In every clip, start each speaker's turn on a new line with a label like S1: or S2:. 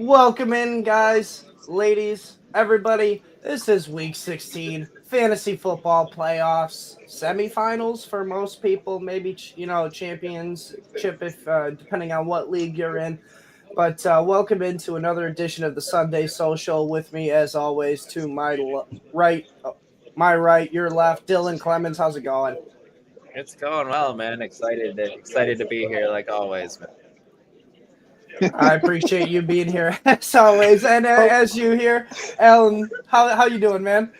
S1: Welcome in, guys, ladies, everybody. This is week 16, fantasy football playoffs, semifinals for most people, maybe, championship if depending on what league you're in. But welcome into another edition of the Sunday Social. With me, as always, to right, my right, your left, Dylan Clemons. How's it going?
S2: It's going well, man. Excited to be here like always, man.
S1: I appreciate you being here as always, and
S3: Oh,
S1: as you hear, Alan, how you doing, man?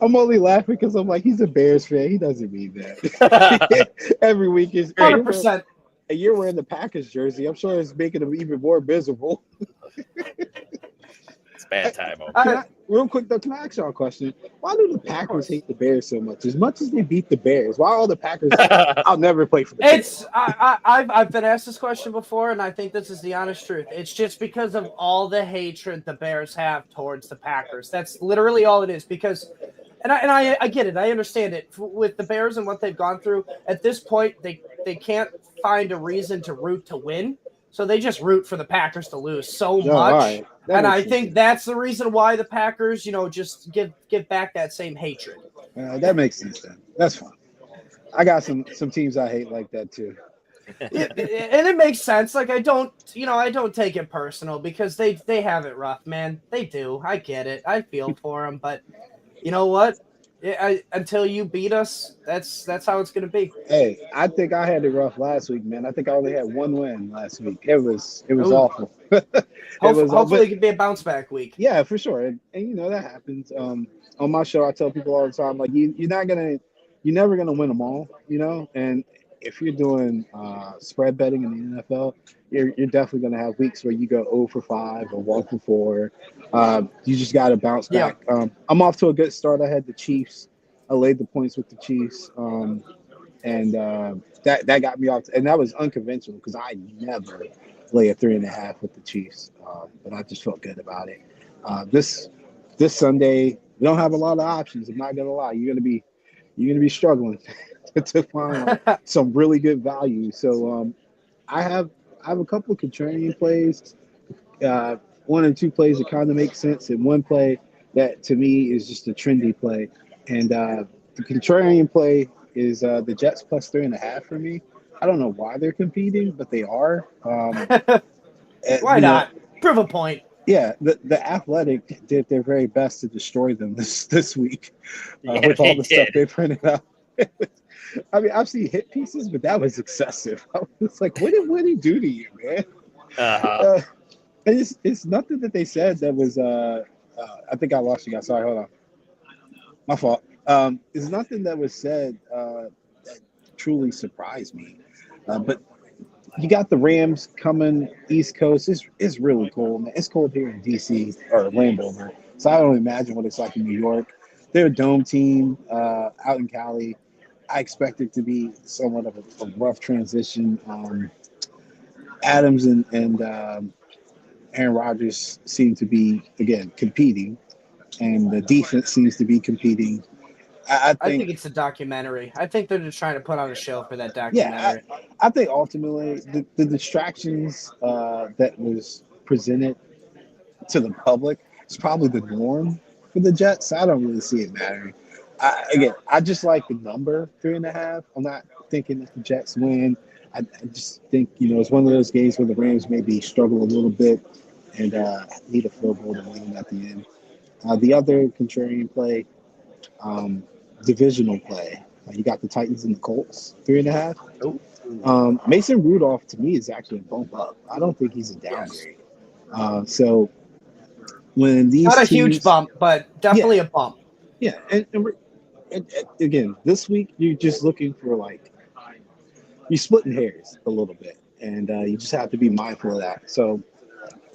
S3: I'm only laughing because I'm like, he's a Bears fan. He doesn't mean that. Every week is
S2: Great.
S1: 100%.
S3: and you're wearing the Packers jersey. I'm sure it's making him even more miserable.
S2: It's bad time over.
S3: Real quick though, can I ask y'all a question? Why do the Packers hate the Bears so much? As much as they beat the Bears, why all the Packers? I'll never play for the Bears.
S1: I've been asked this question before, and I think this is the honest truth. It's just because of all the hatred the Bears have towards the Packers. That's literally all it is. Because, I get it. I understand it with the Bears and what they've gone through. At this point, they can't find a reason to root to win, so they just root for the Packers to lose so
S3: No,
S1: much.
S3: all right. That
S1: And I
S3: makes
S1: think
S3: sense.
S1: that's the reason why the Packers, just give back that same hatred.
S3: That makes sense then. That's fine. I got some teams I hate like that too.
S1: And it makes sense. Like I don't take it personal because they have it rough, man. They do. I get it. I feel for them, but you know what? Until you beat us, that's how it's gonna be.
S3: Hey, I think I had it rough last week, man. I think I only had one win last week. It was
S1: Ooh.
S3: awful. It was
S1: Hopefully,
S3: but
S1: it could be a bounce back week.
S3: yeah, for sure. And that happens. On my show, I tell people all the time, like you're never gonna win them all, And if you're doing spread betting in the NFL, you're definitely gonna have weeks where you go 0 for 5 or 1 for 4. You just got to bounce
S1: Yeah.
S3: back. I'm off to a good start. I had the Chiefs. I laid the points with the Chiefs, and that got me off. And that was unconventional because I never lay a 3.5 with the Chiefs, but I just felt good about it. This Sunday, we don't have a lot of options. I'm not gonna lie. You're gonna be struggling to find some really good value. So I have a couple of contrarian plays, one or two plays that kind of make sense, and one play that to me is just a trendy play. And the contrarian play is the Jets plus 3.5 for me. I don't know why they're competing, but they are.
S1: Why not? Prove a point.
S3: Yeah, the Athletic did their very best to destroy them this week
S2: Yeah,
S3: with all
S2: they
S3: the stuff
S2: did.
S3: they printed out. I mean, I've seen hit pieces, but that was excessive. I was like, what did he do to you, man?
S2: Uh-huh.
S3: Uh, and it's nothing that they said that was. I think I lost you guys. Sorry, hold on. My fault. It's nothing that was said that truly surprised me. But you got the Rams coming East Coast. It's really cold, man. It's cold here in DC or Landover, so I don't imagine what it's like in New York. They're a dome team out in Cali. I expect it to be somewhat of a rough transition. Adams and Aaron Rodgers seem to be again competing, and the defense seems to be competing. I
S1: I think
S3: think,
S1: it's a documentary. I think they're just trying to put on a show for that
S3: yeah,
S1: documentary.
S3: I think ultimately the distractions that was presented to the public is probably the norm for the Jets. I don't really see it mattering. I just like the number 3.5. I'm not thinking that the Jets win. I just think it's one of those games where the Rams maybe struggle a little bit and need a field goal to win at the end. The other contrarian play, um, divisional play. You got the Titans and the Colts 3.5.
S1: Oh,
S3: Mason Rudolph to me is actually a bump up. I don't think he's a
S1: yes.
S3: downgrade. So when these
S1: Not a huge
S3: teams,
S1: bump, but
S3: yeah,
S1: definitely a bump.
S3: yeah, and again, this week you're just looking for like you're splitting hairs a little bit, and you just have to be mindful of that. So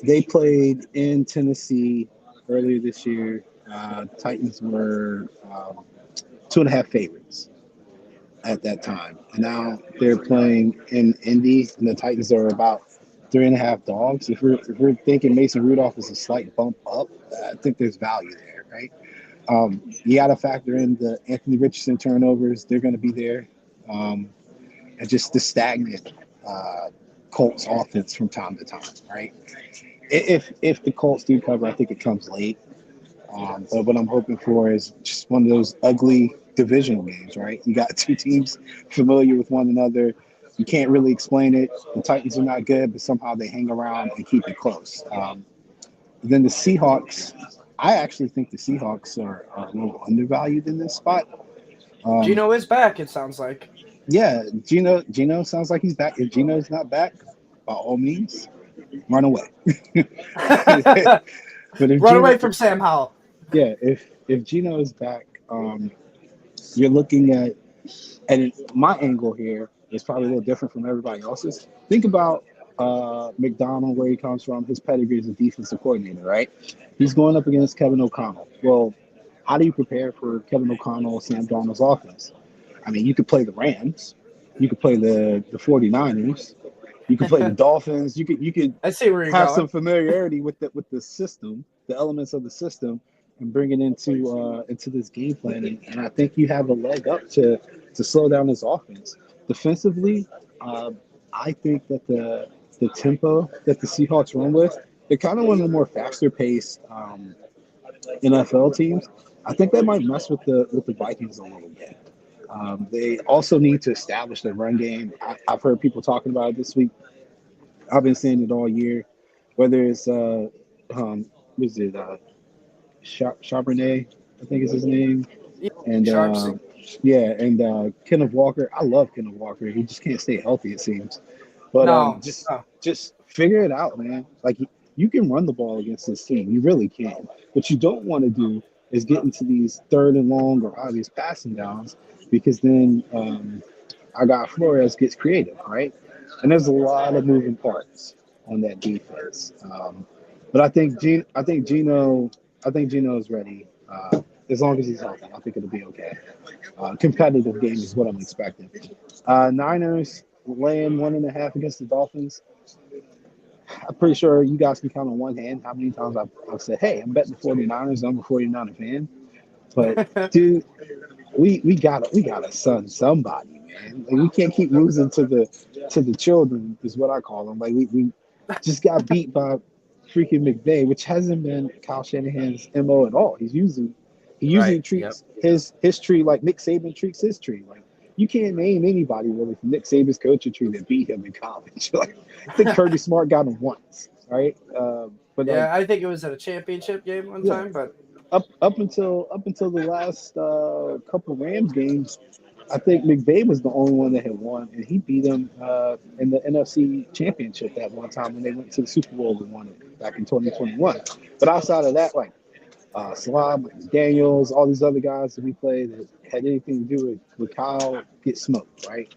S3: they played in Tennessee earlier this year. Titans were 2.5 favorites at that time. And now they're playing in Indy, and the Titans are about 3.5 dogs. If we're thinking Mason Rudolph is a slight bump up, I think there's value there, right? You got to factor in the Anthony Richardson turnovers; they're going to be there, and just the stagnant Colts offense from time to time, right? If the Colts do cover, I think it comes late. But what I'm hoping for is just one of those ugly divisional games, right? You got two teams familiar with one another. You can't really explain it. The Titans are not good, but somehow they hang around and keep it close. Then the Seahawks, I actually think the Seahawks are a little undervalued in this spot.
S1: Gino is back, it sounds like.
S3: Yeah, Gino sounds like he's back. If Gino's not back, by all means, run away. But if
S1: Run away from Sam Howell.
S3: Yeah, if Gino is back, you're looking at, and my angle here is probably a little different from everybody else's. Think about McDonald, where he comes from, his pedigree as a defensive coordinator, right? He's going up against Kevin O'Connell. Well, how do you prepare for Kevin O'Connell, Sam Darnold's offense? I mean, you could play the Rams, you could play the 49ers, you could play the Dolphins, you could
S1: I see where you're
S3: have
S1: going.
S3: some familiarity with the system, the elements of the system, and bring it into this game planning. And I think you have a leg up to slow down this offense. Defensively, I think that the tempo that the Seahawks run with, they're kind of one of the more faster paced NFL teams. I think that might mess with the Vikings a little bit. They also need to establish their run game. I've heard people talking about it this week. I've been saying it all year. Whether it's Charbonnet, I think is his name, and Kenneth Walker. I love Kenneth Walker. He just can't stay healthy, it seems. But just figure it out, man. Like you can run the ball against this team, you really can. What you don't want to do is get into these third and long or obvious passing downs, because then our guy Flores gets creative, right? And there's a lot of moving parts on that defense. But I think Gino is ready. As long as he's healthy, I think it'll be okay. Competitive game is what I'm expecting. Niners laying 1.5 against the Dolphins. I'm pretty sure you guys can count on one hand how many times I've said, hey, I'm betting the 49ers. I'm a 49er fan. But, dude, we gotta sun somebody, man. Like, we can't keep losing to the children, is what I call them. Like, we just got beat by freaking McVay, which hasn't been Kyle Shanahan's MO at all. He usually treats his tree like Nick Saban treats his tree. Like, you can't name anybody really from Nick Saban's coaching tree that beat him in college. Like, I think Kirby Smart got him once, right? But
S1: yeah, I think it was at a championship game one time. But
S3: up until the last couple Rams games, I think McVay was the only one that had won, and he beat them in the NFC Championship that one time when they went to the Super Bowl and won it back in 2021. But outside of that, like Salah, Daniels, all these other guys that we played that had anything to do with Kyle get smoked, right?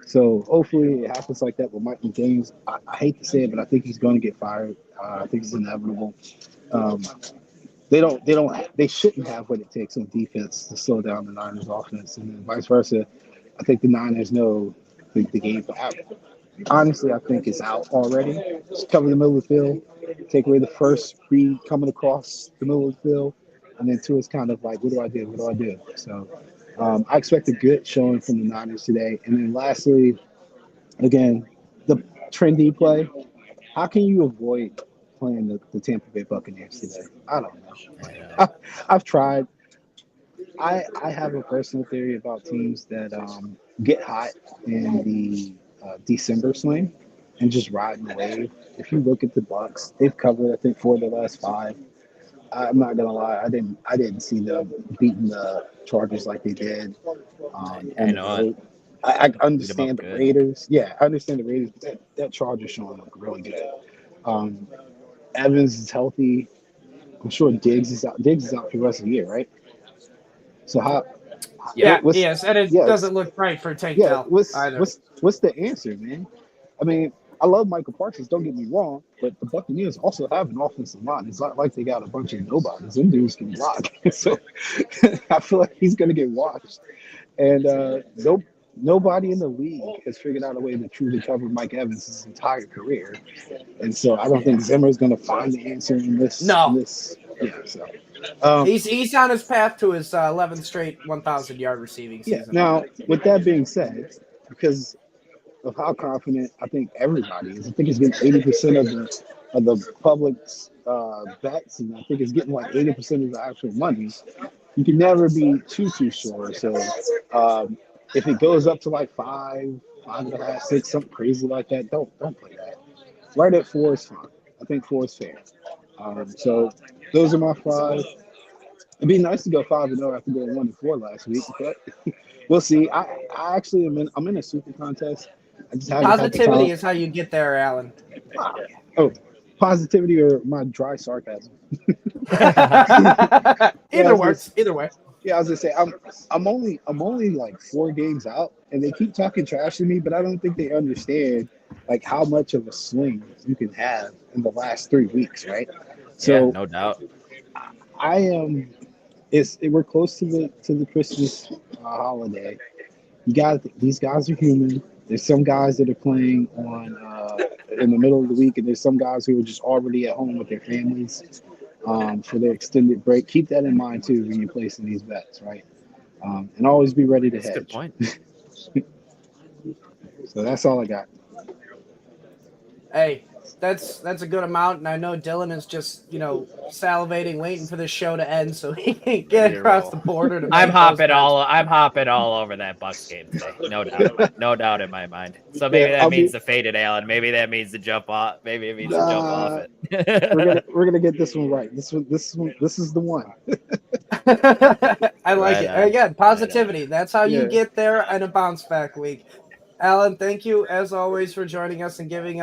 S3: So hopefully it happens like that with Mike McDaniels. I hate to say it, but I think he's going to get fired. I think it's inevitable. They shouldn't have what it takes on defense to slow down the Niners offense, and then vice versa. I think the Niners know the game for out. Honestly, I think it's out already. Just cover the middle of the field, take away the first read coming across the middle of the field, and then two is kind of like, what do I do? What do I do? So I expect a good showing from the Niners today. And then lastly, again, the trendy play. How can you avoid playing the Tampa Bay Buccaneers today? I don't know. I've tried. I have a personal theory about teams that get hot in the December swing and just ride the wave. If you look at the Bucs, they've covered, I think, 4 of the last 5. I'm not gonna lie, I didn't see them beating the Chargers like they did. I understand the Raiders. Yeah, I understand the Raiders, but that Chargers showing look really good. Evans is healthy. I'm sure Diggs is out. Diggs is out for the rest of the year, right? So
S1: yes, and it doesn't look right for Tank Dell either.
S3: What's the answer, man? I mean, I love Michael Parsons, don't get me wrong, but the Buccaneers also have an offensive line. It's not like they got a bunch of nobodies. Them dudes can block. So I feel like he's going to get washed. And nobody in the league has figured out a way to truly cover Mike Evans his entire career. And so I don't think Zimmer's going to find the answer in this.
S1: No.
S3: He's
S1: on his path to his 11th straight 1,000-yard receiving season.
S3: Now, with that being said, because of how confident I think everybody is. I think it's getting 80% of the public's bets, and I think it's getting like 80% of the actual money. You can never be too sure. So if it goes up to like 5.5, 6, something crazy like that, don't play that. Right at 4 is fine. I think 4 is fair. So those are my 5. It'd be nice to go 5-0 after going 1-4 last week, but we'll see. I actually I'm in a super contest. I just haven't had the
S1: Positivity
S3: time.
S1: is how you get there, Alan.
S3: Oh, positivity or my dry sarcasm.
S1: Either works. Either way.
S3: Yeah, I was gonna say I'm only like 4 games out, and they keep talking trash to me, but I don't think they understand like how much of a swing you can have in the last 3 weeks, right? So
S2: yeah, no doubt.
S3: I am. We're close to the Christmas holiday. These guys are human. There's some guys that are playing on in the middle of the week, and there's some guys who are just already at home with their families for their extended break. Keep that in mind too when you're placing these bets, right? And always be ready to hedge.
S2: That's a good point.
S3: So that's all I got.
S1: Hey, that's a good amount, and I know Dylan is just salivating, waiting for this show to end so he can get across the border.
S2: I'm hopping all over that Bucks game today, no doubt in my mind. So maybe that means the faded Allen. Maybe that means the jump off. Maybe it means to jump off it.
S3: we're gonna get this one right. This is the one.
S1: I like it. Again, positivity. That's how you get there in a bounce back week. Alan, thank you as always for joining us and giving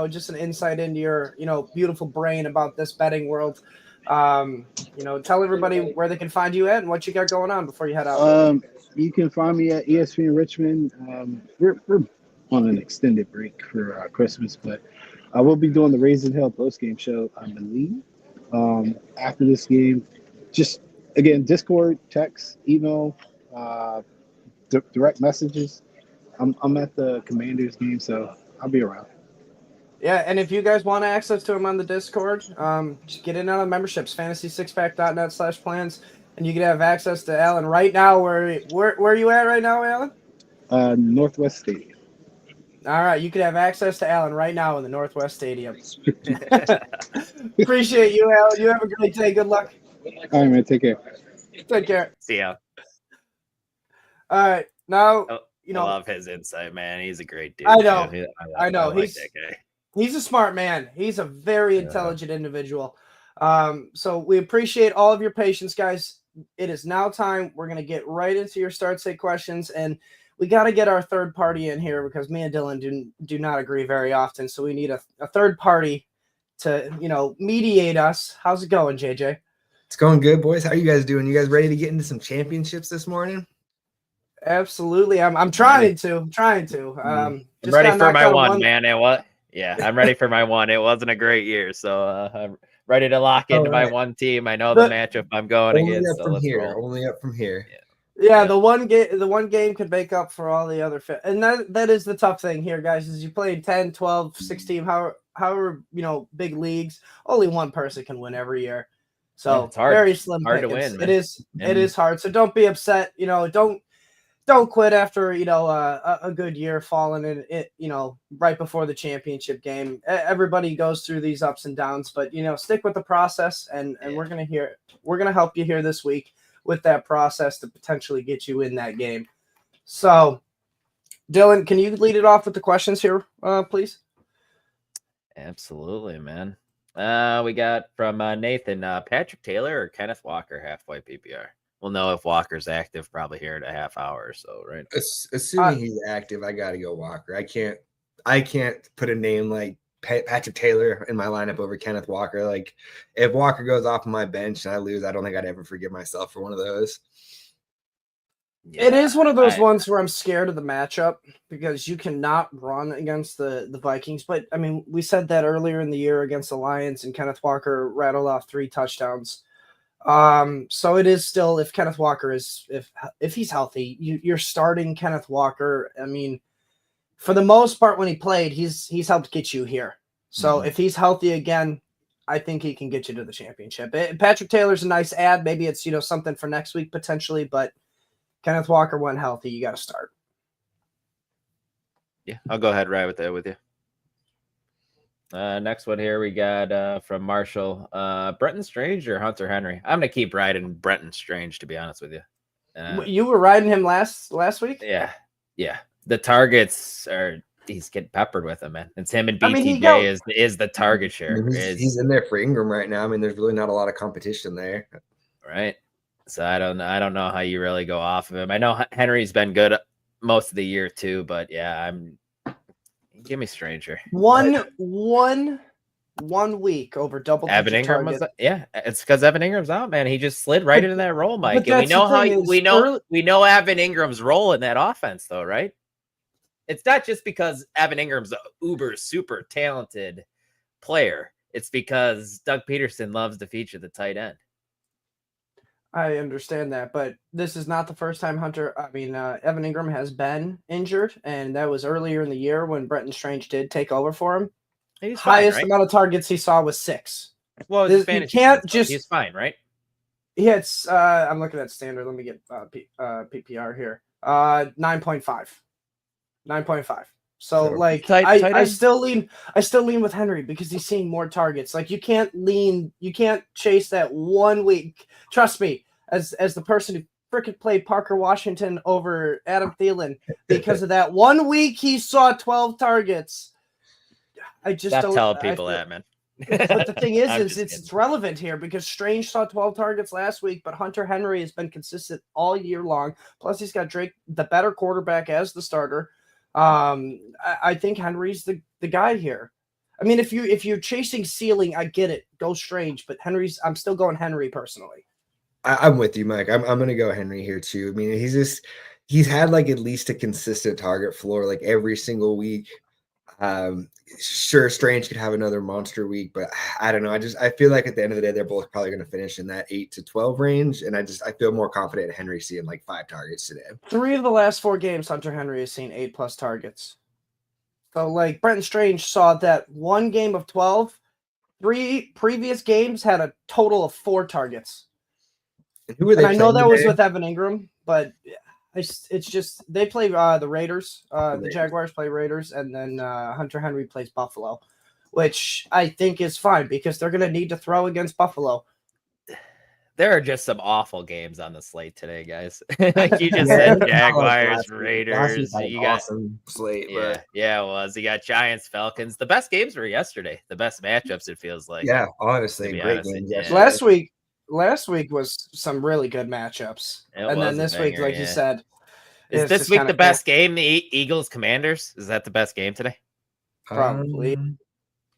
S1: just an insight into your beautiful brain about this betting world. Tell everybody where they can find you at and what you got going on before you head out.
S3: You can find me at ESPN Richmond. We're on an extended break for Christmas, but I will be doing the Raisin Hill post game show, I believe, after this game. Just again, Discord, text, email, direct messages. I'm at the Commanders game, so I'll be around.
S1: Yeah, and if you guys want access to him on the Discord, just get in on the memberships, fantasy6pack.net/plans, and you can have access to Alan right now. Where are you at right now, Alan?
S3: Northwest Stadium.
S1: All right, you can have access to Alan right now in the Northwest Stadium. Appreciate you, Alan. You have a great day. Good luck.
S3: All right, man. Take care.
S1: Take care.
S2: See ya.
S1: All right, now
S2: I love his insight, man. He's a great dude.
S1: I know.
S2: I know.
S1: He's that guy. He's a smart man. He's a very intelligent individual. So we appreciate all of your patience, guys. It is now time. We're going to get right into your start sit questions, and we got to get our third party in here because me and Dylan do not agree very often. So we need a third party to, mediate us. How's it going, JJ?
S4: It's going good, boys. How are you guys doing? You guys ready to get into some championships this morning?
S1: Absolutely. I'm trying to.
S2: I'm ready for my one, man. And what? Yeah, I'm ready for my one. It wasn't a great year, so I'm ready to lock into my one team. I know the matchup I'm going against.
S4: Only up from here.
S1: Yeah, the one game could make up for all the other and that is the tough thing here, guys, is you play 10, 12, 16, however, big leagues, only one person can win every year. So
S2: it's hard.
S1: Very slim
S2: hard
S1: pickings.
S2: to win. Man.
S1: It is hard. So don't be upset. Don't quit after a good year falling in it, right before the championship game. Everybody goes through these ups and downs, but stick with the process, and we're gonna help you here this week with that process to potentially get you in that game. So, Dylan, can you lead it off with the questions here, please?
S2: Absolutely, man. We got from Nathan, Patrick Taylor or Kenneth Walker halfway PPR. We'll know if Walker's active probably here in a half hour or so, right?
S4: Assuming he's active, I got to go Walker. I can't put a name like Patrick Taylor in my lineup over Kenneth Walker. Like, if Walker goes off my bench and I lose, I don't think I'd ever forgive myself for one of those.
S1: Yeah, it is one of those ones where I'm scared of the matchup because you cannot run against the Vikings. But, I mean, we said that earlier in the year against the Lions, and Kenneth Walker rattled off 3 touchdowns. So it is still, if Kenneth Walker if he's healthy, you're starting Kenneth Walker. I mean, for the most part, when he played, he's helped get you here. So if he's healthy again, I think he can get you to the championship. Patrick Taylor's a nice ad. Maybe it's, something for next week potentially, but Kenneth Walker when healthy, you got to start.
S2: Yeah, I'll go ahead right with that with you. Next one here we got from Marshall. Brenton Strange or Hunter Henry? I'm gonna keep riding Brenton Strange, to be honest with you.
S1: You were riding him last week?
S2: Yeah. The targets are he's getting peppered with them, man. It's him and BTJ
S1: I mean,
S2: is the target share.
S4: He's in there for Ingram right now. I mean, there's really not a lot of competition there.
S2: Right. So I don't know how you really go off of him. I know Henry's been good most of the year too, but yeah, give me Stranger.
S1: One week over double.
S2: Evan Ingram was it's because Evan Ingram's out, man. He just slid right into that role, Mike. And we know Evan Ingram's role in that offense, though, right? It's not just because Evan Ingram's a uber super talented player. It's because Doug Peterson loves to feature the tight end.
S1: I understand that, but this is not the first time Evan Ingram has been injured, and that was earlier in the year when Brenton Strange did take over for him.
S2: He's fine,
S1: highest
S2: right?
S1: amount of targets he saw was 6.
S2: Well,
S1: you can't just.
S2: He's fine, right?
S1: Yeah, it's. I'm looking at standard. Let me get PPR here. 9.5. 9.5. So I still lean with Henry because he's seeing more targets. Like you can't chase that 1 week. Trust me, as the person who freaking played Parker Washington over Adam Thielen, because of that 1 week he saw 12 targets. I just
S2: don't tell people that, man.
S1: But the thing is it's relevant here because Strange saw 12 targets last week, but Hunter Henry has been consistent all year long. Plus he's got Drake, the better quarterback, as the starter. I think Henry's the guy here. I mean, if you're chasing ceiling, I get it. Go Strange, but I'm still going Henry personally.
S4: I'm with you, Mike. I'm going to go Henry here too. I mean, he's had like at least a consistent target floor like every single week. Sure, Strange could have another monster week, but I don't know. I feel like at the end of the day, they're both probably going to finish in that 8 to 12 range, and I feel more confident in Henry seeing like 5 targets today. 3
S1: of the last 4 games, Hunter Henry has seen 8+ targets. So like Brenton Strange saw that 1 game of 12. 3 previous games had a total of 4 targets.
S4: And who were they?
S1: And I know that was with Evan Ingram, but it's just they play the Raiders. The Jaguars play Raiders, and then Hunter Henry plays Buffalo, which I think is fine because they're going to need to throw against Buffalo.
S2: There are just some awful games on the slate today, guys. Like you just said, Jaguars, Raiders. You got
S4: awesome slate.
S2: Yeah, it was. You got Giants, Falcons. The best games were yesterday. The best matchups, it feels like.
S4: Yeah, honestly, great games.
S2: Yeah.
S1: Last week was some really good matchups, then this week, like you said,
S2: is this week the best game? The Eagles, Commanders. Is that the best game today?
S1: Probably.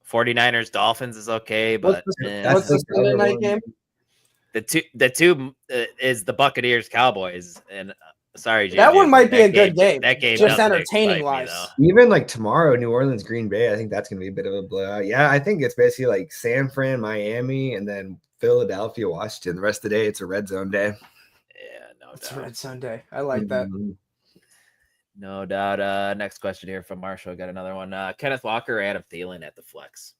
S2: 49ers, Dolphins is okay, but
S1: what's the Sunday night game?
S2: The two is the Buccaneers, Cowboys, and sorry, JJ,
S1: that one might be a good game.
S2: That game
S1: just entertaining wise.
S4: Even like tomorrow, New Orleans, Green Bay. I think that's gonna be a bit of a blowout. Yeah, I think it's basically like San Fran, Miami, and then Philadelphia, Washington. The rest of the day, it's a red zone day.
S2: Yeah, no doubt.
S1: It's a red zone day. I like that.
S2: No doubt. Next question here from Marshall. Got another one. Kenneth Walker or Adam Thielen at the flex?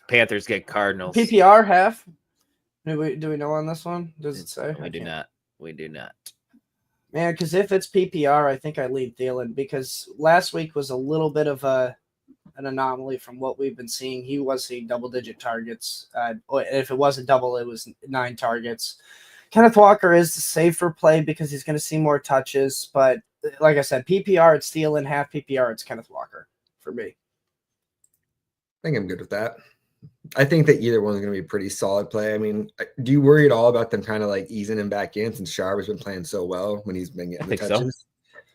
S2: Panthers get Cardinals.
S1: PPR half. Do we know on this one? Does it say?
S2: We do not.
S1: Man, because if it's PPR, I think I lead Thielen because last week was a little bit of an anomaly from what we've been seeing. He was seeing double-digit targets. If it wasn't double, it was 9 targets. Kenneth Walker is the safer play because he's going to see more touches. But like I said, PPR, it's Thielen. Half PPR, it's Kenneth Walker for me.
S4: I think I'm good with that. I think that either one's going to be a pretty solid play. I mean, do you worry at all about them kind of like easing him back in since Sharp has been playing so well when he's been getting the touches?
S2: So.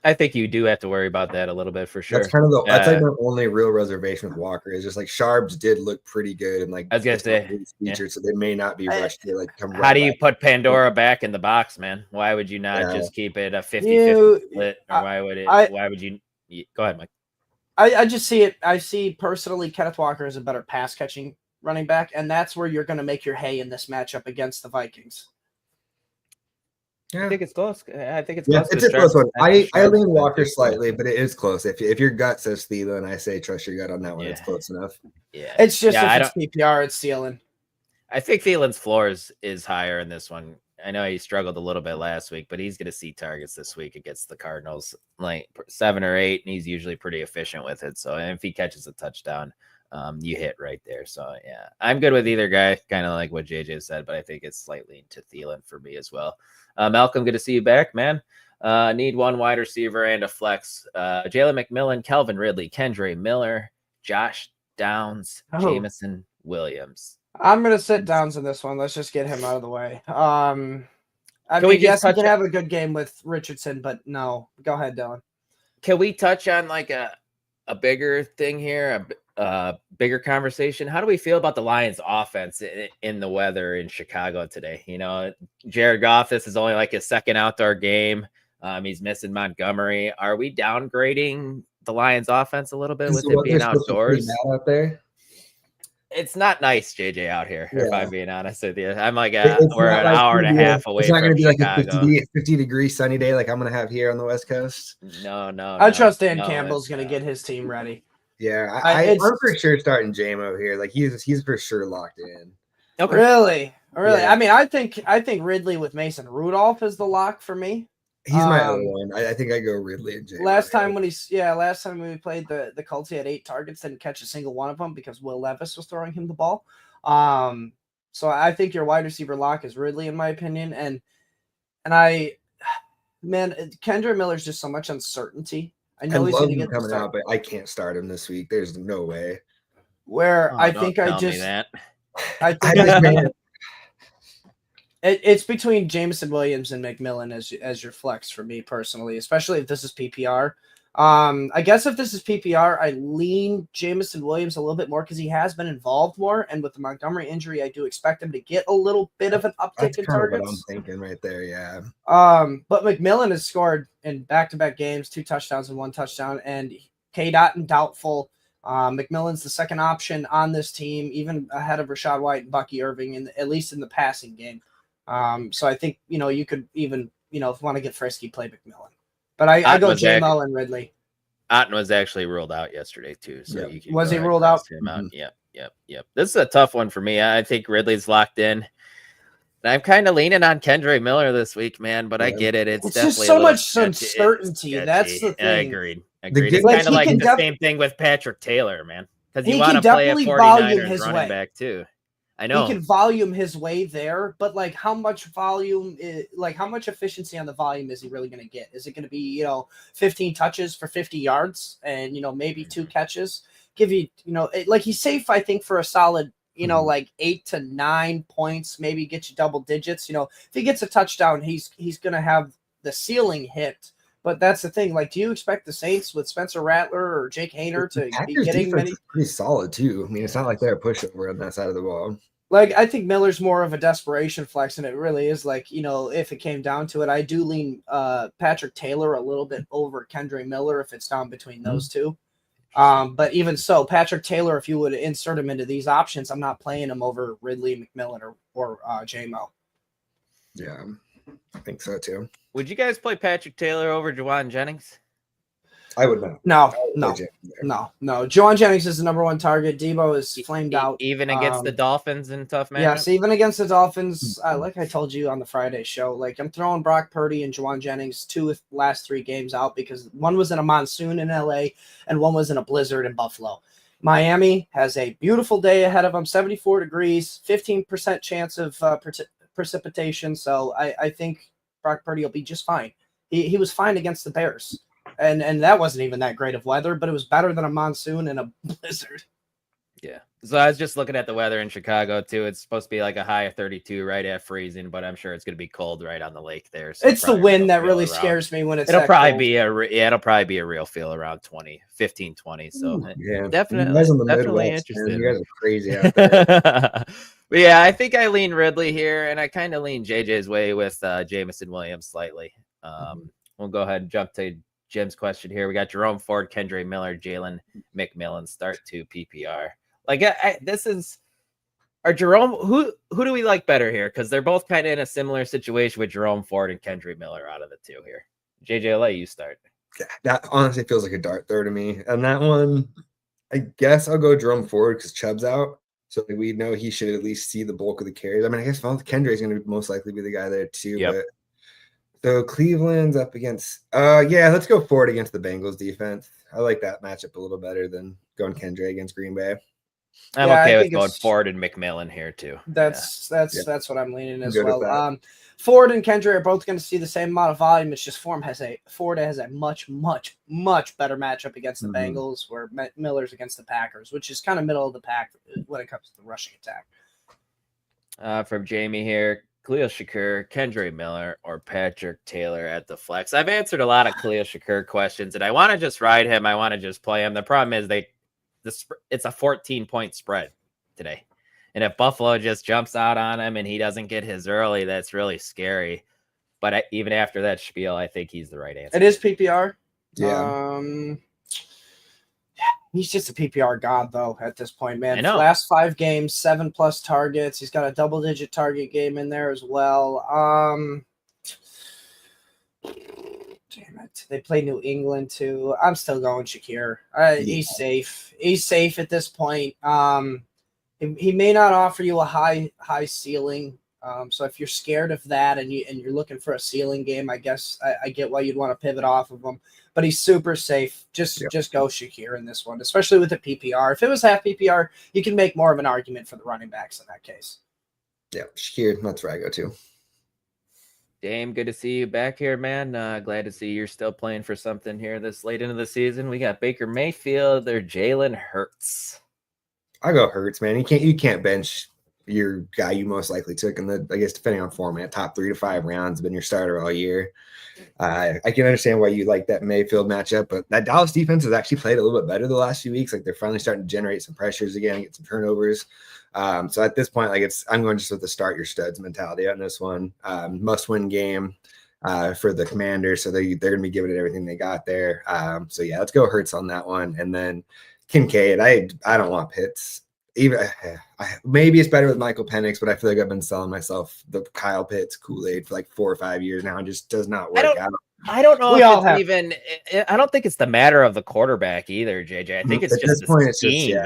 S2: I think you do have to worry about that a little bit for sure.
S4: That's kind of that's like the only real reservation with Walker is just like Sharps did look pretty good and like
S2: I was gonna say
S4: featured, so they may not be rushed to like come.
S2: How do you put Pandora back in the box, man? Why would you not just keep it a 50-50 split? Or why would you go ahead, Mike?
S1: I just see it. I see personally Kenneth Walker is a better pass catching running back, and that's where you're going to make your hay in this matchup against the Vikings.
S2: Yeah. I think it's close. It's
S4: a close one. I lean Walker slightly, but it is close. If your gut says Thielen, I say trust your gut on that one. It's close enough.
S2: Yeah,
S1: it's just if it's PPR, it's Thielen.
S2: I think Thielen's floor is higher in this one. I know he struggled a little bit last week, but he's going to see targets this week against the Cardinals, like 7 or 8, and he's usually pretty efficient with it. So if he catches a touchdown, you hit right there. So yeah, I'm good with either guy, kind of like what JJ said, but I think it's slightly into Thielen for me as well. Malcolm, good to see you back, man. Need one wide receiver and a flex. Jalen McMillan, Calvin Ridley, Kendre Miller, Josh Downs, Jameson Williams.
S1: I'm gonna sit Downs in this one. Let's just get him out of the way. I mean, yes, he can have a good game with Richardson, but no. Go ahead, Dylan.
S2: Can we touch on like a bigger thing here, a bigger conversation? How do we feel about the Lions offense in the weather in Chicago today? You know, Jared Goff, this is only like his second outdoor game. He's missing Montgomery. Are we downgrading the Lions offense a little bit with it being outdoors?
S4: Out there?
S2: It's not nice, JJ, out here, if I'm being honest with you. I'm like, we're an hour and a half away.
S4: It's not going to be
S2: Chicago.
S4: Like a 50-degree sunny day like I'm going to have here on the West Coast.
S2: No.
S1: I trust Dan Campbell's going to get his team ready.
S4: Yeah, I'm for sure starting JMO here. Like he's for sure locked in.
S1: Okay. Really? Yeah. I mean, I think Ridley with Mason Rudolph is the lock for me.
S4: He's my other one. I think I go Ridley and JMO.
S1: Last time when we played the Colts, he had 8 targets, didn't catch a single one of them because Will Levis was throwing him the ball. So I think your wide receiver lock is Ridley, in my opinion. And Kendre Miller's just so much uncertainty. I know he's going to get
S4: coming out, but I can't start him this week. There's no way.
S1: It's between Jameson Williams and McMillan as your flex for me personally, especially if this is PPR. I guess if this is PPR, I lean Jameson Williams a little bit more because he has been involved more, and with the Montgomery injury, I do expect him to get a little bit of an uptick in targets.
S4: What I'm thinking right there, yeah.
S1: But McMillan has scored in back-to-back games, 2 touchdowns and 1 touchdown, and K-Dot and doubtful. McMillan's the second option on this team, even ahead of Rachaad White and Bucky Irving, at least in the passing game. So I think, you could even, if you want to get frisky, play McMillan. But I go JMO and Ridley.
S2: Otten was actually ruled out yesterday too. So you can
S1: was he ruled out?
S2: Him out. Yep. This is a tough one for me. I think Ridley's locked in. And I'm kind of leaning on Kendre Miller this week, man, but I get it. It's definitely
S1: just so much uncertainty. That's the thing.
S2: I agreed. It's kind of like the same thing with Patrick Taylor, man. Because you want to play a 49ers running back too. I know
S1: he can volume his way there, but like how much volume how much efficiency on the volume is he really going to get? Is it going to be, 15 touches for 50 yards and, maybe 2 catches? Give you, he's safe, I think, for a solid, like 8 to 9 points, maybe get you double digits. If he gets a touchdown, he's going to have the ceiling hit. But that's the thing. Like, do you expect the Saints with Spencer Rattler or Jake Hayner to be getting many?
S4: Pretty solid too. I mean, it's not like they're a pushover on that side of the ball.
S1: Like, I think Miller's more of a desperation flex, and it really is like, if it came down to it, I do lean Patrick Taylor a little bit over Kendre Miller if it's down between those two. But even so, Patrick Taylor, if you would insert him into these options, I'm not playing him over Ridley, McMillan, or JMO.
S4: Yeah, I think so too.
S2: Would you guys play Patrick Taylor over Juwan Jennings?
S4: I would not.
S1: No. Juwan Jennings is the number 1 target. Debo is flamed out.
S2: Even against the Dolphins in tough matchups?
S1: Yes, even against the Dolphins. Like I told you on the Friday show, like I'm throwing Brock Purdy and Juwan Jennings 2 of the last 3 games out because one was in a monsoon in LA and one was in a blizzard in Buffalo. Miami has a beautiful day ahead of them, 74 degrees, 15% chance of precipitation. So I think Brock Purdy will be just fine. He was fine against the Bears. And that wasn't even that great of weather, but it was better than a monsoon and a blizzard.
S2: Yeah. So I was just looking at the weather in Chicago too. It's supposed to be like a high of 32 right at freezing, but I'm sure it's going to be cold right on the lake there. So
S1: it's the wind that really scares me when it's
S2: it'll probably be a real feel around 15, 20. So
S4: yeah,
S2: definitely interesting.
S4: You guys are crazy out there.
S2: But yeah, I think I lean Ridley here, and I kind of lean JJ's way with Jameson Williams slightly. We'll go ahead and jump to Jim's question here. We got Jerome Ford, Kendre Miller, Jalen McMillan, start 2 PPR. Like this is our Jerome. Who do we like better here? Because they're both kind of in a similar situation with Jerome Ford and Kendre Miller out of the 2 here. JJ, I'll let you start.
S4: Yeah, that honestly feels like a dart throw to me. And that one, I guess I'll go Jerome Ford because Chubb's out. So we know he should at least see the bulk of the carries. I mean, I guess Kendrick's going to most likely be the guy there too.
S2: Yep.
S4: But so Cleveland's up against let's go Ford against the Bengals defense. I like that matchup a little better than going Kendrick against Green Bay.
S2: I'm okay with going Ford and McMillan here too.
S1: That's what I'm leaning as
S4: Good
S1: well. Ford and Kendrick are both going to see the same amount of volume. It's just Ford has a much better matchup against the Bengals, where Miller's against the Packers, which is kind of middle of the pack when it comes to the rushing attack.
S2: From Jamie here, Khalil Shakur, Kendra Miller, or Patrick Taylor at the flex. I've answered a lot of Khalil Shakur questions, and I want to just ride him. I want to just play him. The problem is it's a 14-point spread today. And if Buffalo just jumps out on him and he doesn't get his early, that's really scary. But even after that spiel, I think he's the right answer.
S1: It is PPR.
S4: Yeah.
S1: He's just a PPR god, though, at this point, man.
S2: I know.
S1: Last 5 games, 7+ targets. He's got a double-digit target game in there as well. Damn it. They play New England, too. I'm still going Shakir. He's safe. He's safe at this point. He may not offer you a high ceiling. So if you're scared of that and you're looking for a ceiling game, I guess I get why you'd want to pivot off of him. But he's super safe. Just go Shakir in this one, especially with the PPR. If it was half PPR, you can make more of an argument for the running backs in that case.
S4: Yeah, Shakir, that's where I go to.
S2: Dame, good to see you back here, man. Glad to see you're still playing for something here this late into the season. We got Baker Mayfield or Jalen Hurts.
S4: I go Hurts, man. You can't bench your guy you most likely took in the, I guess, depending on format, top 3 to 5 rounds, been your starter all year. I can understand why you like that Mayfield matchup, but that Dallas defense has actually played a little bit better the last few weeks. Like they're finally starting to generate some pressures again, get some turnovers. So at this point, I'm going just with the start your studs mentality on this one. Must win game for the Commanders, so they're going to be giving it everything they got there. So yeah, let's go Hurts on that one, and then Kincaid. I don't want Pitts. Maybe it's better with Michael Penix, but I feel like I've been selling myself the Kyle Pitts Kool-Aid for like 4 or 5 years now. It just does not work out.
S2: I don't know I don't think it's the matter of the quarterback either, JJ. I think it's just the scheme.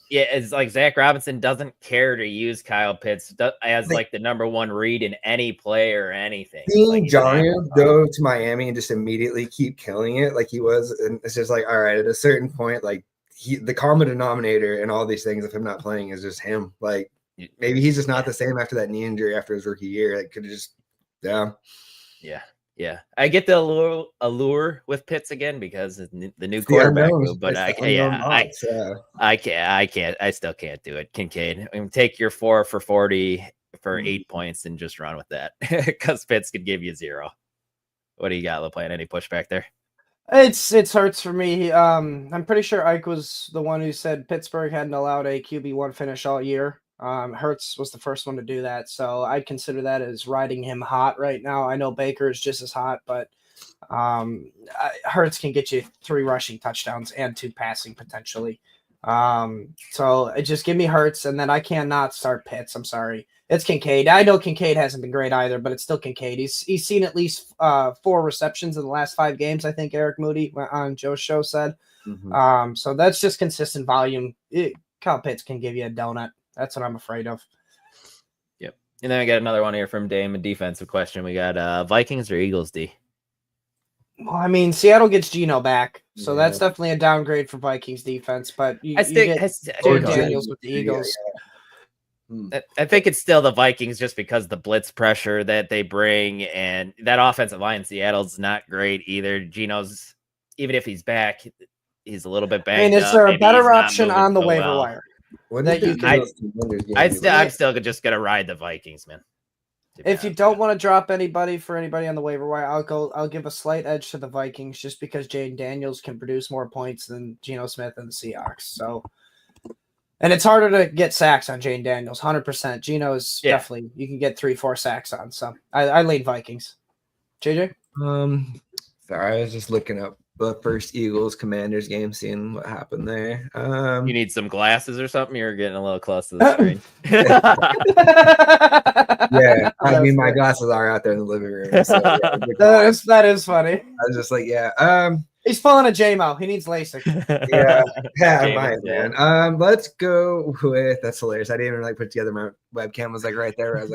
S2: It's like Zach Robinson doesn't care to use Kyle Pitts as like the number 1 read in any play or anything.
S4: Seeing Johnny go to Miami and just immediately keep killing it like he was, and it's just like, all right, at a certain point, like the common denominator and all these things of him not playing is just him. Like maybe he's just not the same after that knee injury after his rookie year. Like could have just Yeah. I get the allure with Pitts again because the new quarterback, but I still can't do it. Kincaid, take your 4 for 40 for 8 points and just run with that because Pitts could give you 0. What do you got, LaPlant? Any pushback there?
S1: It's Hurts for me. I'm pretty sure Ike was the one who said Pittsburgh hadn't allowed a QB1 finish all year. Hurts was the first one to do that, so I consider that as riding him hot right now. I know Baker is just as hot, but Hurts can get you 3 rushing touchdowns and 2 passing potentially. So just give me Hurts, and then I cannot start Pitts. I'm sorry. It's Kincaid. I know Kincaid hasn't been great either, but it's still Kincaid. He's seen at least 4 receptions in the last 5 games, I think Eric Moody on Joe's show said. So that's just consistent volume. Kyle Pitts can give you a donut. That's what I'm afraid of.
S2: Yep. And then we got another one here from Dame, a defensive question. We got Vikings or Eagles, D?
S1: Well, I mean, Seattle gets Geno back, so that's definitely a downgrade for Vikings defense. But you get Daniels with the Eagles.
S2: I think it's still the Vikings just because the blitz pressure that they bring, and that offensive line in Seattle's not great either. Geno's, even if he's back, he's a little bit banged.
S1: I mean, is there a better option on the waiver wire?
S2: I'm still just gonna ride the Vikings, man.
S1: If you don't want to drop anybody on the waiver wire, I'll give a slight edge to the Vikings just because Jaden Daniels can produce more points than Geno Smith and the Seahawks. So, and it's harder to get sacks on Jaden Daniels, 100%. Geno is definitely, you can get 3-4 sacks on. So I lean Vikings. JJ?
S4: Sorry, I was just looking up the first Eagles Commanders game, seeing what happened there.
S2: You need some glasses or something? You're getting a little close to the screen.
S4: Yeah, I mean, my glasses are out there in the living room. So,
S1: that is funny.
S4: I was just like,
S1: He's pulling a JMO. He needs LASIK.
S4: Yeah, I might, man. Let's go with that's hilarious. I didn't even put together my webcam was right there. I was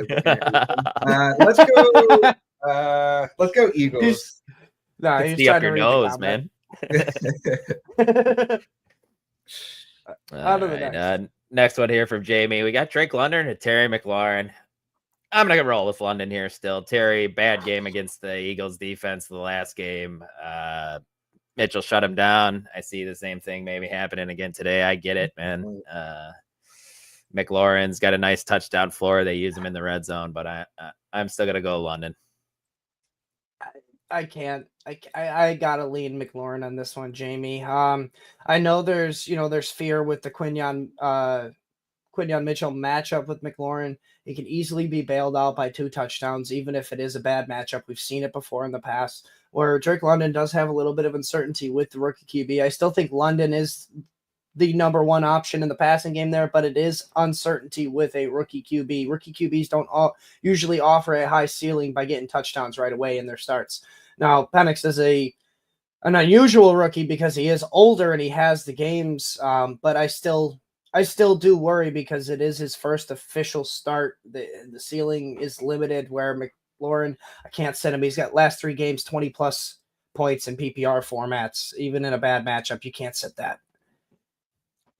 S4: let's go Eagles.
S1: He's trying to read
S2: nose, man.
S1: Out of the next.
S2: Next one here from Jamie. We got Drake London and Terry McLaurin. I'm gonna roll with London here still. Terry, bad game against the Eagles defense the last game. Mitchell shut him down. I see the same thing maybe happening again today. I get it, man. McLaurin's got a nice touchdown floor. They use him in the red zone, but I'm still gonna go London.
S1: I can't. I gotta lean McLaurin on this one, Jamie. I know there's fear with the Quinyon Mitchell matchup with McLaurin. He can easily be bailed out by 2 touchdowns, even if it is a bad matchup. We've seen it before in the past, where Drake London does have a little bit of uncertainty with the rookie QB. I still think London is the number 1 option in the passing game there, but it is uncertainty with a rookie QB. Rookie QBs don't usually offer a high ceiling by getting touchdowns right away in their starts. Now, Penix is an unusual rookie because he is older and he has the games, but I still do worry because it is his first official start. The ceiling is limited where McLaurin, I can't set him. He's got last 3 games, 20-plus points in PPR formats. Even in a bad matchup, you can't set that.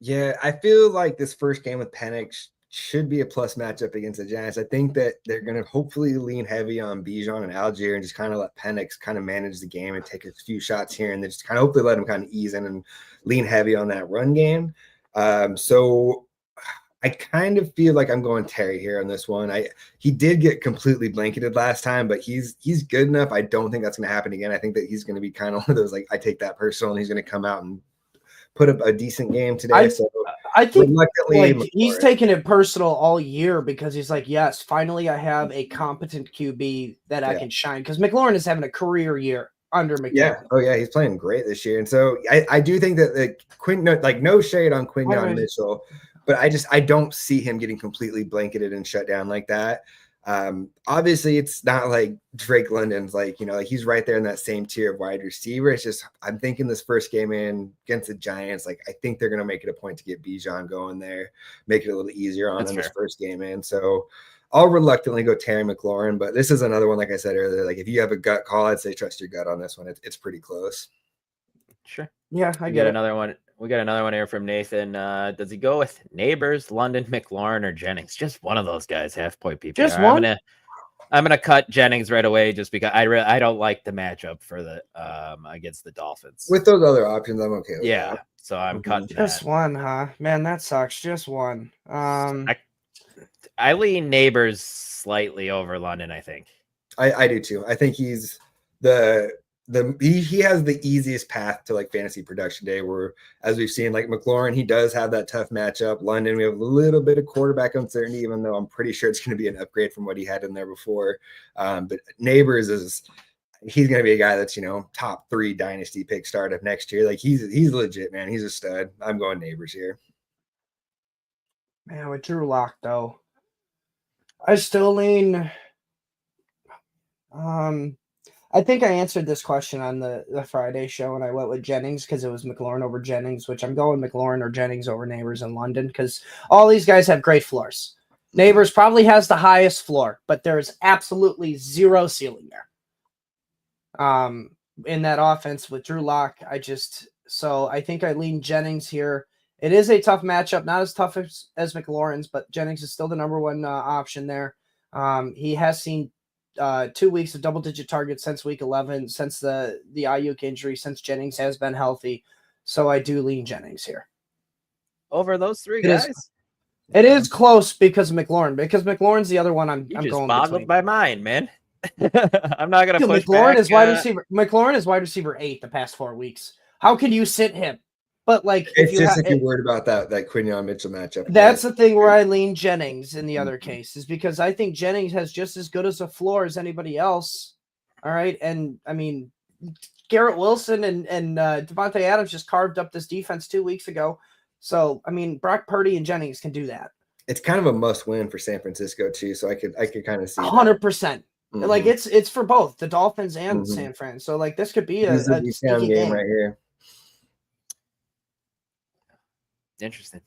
S4: Yeah, I feel like this first game with Penix should be a plus matchup against the Giants. I think that they're going to hopefully lean heavy on Bijan and Algier and just kind of let Penix kind of manage the game and take a few shots here and then just kind of hopefully let him kind of ease in and lean heavy on that run game. So I kind of feel like I'm going Terry here on this one. He did get completely blanketed last time, but he's good enough. I don't think that's going to happen again. I think that he's going to be kind of one of those, I take that personal and he's going to come out and put up a decent game today.
S1: I think he's taking it personal all year because he's like, yes, finally I have a competent QB that I can shine. Because McLaurin is having a career year under McLaurin.
S4: Yeah. Oh yeah, he's playing great this year. And so I do think that no shade on Quinyon Mitchell, but I don't see him getting completely blanketed and shut down like that. Obviously it's not like Drake London's he's right there in that same tier of wide receiver. It's just I'm thinking this first game in against the Giants, I think they're gonna make it a point to get Bijan going there, make it a little easier on them this first game in. So I'll reluctantly go Terry McLaurin, but this is another one, like I said earlier, if you have a gut call, I'd say trust your gut on this one. It's pretty close.
S2: Sure.
S1: Yeah, I get
S2: another one. We got another one here from Nathan. Does he go with Neighbors, London, McLaurin, or Jennings? Just one of those guys, half-point PPR.
S1: Just one?
S2: I'm gonna cut Jennings right away just because I don't like the matchup for the against the Dolphins.
S4: With those other options, I'm okay with that.
S2: So I'm cutting
S1: just one, huh? Man, that sucks. Just one.
S2: I lean Neighbors slightly over London, I think.
S4: I do too. I think he's he has the easiest path to fantasy production day, where as we've seen, McLaurin, he does have that tough matchup. London, we have a little bit of quarterback uncertainty, even though I'm pretty sure it's going to be an upgrade from what he had in there before. But Neighbors he's going to be a guy that's, top 3 dynasty pick start of next year. He's legit, man. He's a stud. I'm going Neighbors here.
S1: Man, with Drew Lock though, I still lean. I think I answered this question on the Friday show, and I went with Jennings because it was McLaurin over Jennings, which I'm going McLaurin or Jennings over Neighbors in London because all these guys have great floors. Neighbors probably has the highest floor, but there's absolutely 0 ceiling there. In that offense with Drew Lock, so I think I lean Jennings here. It is a tough matchup, not as tough as McLaurin's, but Jennings is still the number 1 option there. He has seen 2 weeks of double-digit targets since week 11, since the Ayuk injury, since Jennings has been healthy. So I do lean Jennings here.
S2: Over those 3 guys?
S1: It is close because of McLaurin. Because McLaurin's the other one I'm going
S2: boggled by mine, man. I'm not going to push
S1: McLaurin
S2: back.
S1: Is wide receiver. McLaurin is wide receiver 8 the past 4 weeks. How can you sit him? But
S4: if you're worried about that Quinyon Mitchell matchup.
S1: That's the thing where I lean Jennings in the other case, is because I think Jennings has just as good as a floor as anybody else. All right. And I mean, Garrett Wilson and Devontae Adams just carved up this defense 2 weeks ago. So, I mean, Brock Purdy and Jennings can do that.
S4: It's kind of a must win for San Francisco too. So I could kind of see
S1: 100%. Like it's for both the Dolphins and San Fran. So like this could be a sneaky game
S4: right here.
S2: Interesting.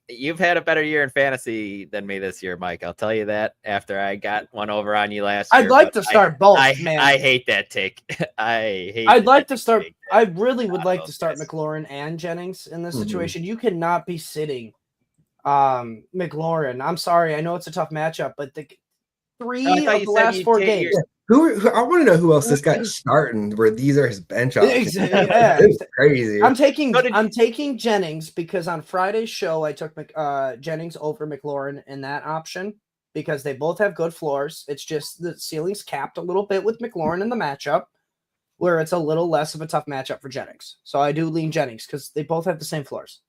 S2: You've had a better year in fantasy than me this year, Mike. I'll tell you that after I got one over on you last year.
S1: I'd like to start both, man.
S2: I hate that take.
S1: I'd like to start. I really would like to start McLaurin and Jennings in this situation. You cannot be sitting McLaurin. I'm sorry. I know it's a tough matchup, but the three of the last 4 games.
S4: Who I want to know who else this guy's starting where these are his bench options.
S1: Yeah.
S4: It's crazy.
S1: I'm taking Jennings because on Friday's show I took Jennings over McLaurin in that option because they both have good floors. It's just the ceiling's capped a little bit with McLaurin in the matchup where it's a little less of a tough matchup for Jennings. So I do lean Jennings because they both have the same floors.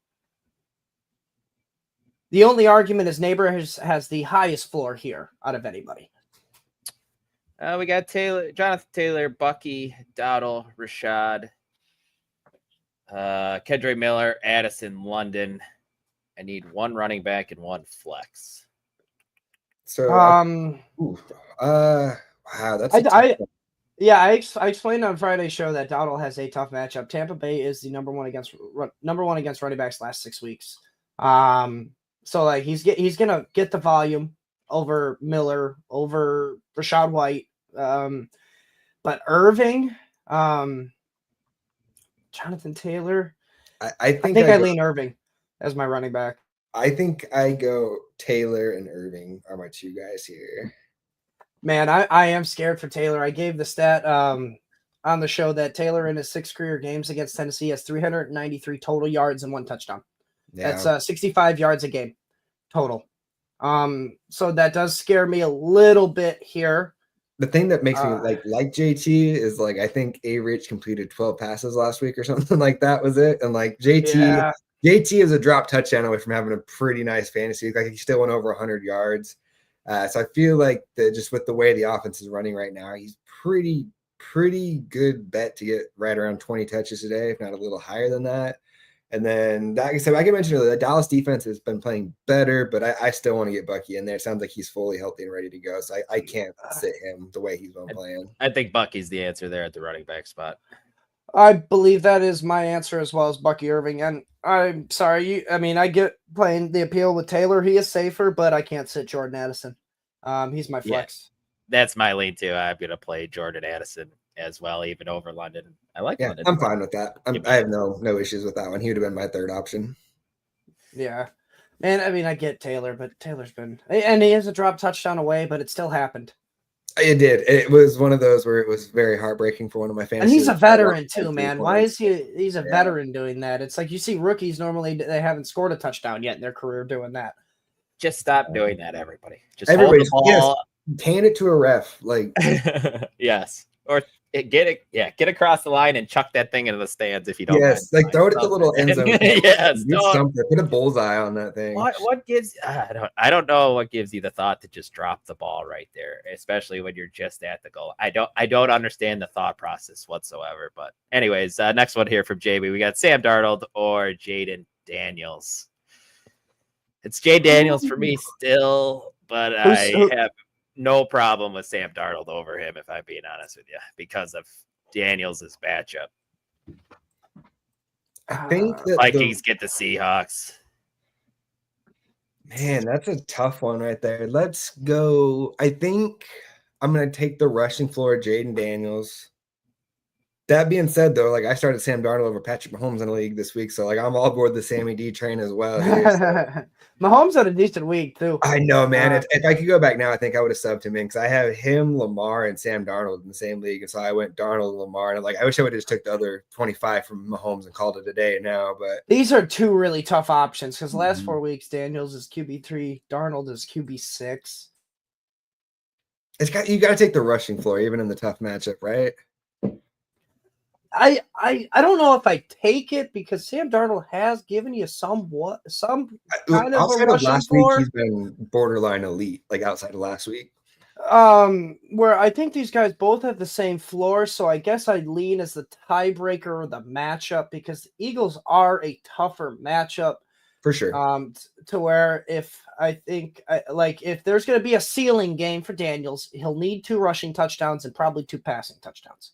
S1: The only argument is Neighbor has the highest floor here out of anybody.
S2: We got Jonathan Taylor, Bucky, Dowdle, Rashad, Kendra Miller, Addison, London. I need 1 running back and 1 flex.
S4: So, wow, that's
S1: I explained on Friday's show that Dowdle has a tough matchup. Tampa Bay is the number one against running backs last 6 weeks. So like he's gonna get the volume over Miller, over Rashad White. But Irving, Jonathan Taylor.
S4: I think
S1: I lean Irving as my running back.
S4: I think I go Taylor and Irving are my 2 guys here.
S1: Man, I am scared for Taylor. I gave the stat on the show that Taylor in his 6 career games against Tennessee has 393 total yards and 1 touchdown. Yeah. That's 65 yards a game total. So that does scare me a little bit here.
S4: The thing that makes me like JT is like I think A-Rich completed 12 passes last week or something like that was it. And like JT is a drop touchdown away from having a pretty nice fantasy. Like he still went over 100 yards. So I feel like just with the way the offense is running right now, he's pretty good bet to get right around 20 touches today, if not a little higher than that. And then, like I said, I can mention earlier, the Dallas defense has been playing better, but I still want to get Bucky in there. It sounds like he's fully healthy and ready to go. So I can't sit him the way he's been playing.
S2: I think Bucky's the answer there at the running back spot.
S1: I believe that is my answer as well as Bucky Irving. And I'm sorry, I get playing the appeal with Taylor. He is safer, but I can't sit Jordan Addison. He's my flex.
S2: Yeah, that's my lean too. I'm going to play Jordan Addison as well, even over London. I like London.
S4: I'm fine with that. I have no issues with that one. He would have been my 3rd option.
S1: Yeah. And I get Taylor, but Taylor's been, and he has a drop touchdown away, but it still happened.
S4: It did. It was one of those where it was very heartbreaking for one of my fans.
S1: And he's a veteran too, man. Why is he's a veteran doing that? It's like you see rookies normally they haven't scored a touchdown yet in their career doing that.
S2: Just stop doing that, everybody. Just
S4: everybody
S2: hold the ball.
S4: Yes, hand it to a ref. Like
S2: yes. Or get across the line and chuck that thing into the stands if you don't.
S4: Yes, like throw it at the little end zone.
S2: Yes,
S4: put a bullseye on that thing.
S2: What gives? I don't know what gives you the thought to just drop the ball right there, especially when you're just at the goal. I don't understand the thought process whatsoever. But anyways, next one here from JB. We got Sam Darnold or Jaden Daniels. It's Jay Daniels for me still, but I have no problem with Sam Darnold over him, if I'm being honest with you, because of Daniels' matchup.
S4: I think that
S2: Vikings get the Seahawks.
S4: Man, that's a tough one right there. Let's go. I think I'm going to take the rushing floor of Jaden Daniels. That being said, though, like I started Sam Darnold over Patrick Mahomes in the league this week, so like I'm all aboard the Sammy D train as well. Here, so.
S1: Mahomes had a decent week too.
S4: I know, man. If I could go back now, I think I would have subbed him in because I have him, Lamar, and Sam Darnold in the same league, and so I went Darnold, Lamar, and like I wish I would have just took the other 25 from Mahomes and called it a day now. But
S1: these are 2 really tough options because the last 4 weeks, Daniels is QB3, Darnold is QB6.
S4: You got to take the rushing floor even in the tough matchup, right?
S1: I don't know if I take it because Sam Darnold has given you some kind of a rushing
S4: last
S1: floor.
S4: Week he's been borderline elite, like outside of last week.
S1: Where I think these guys both have the same floor, so I guess I'd lean as the tiebreaker or the matchup because the Eagles are a tougher matchup.
S4: For sure.
S1: To where if there's going to be a ceiling game for Daniels, he'll need 2 rushing touchdowns and probably 2 passing touchdowns.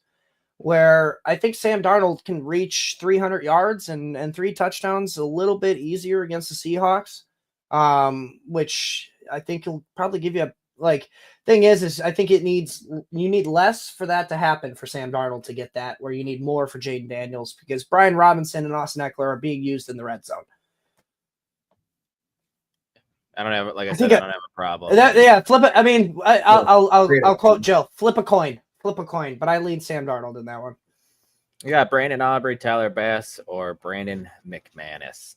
S1: Where I think Sam Darnold can reach 300 yards and 3 touchdowns a little bit easier against the Seahawks, which I think he'll probably give you thing is I think you need less for that to happen for Sam Darnold to get that, where you need more for Jaden Daniels, because Brian Robinson and Austin Eckler are being used in the red zone.
S2: I don't have I don't have a problem.
S1: Flip it. I mean, I'll quote Joe. Flip a coin. But I lean Sam Darnold in that one.
S2: You got Brandon Aubrey, Tyler Bass, or Brandon McManus.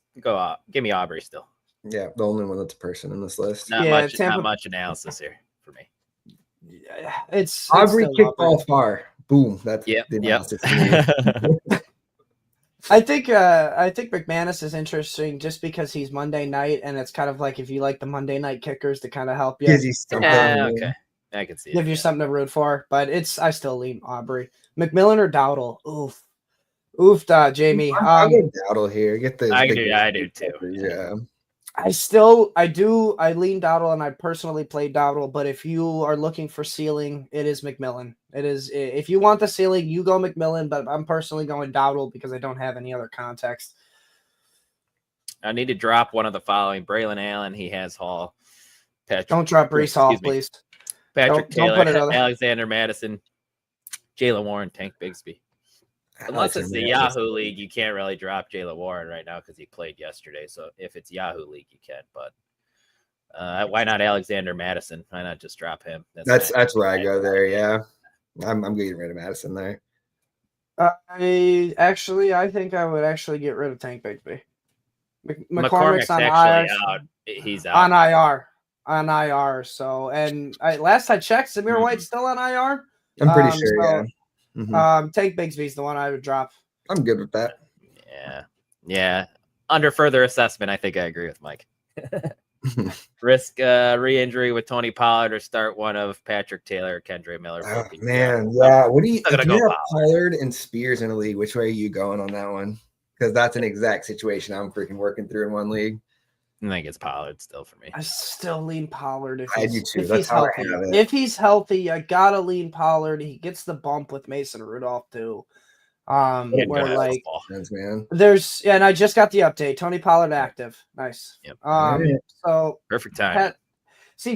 S2: Give me Aubrey still.
S4: Yeah, the only one that's a person in this list.
S2: Not much analysis here for me.
S1: It's
S4: Aubrey kicked ball far. Boom. That's the analysis.
S1: I think McManus is interesting just because he's Monday night, and it's kind of like if you like the Monday night kickers to kind of help you.
S2: Okay. I can see it.
S1: Give you something to root for, but I still lean Aubrey. McMillan or Dowdle? Oof, Jamie.
S4: I get Dowdle here.
S2: I do too.
S4: Yeah.
S1: I lean Dowdle, and I personally play Dowdle, but if you are looking for ceiling, it is McMillan. It is, if you want the ceiling, you go McMillan, but I'm personally going Dowdle because I don't have any other context.
S2: I need to drop one of the following: Braylon Allen, he has Hall.
S1: Don't drop Breece Hall, please.
S2: Patrick Taylor, Alexander Madison, Jaylen Warren, Tank Bigsby. Unless it's the Yahoo League, you can't really drop Jaylen Warren right now because he played yesterday. So if it's Yahoo League, you can. But why not Alexander Madison? Why not just drop him?
S4: That's where I go there. Yeah, I'm getting rid of Madison there.
S1: I think I would actually get rid of Tank Bigsby.
S2: McCormick's on actually out. He's out
S1: on IR. So, and last I checked, Samir White's still on IR.
S4: I'm pretty sure. Yeah.
S1: Mm-hmm. Tank Bigsby's the one I would drop.
S4: I'm good with that.
S2: Yeah. Under further assessment, I think I agree with Mike. Risk re-injury with Tony Pollard or start one of Patrick Taylor, Kendre Miller.
S4: Oh, man, yeah. What do you? If you have Pollard and Spears in a league, which way are you going on that one? Because that's an exact situation I'm freaking working through in one league.
S2: I think it's Pollard still for me.
S1: I still lean Pollard.
S4: I do too.
S1: That's how I have it. If he's healthy, I gotta lean Pollard. He gets the bump with Mason Rudolph too. There's and I just got the update. Tony Pollard active. Nice.
S2: Yep.
S1: So
S2: perfect time.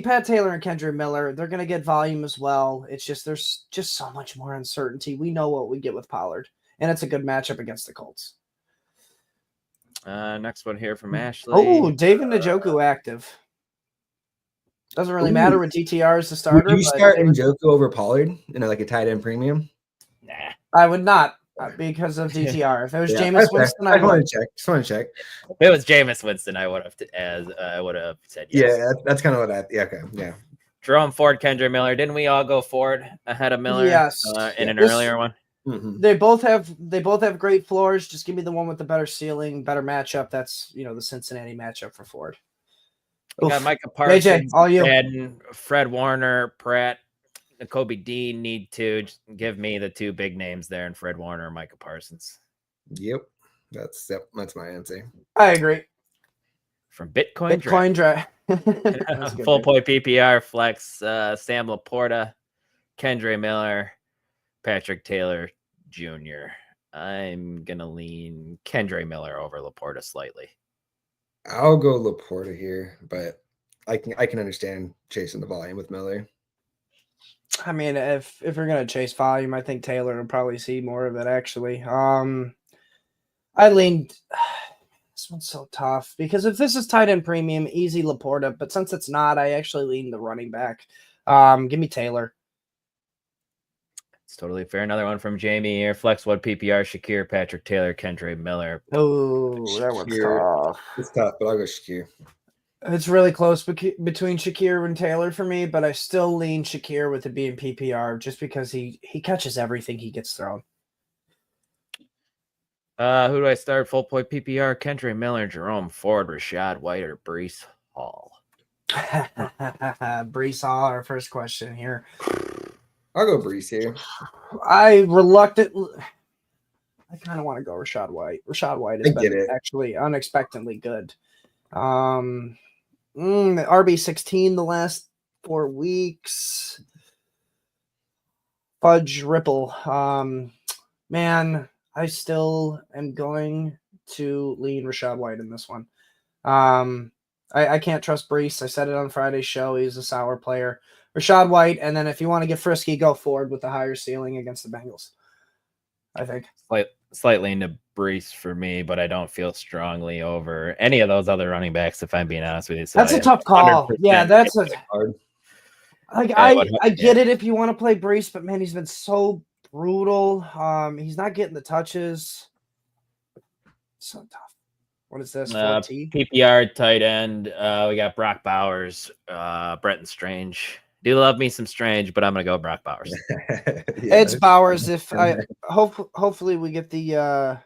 S1: Pat Taylor and Kendre Miller, they're gonna get volume as well. It's just there's just so much more uncertainty. We know what we get with Pollard, and it's a good matchup against the Colts.
S2: Next one here from Ashley.
S1: Oh, David Njoku active. Doesn't really matter with DTR as the starter.
S4: Would you start Njoku over Pollard in a tight end premium?
S2: Nah,
S1: I would not because of DTR. If it was Jameis Winston, I
S4: want to check. Just want to check.
S2: If it was Jameis Winston, I would have said yes.
S4: Yeah, that's kind of what okay, yeah.
S2: Jerome Ford, Kendre Miller. Didn't we all go Ford ahead of Miller?
S1: Yes.
S2: In an earlier one.
S1: Mm-hmm. They both have great floors. Just give me the one with the better ceiling, better matchup. That's the Cincinnati matchup for Ford.
S2: We got Micah Parsons,
S1: AJ, all you.
S2: And Fred Warner, Pratt, Nakobe Dean need to give me the 2 big names there, and Fred Warner and Micah Parsons.
S4: Yep, that's my answer.
S1: I agree.
S2: From Bitcoin
S1: Draft.
S2: Full point PPR flex, Sam Laporta, Kendre Miller, Patrick Taylor Jr. I'm gonna lean Kendre Miller over Laporta slightly.
S4: I'll go Laporta here, but I can understand chasing the volume with Miller.
S1: I mean, if you're gonna chase volume, I think Taylor will probably see more of it. Actually, I leaned. This one's so tough because if this is tight end premium, easy Laporta, but since it's not, I actually lean the running back. Give me Taylor.
S2: It's totally fair. Another one from Jamie here. Flex one PPR, Shakir, Patrick Taylor, Kendre Miller.
S1: Oh, that one's tough.
S4: It's tough, but I'll go Shakir.
S1: It's really close between Shakir and Taylor for me, but I still lean Shakir with it being PPR just because he catches everything he gets thrown.
S2: Who do I start? Full point PPR, Kendre Miller, Jerome Ford, Rashad White, or Breece Hall?
S1: Breece Hall, our first question here.
S4: I'll go Breece here.
S1: I kind of want to go Rashad White. Rashad White has been actually unexpectedly good. RB16 the last 4 weeks. Fudge Ripple. Man, I still am going to lean Rachaad White in this one. I can't trust Brees. I said it on Friday's show. He's a sour player. Rachaad White, and then if you want to get frisky, go forward with the higher ceiling against the Bengals. I think
S2: slightly into Brees for me, but I don't feel strongly over any of those other running backs. If I'm being honest with you, so
S1: that's a tough call. Yeah, that's hard. Like I get it if you want to play Brees, but man, he's been so brutal. He's not getting the touches. So tough. What is this?
S2: PPR tight end. We got Brock Bowers, Brenton Strange. Do love me some Strange, but I'm gonna go Brock Bowers.
S1: It's Bowers. If I hopefully we get the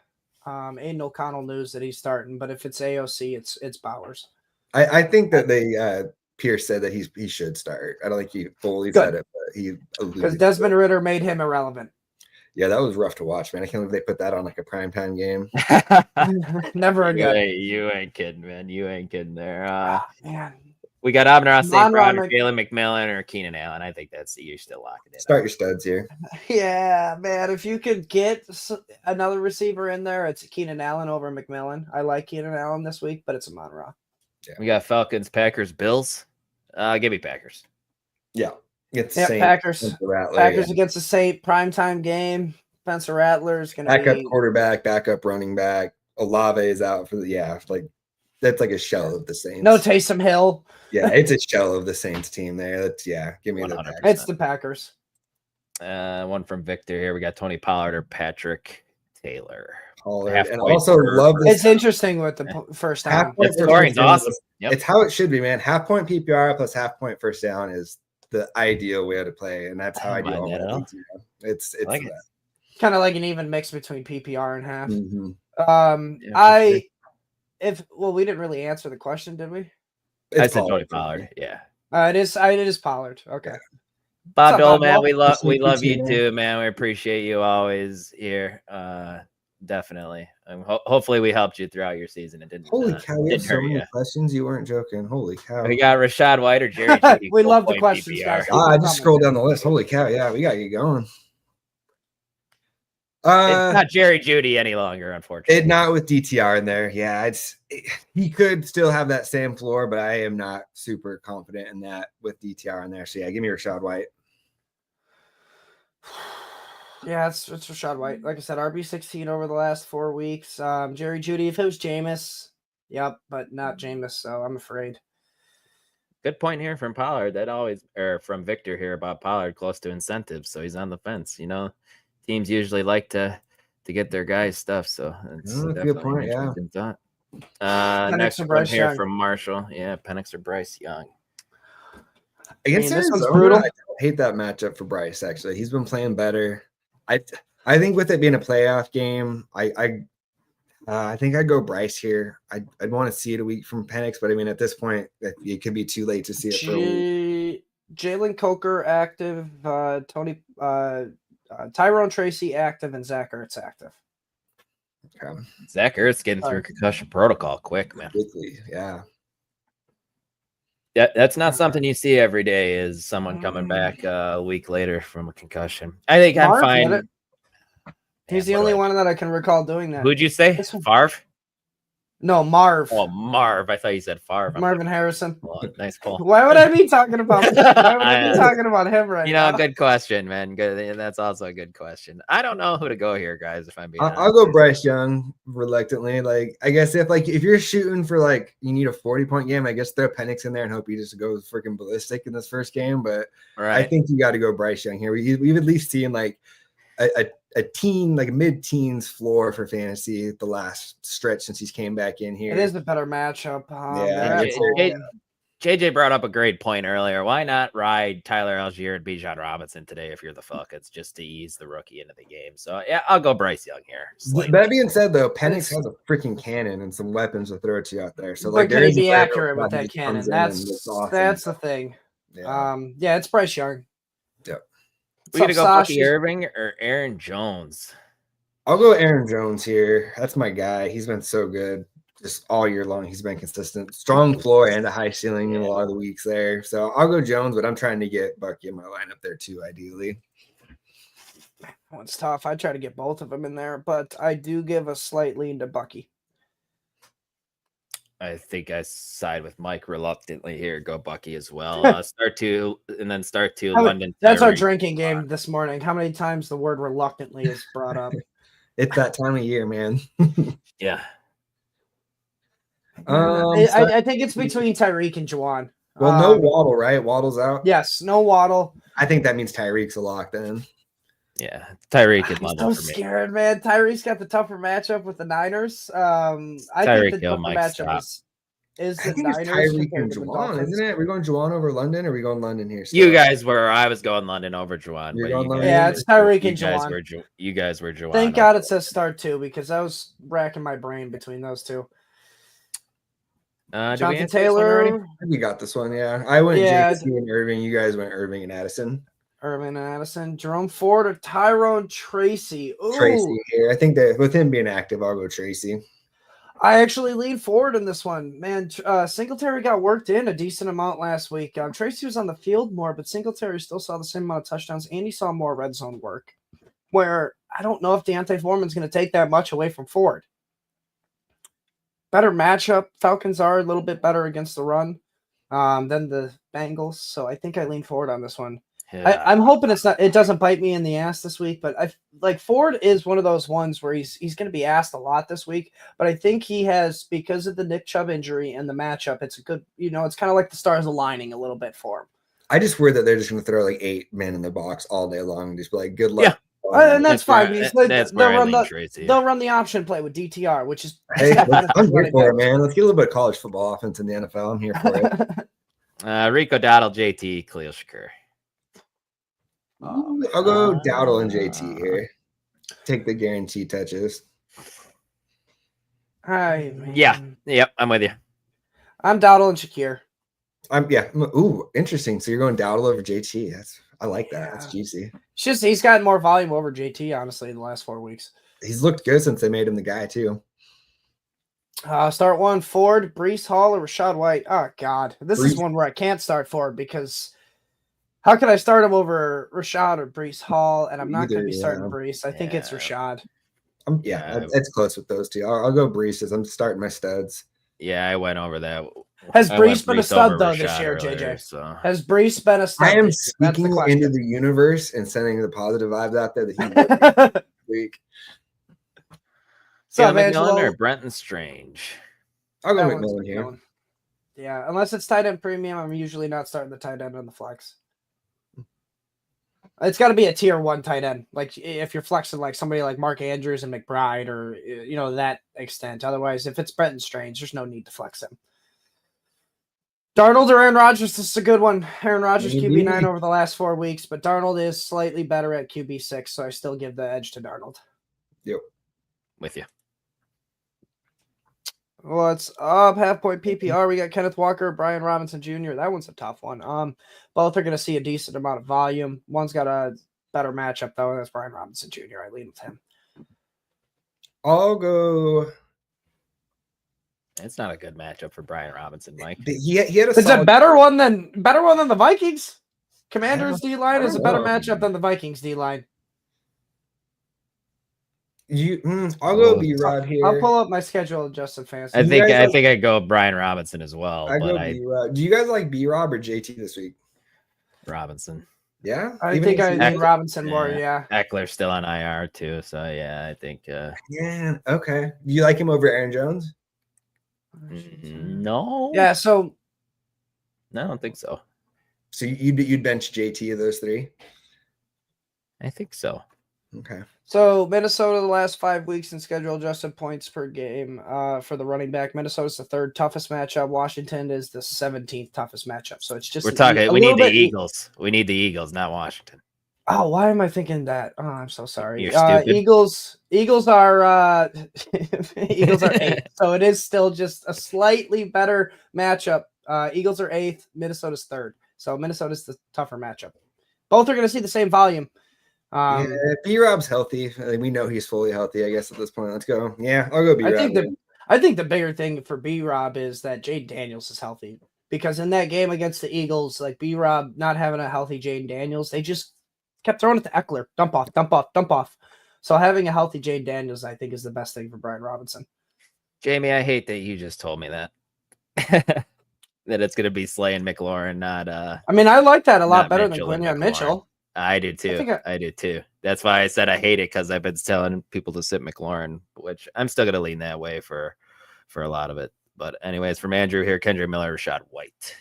S1: Aiden O'Connell news that he's starting, but if it's AOC, it's Bowers.
S4: I think that they Pierce said that he should start. I don't think he fully said it, but he
S1: because Desmond Ridder made him irrelevant.
S4: Yeah, that was rough to watch, man. I can't believe they put that on like a primetime game.
S1: Never again.
S2: You ain't kidding, man. You ain't kidding there.
S1: Man.
S2: We got Amon-Ra St. Brown or Jalen McMillan or Keenan Allen. I think you're still locking it.
S4: Start your studs here.
S1: Yeah, man. If you could get another receiver in there, it's Keenan Allen over McMillan. I like Keenan Allen this week, but it's Amon-Ra.
S2: Yeah. We got Falcons, Packers, Bills. Give me Packers.
S4: Yeah.
S1: Packers. Packers against the Saint primetime game. Spencer Rattler is going to
S4: backup quarterback, backup running back. Olave is out for that's like a shell of the Saints.
S1: No Taysom Hill.
S4: Yeah, it's a shell of the Saints team there. Give me 100%.
S1: It's the Packers.
S2: One from Victor here. We got Tony Pollard or Patrick Taylor.
S4: And also love this.
S1: It's interesting with the first down.
S2: Scoring's awesome. Yep.
S4: It's how it should be, man. Half point PPR plus half point first down is the ideal way to play, and that's how I do all my leagues. It's like
S1: kind of like an even mix between PPR and half.
S2: Mm-hmm.
S1: We didn't really answer the question, did we?
S2: I said Tony Pollard. Yeah.
S1: It is Pollard. Okay.
S2: Bob Dole, man, we love you too, man. We appreciate you always here. Definitely. Hopefully we helped you throughout your season. It didn't.
S4: Holy cow! We have so many questions. You weren't joking. Holy cow!
S2: We got Rachaad White or Jerry.
S1: We love the questions, guys.
S4: I just scrolled down the list. Holy cow! Yeah, we got you going.
S2: It's not Jerry Jeudy any longer, unfortunately.
S4: Not with DTR in there. Yeah, he could still have that same floor, but I am not super confident in that with DTR in there. So yeah, give me Rachaad White.
S1: Yeah, it's Rachaad White. Like I said, RB16 over the last 4 weeks. Jerry Jeudy, if it was Jameis, yep, but not Jameis, so I'm afraid.
S2: Good point here from Pollard. From Victor here about Pollard, close to incentives, so he's on the fence. You know, teams usually like to get their guys stuff, so it's definitely a good point. Yeah. Next one here Young. From Marshall. Yeah, Penix or Bryce Young.
S4: Against Arizona, brutal. I don't hate that matchup for Bryce. Actually, he's been playing better. I think with it being a playoff game, I think I'd go Bryce here. I'd want to see it a week from Penix, but I mean at this point, it could be too late to see it for a week.
S1: Jalen Coker active, Tyrone Tracy active, and Zach Ertz active.
S4: Okay.
S2: Zach Ertz getting through concussion protocol quick, man.
S4: Quickly, yeah.
S2: That's not something you see every day. Is someone coming back a week later from a concussion? I think I'm fine.
S1: He's the only one that I can recall doing that.
S2: Who'd you say? Favre?
S1: No, Marv.
S2: Oh, Marv. I thought you said Favre.
S1: Marvin Harrison.
S2: Oh, nice call.
S1: Why would I be talking about him? Why would I be talking about him right now?
S2: Good question, man. Good. That's also a good question. I don't know who to go here, guys. If I'm being honest.
S4: I'll go Bryce Young reluctantly. Like, I guess if you're shooting for you need a 40-point game, I guess throw Penix in there and hope he just goes freaking ballistic in this first game. But I think you got to go Bryce Young here. We've at least seen a mid-teens floor for fantasy the last stretch since he's came back in here.
S1: It is a better matchup.
S2: JJ brought up a great point earlier. Why not ride Tyler Algier and Bijan Robinson today if you're the Falcons, just to ease the rookie into the game? So yeah, I'll go Bryce Young here.
S4: That being said, though, Penix has a freaking cannon and some weapons to throw to you out there. So
S1: can he be accurate with that cannon? That's the thing. Yeah, it's Bryce Young.
S2: Yep. We gonna go Bucky Irving or Aaron Jones?
S4: I'll go Aaron Jones here. That's my guy. He's been so good. just all year long. He's been consistent, strong floor and a high ceiling in a lot of the weeks there. So I'll go Jones, but I'm trying to get Bucky in my lineup there too, ideally.
S1: Well, it's tough. I try to get both of them in there, but I do give a slight lean to Bucky.
S2: I think I side with Mike reluctantly here. Go Bucky as well. Start two London.
S1: That's our drinking game this morning. How many times the word reluctantly is brought up?
S4: It's that time of year, man.
S2: Yeah.
S1: I think it's between Tyreek and Juwan.
S4: Well, no Waddle, right? Waddle's out.
S1: Yes, no Waddle.
S4: I think that means Tyreek's a lock then.
S2: Yeah, Tyreek is
S1: I'm so scared, man. Tyreek's got the tougher matchup with the Niners. I
S2: Tyreek
S1: think the tougher matchup is the Niners.
S4: Tyreek and Juwan, isn't it? Are we going Juwan over London, or are we going London here?
S2: You guys were. I was going London over Juwan.
S1: Yeah, it's Tyreek and Juwan.
S2: You guys were Juwan.
S1: Thank God it says start two because I was racking my brain between those two. Jonathan Taylor.
S4: We got this one. Yeah, I went JC and Irving. You guys went Irving and Addison.
S1: Jerome Ford or Tyrone Tracy. Ooh.
S4: Tracy here. I think that with him being active, I'll go Tracy.
S1: I actually lean forward in this one. Man, Singletary got worked in a decent amount last week. Tracy was on the field more, but Singletary still saw the same amount of touchdowns, and he saw more red zone work, where I don't know if Deontay Foreman's going to take that much away from Ford. Better matchup. Falcons are a little bit better against the run than the Bengals, so I think I lean forward on this one. Yeah. I'm hoping it doesn't bite me in the ass this week, but Ford is one of those ones where he's going to be asked a lot this week, but I think he has, because of the Nick Chubb injury and the matchup, it's a good, it's kind of like the stars aligning a little bit for him.
S4: I just worry that they're just going to throw like 8 men in the box all day long and just be like, good luck.
S1: Yeah. And that's fine. They'll run the option play with DTR, which is
S4: I'm here for it, man. Let's get a little bit of college football offense in the NFL. I'm here for
S2: it. Rico Dowdle, JT, Khalil Shakur.
S4: I'll go Dowdle and JT here. Take the guaranteed touches.
S2: Yeah. Yep. I'm with you.
S1: I'm Dowdle and Shakir.
S4: Ooh, interesting. So you're going Dowdle over JT. I like that. That's juicy.
S1: He's gotten more volume over JT, honestly, in the last 4 weeks.
S4: He's looked good since they made him the guy, too.
S1: Start one, Ford, Breece Hall, or Rachaad White. Oh, God. This is one where I can't start Ford because how can I start him over Rachaad or Breece Hall? And I'm not going to be starting Breece. I think it's Rachaad.
S4: It's close with those two. I'll go Breece as I'm starting my studs.
S2: Yeah, I went over that.
S1: Has Breece been a stud, though, this year, JJ?
S2: So.
S1: Has Breece been a stud?
S4: I am speaking into the universe and sending the positive vibes out there that he will this week.
S2: So, McMillan or Brenton Strange?
S4: I'll go McMillan here.
S1: Yeah, unless it's tight end premium, I'm usually not starting the tight end on the flex. It's got to be a tier 1 tight end. Like if you're flexing like somebody like Mark Andrews and McBride or, that extent. Otherwise, if it's Brenton Strange, there's no need to flex him. Darnold or Aaron Rodgers, this is a good one. Aaron Rodgers QB9 over the last 4 weeks, but Darnold is slightly better at QB6, so I still give the edge to Darnold.
S4: Yep.
S2: With you.
S1: What's up? Half-point PPR. We got Kenneth Walker, Brian Robinson Jr. That one's a tough one. Both are going to see a decent amount of volume. One's got a better matchup, though, and that's Brian Robinson Jr. I lean with him.
S4: I'll go...
S2: It's not a good matchup for Brian Robinson, Mike.
S4: He had a
S1: It's a better one than the Vikings. Commanders D-line is a better matchup than the Vikings D-line.
S4: I'll go B-Rod here.
S1: I'll pull up my schedule, Justin Fancy.
S2: I think I'd go Brian Robinson as well.
S4: Do you guys like B-Rob or JT this week?
S2: Robinson.
S4: Yeah?
S1: I think I need Robinson more, yeah.
S2: Eckler's still on IR too, so yeah, I think
S4: yeah, okay. Do you like him over Aaron Jones?
S2: No.
S1: Yeah, so
S2: no, I don't think so.
S4: So you'd bench JT of those 3?
S2: I think so.
S4: Okay.
S1: So Minnesota the last 5 weeks in schedule adjusted points per game for the running back. Minnesota's the 3rd toughest matchup. Washington is the 17th toughest matchup. So it's just
S2: we need the Eagles. We need the Eagles, not Washington.
S1: Oh, why am I thinking that? Oh, I'm so sorry.
S2: You're stupid.
S1: Eagles are Eagles are 8th. So it is still just a slightly better matchup. Eagles are 8th, Minnesota's 3rd. So Minnesota's the tougher matchup. Both are going to see the same volume.
S4: B-Rob's healthy. We know he's fully healthy, I guess, at this point. Let's go. Yeah, I'll go B-Rob.
S1: I think the bigger thing for B-Rob is that Jaden Daniels is healthy. Because in that game against the Eagles, like B-Rob not having a healthy Jaden Daniels, they just kept throwing it to Eckler. Dump off, dump off, dump off. So having a healthy Jaden Daniels, I think, is the best thing for Brian Robinson.
S2: Jamie, I hate that you just told me that. That it's going to be Slay and McLaurin, not
S1: I mean, I like that a lot better
S2: Mitchell
S1: than Quinion Mitchell.
S2: I do too. I do too. That's why I said I hate it, because I've been telling people to sit McLaurin, which I'm still going to lean that way for a lot of it. But anyways, from Andrew here, Kendrick Miller, Rashad White.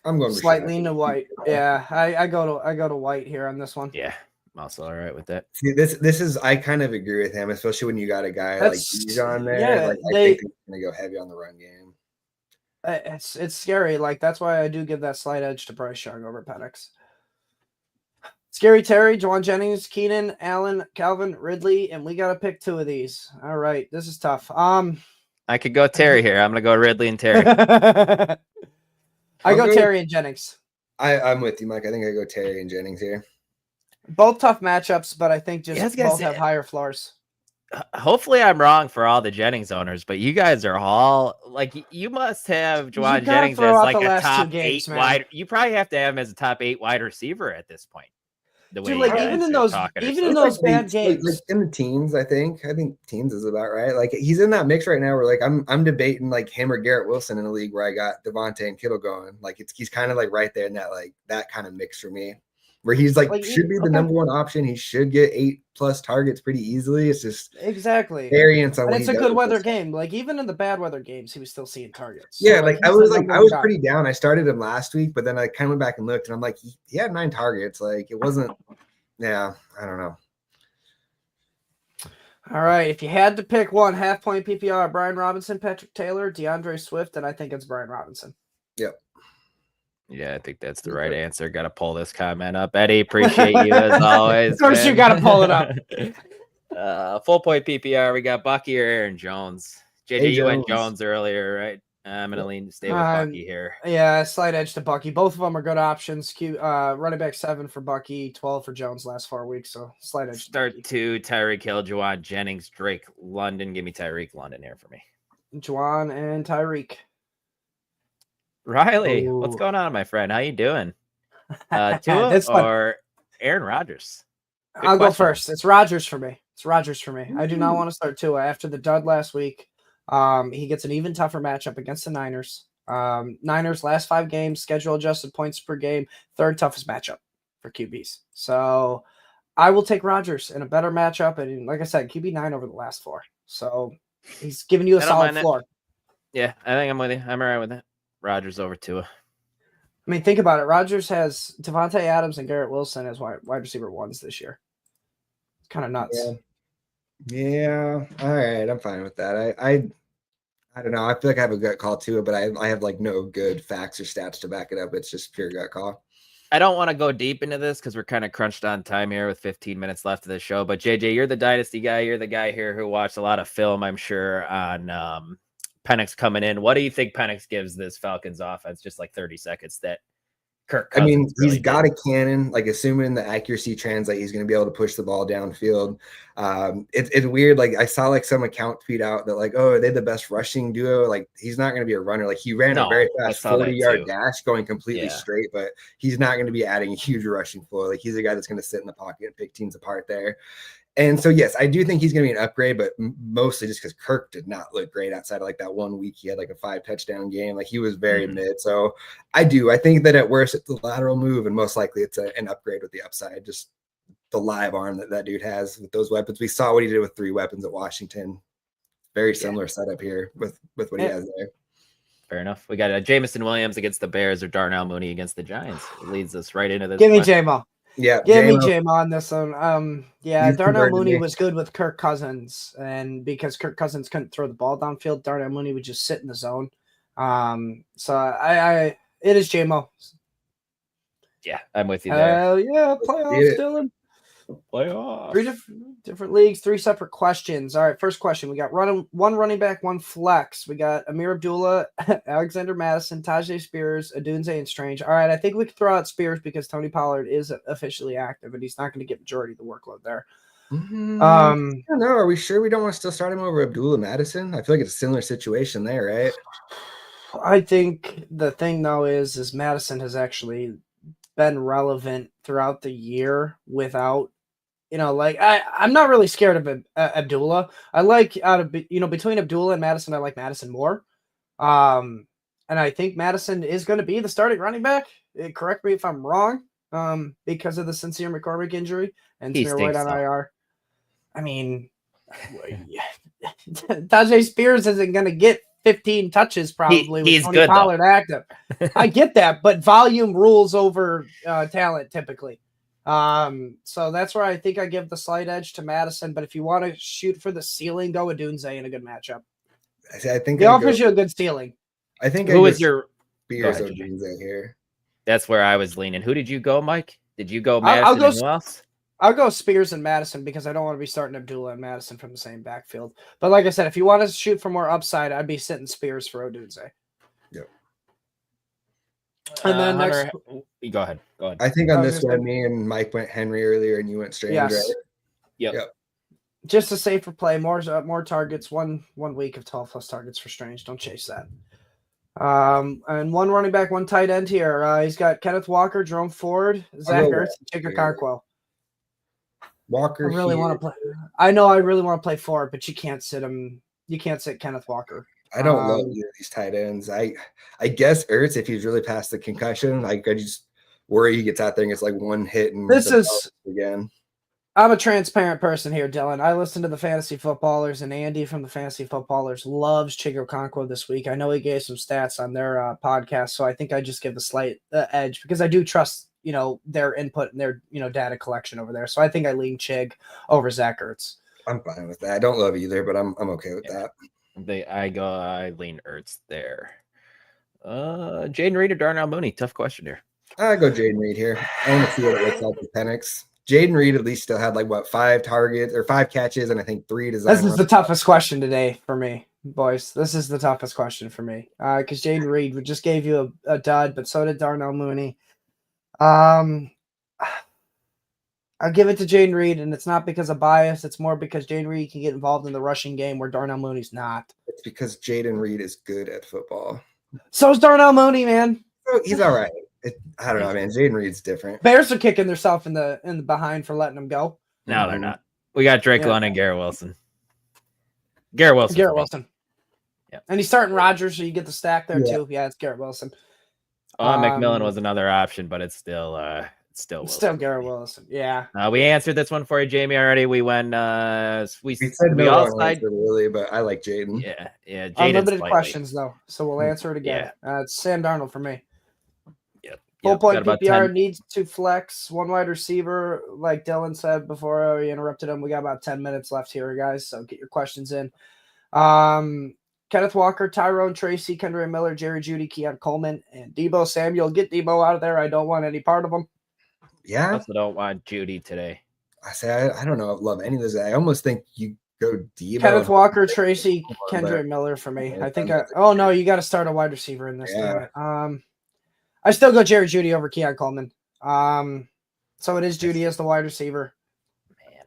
S4: I'm going
S1: slightly lean to White. Yeah, I go to White here on this one.
S2: Yeah, I'm also all right with that.
S4: See, this is I kind of agree with him, especially when you got a guy like Bijan there.
S1: Yeah,
S4: like, I think they're going to go heavy on the run game.
S1: It's scary. Like, that's why I do give that slight edge to Bryce Young over Penix. Scary Terry, Juwan Jennings, Keenan, Allen, Calvin, Ridley, and we got to pick 2 of these. All right, this is tough.
S2: I could go Terry here. I'm going to go Ridley and Terry.
S1: I go Terry and Jennings.
S4: I'm with you, Mike. I think I go Terry and Jennings here.
S1: Both tough matchups, but I think just both have higher floors.
S2: Hopefully I'm wrong for all the Jennings owners, but you guys are all like, you must have Juwan Jennings as like a top 8 wide. You probably have to have him as a top 8 wide receiver at this point. The way
S1: like even in those bad games,
S4: like in the teens, I think teens is about right. Like he's in that mix right now where like I'm debating like him or Garrett Wilson in a league where I got Devontae and Kittle going. Like he's kind of like right there in that kind of mix for me, where he's like should be the number 1 option. He should get 8+ targets pretty easily. It's just variance on.
S1: And it's a good weather game. Like even in the bad weather games, he was still seeing targets.
S4: Yeah, so, I was pretty down. I started him last week, but then I kind of went back and looked, and I'm like, he had 9 targets. Like it wasn't. Yeah, I don't know.
S1: All right, if you had to pick one, half-point PPR, Brian Robinson, Patrick Taylor, DeAndre Swift, and I think it's Brian Robinson.
S4: Yep.
S2: Yeah, I think that's the right answer. Got to pull this comment up. Eddie, appreciate you as always.
S1: Of course, you got to pull it up.
S2: Full point PPR, we got Bucky or Aaron Jones. JJ, you went Jones earlier, right? I'm going to lean to stay with Bucky here.
S1: Yeah, slight edge to Bucky. Both of them are good options. Running back 7 for Bucky, 12 for Jones last 4 weeks. So slight edge.
S2: Start 2, Tyreek Hill, Juwan Jennings, Drake London. Give me Tyreek London here for me.
S1: Juwan and Tyreek.
S2: Riley, what's going on, my friend? How you doing? Tua or Aaron Rodgers?
S1: I'll go first. It's Rodgers for me. I do not want to start Tua after the dud last week. He gets an even tougher matchup against the Niners. Niners last 5 games, schedule adjusted points per game, 3rd toughest matchup for QBs. So I will take Rodgers in a better matchup. And like I said, QB 9 over the last 4. So he's giving you a solid floor.
S2: Yeah, I think I'm with you. I'm all right with that. Rodgers over Tua.
S1: I mean, think about it. Rodgers has Devontae Adams and Garrett Wilson as wide receiver 1s this year. It's kind of nuts.
S4: Yeah. All right. I'm fine with that. I don't know. I feel like I have a gut call to it, but I have like no good facts or stats to back it up. It's just pure gut call.
S2: I don't want to go deep into this because we're kind of crunched on time here with 15 minutes left of the show. But JJ, you're the dynasty guy. You're the guy here who watched a lot of film, I'm sure, on Penix coming in. What do you think Penix gives this Falcons offense? Just like 30 seconds that Kirk Cousins.
S4: I mean, he's got a cannon, like assuming the accuracy translate, he's going to be able to push the ball downfield. It's weird. Like I saw like some account tweet out that like, oh, are they the best rushing duo? Like he's not going to be a runner. Like he ran a very fast 40-yard dash going completely straight, but he's not going to be adding a huge rushing floor. Like he's a guy that's going to sit in the pocket and pick teams apart there. And so, yes, I do think he's going to be an upgrade, but mostly just because Kirk did not look great outside of like that 1 week. He had like a 5-touchdown game. Like he was very mid. So I think that at worst it's a lateral move, and most likely it's an upgrade with the upside. Just the live arm that dude has with those weapons. We saw what he did with 3 weapons at Washington. Very similar setup here with what he has there.
S2: Fair enough. We got Jamison Williams against the Bears or Darnell Mooney against the Giants. It leads us right into this.
S1: Give me J-Mo.
S4: Yeah,
S1: give me J-Mo on this one. Darnell Mooney was good with Kirk Cousins, and because Kirk Cousins couldn't throw the ball downfield, Darnell Mooney would just sit in the zone. So it is J-Mo.
S2: Yeah, I'm with you there.
S1: Hell yeah, playoffs, Dylan.
S2: Playoffs.
S1: 3 different leagues, 3 separate questions. All right, first question. We got one running back, 1 flex. We got Amir Abdullah, Alexander Madison, Tajay Spears, Adunze, and Strange. All right, I think we could throw out Spears because Tony Pollard is officially active, and he's not going to get majority of the workload there.
S4: I don't know. Are we sure we don't want to still start him over Abdullah Madison? I feel like it's a similar situation there, right?
S1: I think the thing though is Madison has actually been relevant throughout the year without, like I'm not really scared of Abdullah. I like between Abdullah and Madison, I like Madison more. And I think Madison is going to be the starting running back. Correct me if I'm wrong. Because of the Sincere McCormick injury and Samir White on IR. I mean, Tajay Spears isn't going to get 15 touches probably with Tony Pollard active. I get that, but volume rules over talent typically. So that's where I think I give the slight edge to Madison. But if you want to shoot for the ceiling, go with Dunze in a good matchup.
S4: I think
S1: he offers you a good ceiling.
S4: I think
S2: who is your
S4: Spears or Dunze here?
S2: That's where I was leaning. Who did you go, Mike? Did you go Madison and who else?
S1: I'll go Spears and Madison because I don't want to be starting Abdullah and Madison from the same backfield. But like I said, if you want to shoot for more upside, I'd be sitting Spears for Odunze.
S4: Yep.
S1: And then
S2: Hunter, go ahead.
S4: I think on this one, me and Mike went Henry earlier, and you went Strange, right?
S2: Yep.
S1: Just a safer play, more targets, one week of 12 plus targets for Strange. Don't chase that. And one running back, one tight end here. He's got Kenneth Walker, Jerome Ford, Zach Ertz, and Chigga Conquo.
S4: Walker.
S1: I really want to play. I know I really want to play Ford, but you can't sit him. You can't sit Kenneth Walker.
S4: I don't love either of these tight ends. I guess Ertz, if he's really past the concussion, I just worry he gets out there and gets like one hit and
S1: this is
S4: again.
S1: I'm a transparent person here, Dylan. I listen to the Fantasy Footballers, and Andy from the Fantasy Footballers loves Chigga Conquo this week. I know he gave some stats on their podcast, so I think I just give the slight edge because I do trust their input and their data collection over there. So I think I lean Chig over Zach Ertz.
S4: I'm fine with that. I don't love either, but I'm okay with that.
S2: I lean Ertz there. Jaden Reed or Darnell Mooney? Tough question here.
S4: I go Jaden Reed here. I want to see what it looks like with Penix. Jaden Reed at least still had 5 targets or 5 catches, and I think 3 design.
S1: This is the toughest question today for me, boys. This is the toughest question for me because Jaden Reed just gave you a dud, but so did Darnell Mooney. I'll give it to Jaden Reed, and it's not because of bias. It's more because Jaden Reed can get involved in the rushing game where Darnell Mooney's not.
S4: It's because Jaden Reed is good at football.
S1: So is Darnell Mooney, man.
S4: He's all right. I don't know, man. Jaden Reed's different.
S1: Bears are kicking themselves in the behind for letting him go.
S2: No, they're not. We got Drake London and Garrett Wilson. Garrett Wilson.
S1: Yeah. And he's starting Rodgers, so you get the stack there too. Yeah, it's Garrett Wilson.
S2: McMillan was another option, but it's still
S1: Garrett Wilson. Yeah.
S2: We answered this one for you, Jamie, already. We went we
S4: said we all answered really, but I like Jaden.
S2: Yeah.
S1: Unlimited questions though, so we'll answer it again. It's Sam Darnold for me. Full point PPR needs to flex one wide receiver, like Dylan said before we interrupted him. We got about 10 minutes left here, guys. So get your questions in. Kenneth Walker, Tyrone Tracy, Kendra Miller, Jerry Jeudy, Keon Coleman, and Deebo Samuel. Get Deebo out of there. I don't want any part of him.
S2: Yeah. I also don't want Jeudy today.
S4: I say I don't know. I love any of those. I almost think you go Deebo.
S1: Kenneth Walker, Tracy, Kendra Miller for me. I think no, you got to start a wide receiver in this. Yeah. I still go Jerry Jeudy over Keon Coleman. So it is Jeudy as the wide receiver.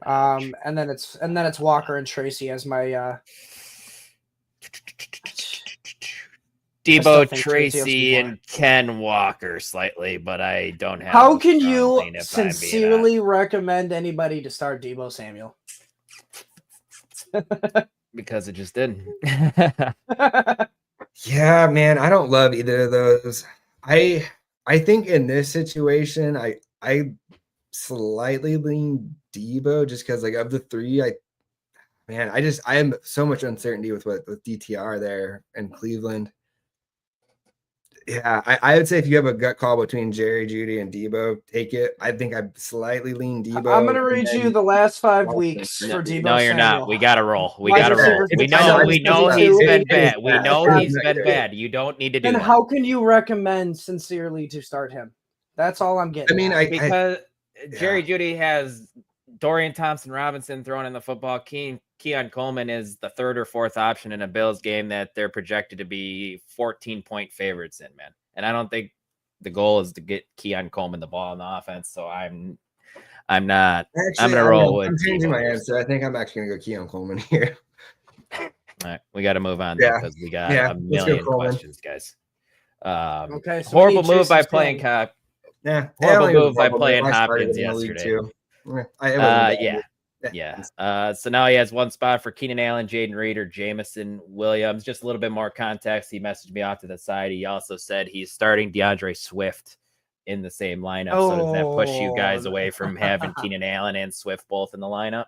S1: And then it's Walker and Tracy as my
S2: Deebo, Tracy, and Ken Walker slightly, but I don't have.
S1: How can you sincerely recommend anybody to start Deebo Samuel?
S2: Because it just didn't.
S4: Yeah, man, I don't love either of those. I think in this situation, I slightly lean Deebo just because of the 3, I am so much uncertainty with DTR there in Cleveland. Yeah, I would say if you have a gut call between Jerry, Jeudy, and Deebo, take it. I think I slightly lean Deebo.
S1: I'm gonna read you the last 5 weeks for Deebo.
S2: No, you're
S1: Samuel.
S2: not. We gotta roll. We know he's been bad. We know he's been bad. You don't need to do
S1: that.
S2: And
S1: how can you recommend sincerely to start him? That's all I'm getting.
S2: I mean, because Jerry Jeudy has Dorian Thompson-Robinson throwing in the football. Keon Coleman is the 3rd or 4th option in a Bills game that they're projected to be 14-point favorites in, man. And I don't think the goal is to get Keon Coleman the ball in the offense. So I'm I'm not.
S4: Actually,
S2: I'm gonna roll with.
S4: I'm changing my answer. I think I'm actually gonna go Keon Coleman here.
S2: All right, we got to move on because we got a
S4: let's go
S2: million
S4: Coleman.
S2: questions, guys.
S1: Okay, so
S2: horrible move by playing Cop.
S4: Yeah,
S2: horrible move by playing Hopkins yesterday. So now he has one spot for Keenan Allen, Jaden Reed, or Jamison Williams. Just a little bit more context. He messaged me off to the side. He also said he's starting DeAndre Swift in the same lineup. So does that push you guys away from having Keenan Allen and Swift both in the lineup?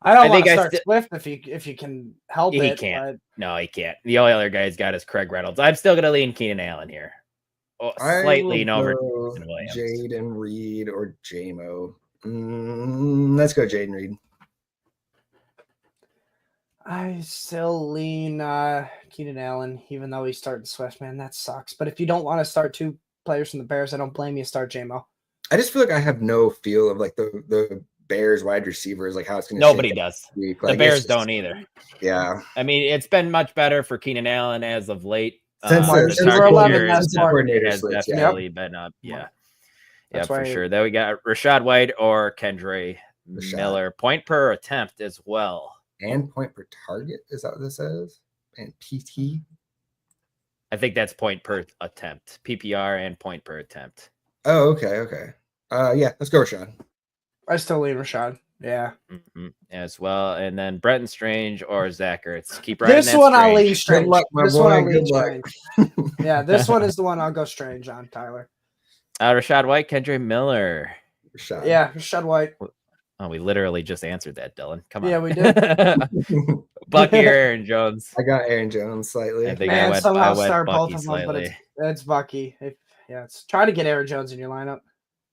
S1: I don't want to start Swift if you can help it.
S2: He can't. No, he can't. The only other guy he's got is Craig Reynolds. I'm still going to lean Keenan Allen here. Slightly lean over
S4: Jaden Reed or JMO. Let's go Jaden Reed.
S1: I still lean Keenan Allen, even though he's starting Swift. Man, that sucks. But if you don't want to start two players from the Bears, I don't blame you. Start JMO.
S4: I just feel like I have no feel of like the Bears wide receivers, like how it's going to.
S2: Nobody does.
S4: Like,
S2: the Bears don't either.
S4: Yeah.
S2: I mean, it's been much better for Keenan Allen as of late.
S4: Since
S1: coordinator
S2: has definitely been up. Yeah. Yeah, for sure. Then we got Rashad White or Kendre Miller. Point per attempt as well.
S4: And point per target. Is that what this says? And PT?
S2: I think that's point per attempt. PPR and point per attempt.
S4: Oh, okay. Yeah, let's go Rashad.
S1: I still lean Rashad. Yeah.
S2: As well. And then Brenton Strange or Zach Ertz. Keep riding
S1: this one I'll lean Strange.
S4: Good luck, my boy.
S1: Yeah, this one is the one I'll go Strange on, Tyler.
S2: Rashad White, Kendre Miller.
S4: Rashad.
S1: Yeah, Rashad White.
S2: Oh, we literally just answered that, Dylan. Come on.
S1: Yeah, we did.
S2: Bucky or Aaron Jones?
S4: I got Aaron Jones slightly.
S2: I think
S1: I went start
S2: Bucky
S1: both of them, but it's Bucky. Try to get Aaron Jones in your lineup.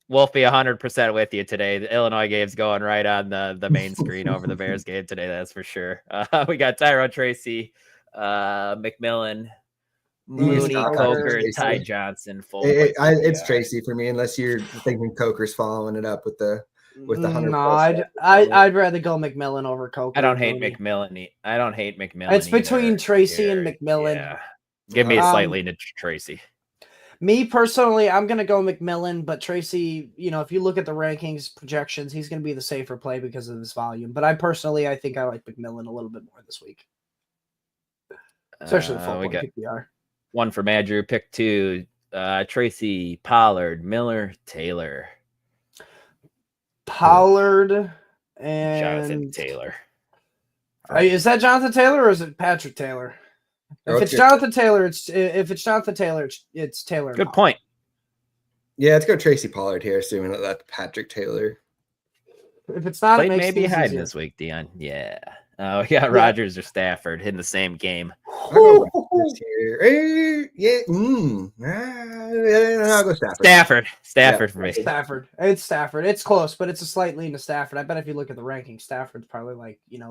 S2: Wolf be 100% with you today. The Illinois game's going right on the main screen over the Bears game today. That's for sure. We got Tyrone Tracy, McMillan, Mooney, Coker, Ty Johnson.
S4: It's Tracy for me, unless you're thinking Coker's following it up with the 100.
S1: No, I'd rather go McMillan over Coker.
S2: I don't hate McMillan.
S1: It's between Tracy and McMillan.
S2: Yeah. Give me a slightly to Tracy.
S1: Me personally, I'm going to go McMillan, but Tracy, if you look at the rankings projections, he's going to be the safer play because of his volume. But I think I like McMillan a little bit more this week, especially the
S2: we got
S1: PPR.
S2: One for Madrew, pick 2, Tracy, Pollard, Miller, Taylor.
S1: Pollard and
S2: Jonathan Taylor.
S1: Is that Jonathan Taylor or is it Patrick Taylor? If it's Jonathan Taylor, it's Taylor.
S2: Good point.
S4: Yeah, let's go Tracy Pollard here, assuming that's Patrick Taylor.
S1: If it's not,
S2: Played maybe hiding this week, Dion. Yeah. We got Rodgers or Stafford in the same game.
S4: I'll go Stafford.
S2: Stafford for me.
S1: Stafford. It's Stafford. It's close, but it's a slight lean to Stafford. I bet if you look at the rankings, Stafford's probably like 10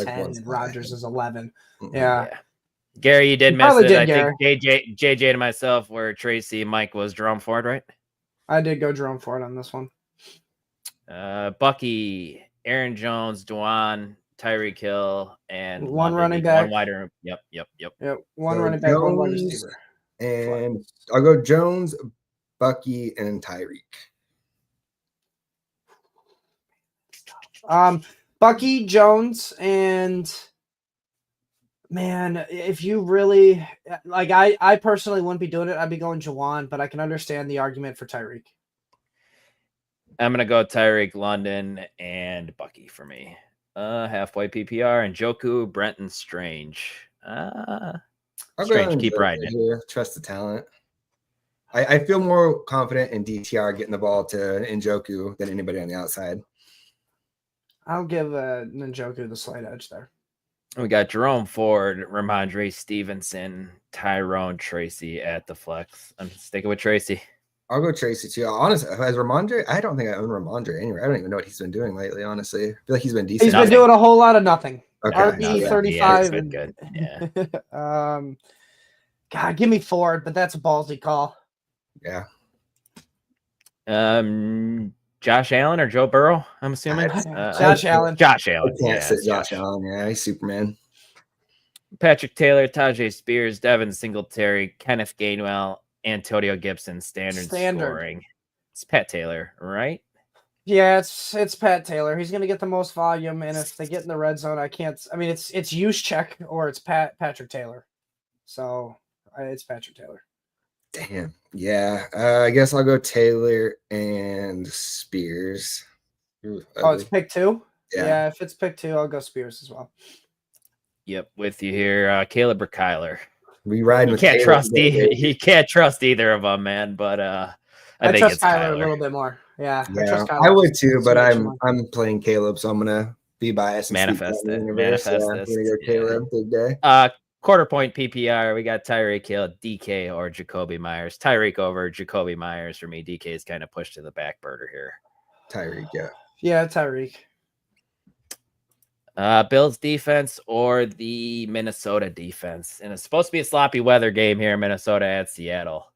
S1: and Rodgers is 11. Yeah.
S2: Gary, you did miss it. I think JJ and myself were Tracy. Mike was Jerome Ford, right?
S1: I did go Jerome Ford on this one.
S2: Bucky, Aaron Jones, Dwan, Tyreek Hill, and
S1: one running back.
S2: One wider. Yep.
S1: One running back, one wide receiver.
S4: And I'll go Jones, Bucky, and Tyreek.
S1: Bucky, Jones, and man, if you really like, I personally wouldn't be doing it. I'd be going Jawan, but I can understand the argument for Tyreek.
S2: I'm gonna go Tyreek, London, and Bucky for me. Halfway PPR and Njoku, Brenton, Strange. Strange, keep riding it.
S4: Trust the talent. I feel more confident in DTR getting the ball to Njoku than anybody on the outside.
S1: I'll give Njoku the slight edge there.
S2: We got Jerome Ford, Ramondre Stevenson, Tyrone Tracy at the flex. I'm sticking with Tracy.
S4: I'll go Tracy too. Honestly, as Ramondre, I don't think I own Ramondre anywhere. I don't even know what he's been doing lately, honestly. I feel like he's been decent.
S1: He's been doing a whole lot of nothing.
S4: Okay.
S1: RB 35.
S2: Been good. Yeah.
S1: God, give me Ford, but that's a ballsy call.
S4: Yeah.
S2: Josh Allen or Joe Burrow, I'm assuming.
S1: Josh Allen.
S2: Josh Allen.
S4: I can't sit Josh Allen. Yeah, he's Superman.
S2: Patrick Taylor, Tajay Spears, Devin Singletary, Kenneth Gainwell, Antonio Gibson, standard scoring. It's Pat Taylor, right?
S1: Yeah, it's Pat Taylor. He's going to get the most volume, and if they get in the red zone, I can't. I mean, it's Juszczyk or it's Patrick Taylor. So it's Patrick Taylor.
S4: Damn. Yeah. I guess I'll go Taylor and Spears.
S1: Oh, it's pick 2?
S4: Yeah.
S1: If it's pick 2, I'll go Spears as well.
S2: Yep, with you here. Caleb or Kyler?
S4: We riding with
S2: can't trust he can't trust either of them, man. But I think
S1: trust
S2: it's
S1: Kyler a little bit more. Yeah,
S4: I would too, but I'm playing Caleb, so I'm gonna be biased. And
S2: manifest it.
S4: Manifest
S2: this.
S4: I'm gonna go Caleb, big day.
S2: Quarter point PPR. We got Tyreek Hill, DK, or Jacoby Myers. Tyreek over Jacoby Myers for me. DK is kind of pushed to the back burner here.
S4: Tyreek, yeah.
S1: Yeah, Tyreek.
S2: Bills defense or the Minnesota defense. And it's supposed to be a sloppy weather game here in Minnesota at Seattle.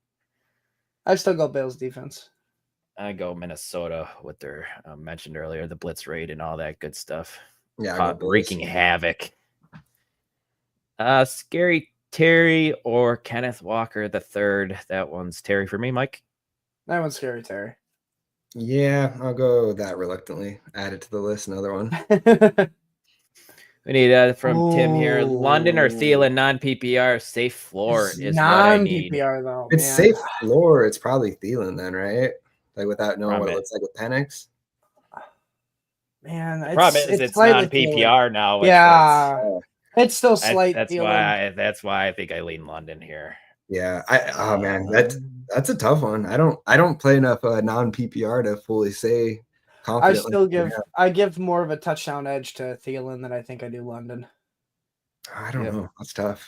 S1: I still go Bills defense.
S2: I go Minnesota with their mentioned earlier, the blitz rate and all that good stuff.
S4: Yeah,
S2: wreaking havoc. Scary Terry or Kenneth Walker the third. That one's Terry for me, Mike.
S1: That one's Scary Terry.
S4: Yeah, I'll go that reluctantly. Add it to the list. Another one.
S2: We need from Tim here. London or Thielen non-PPR safe floor is what I need.
S1: Non-PPR though.
S4: It's safe floor. It's probably Thielen then, right? Like without knowing what it looks like with Penix.
S1: Man,
S2: it's non-PPR now.
S1: Yeah. It's still slight.
S2: That's why I think I lean London here.
S4: Yeah. Oh man, that's a tough one. I don't play enough non-PPR to fully say confidently.
S1: I give more of a touchdown edge to Thielen than I think I do London.
S4: I don't know. That's tough.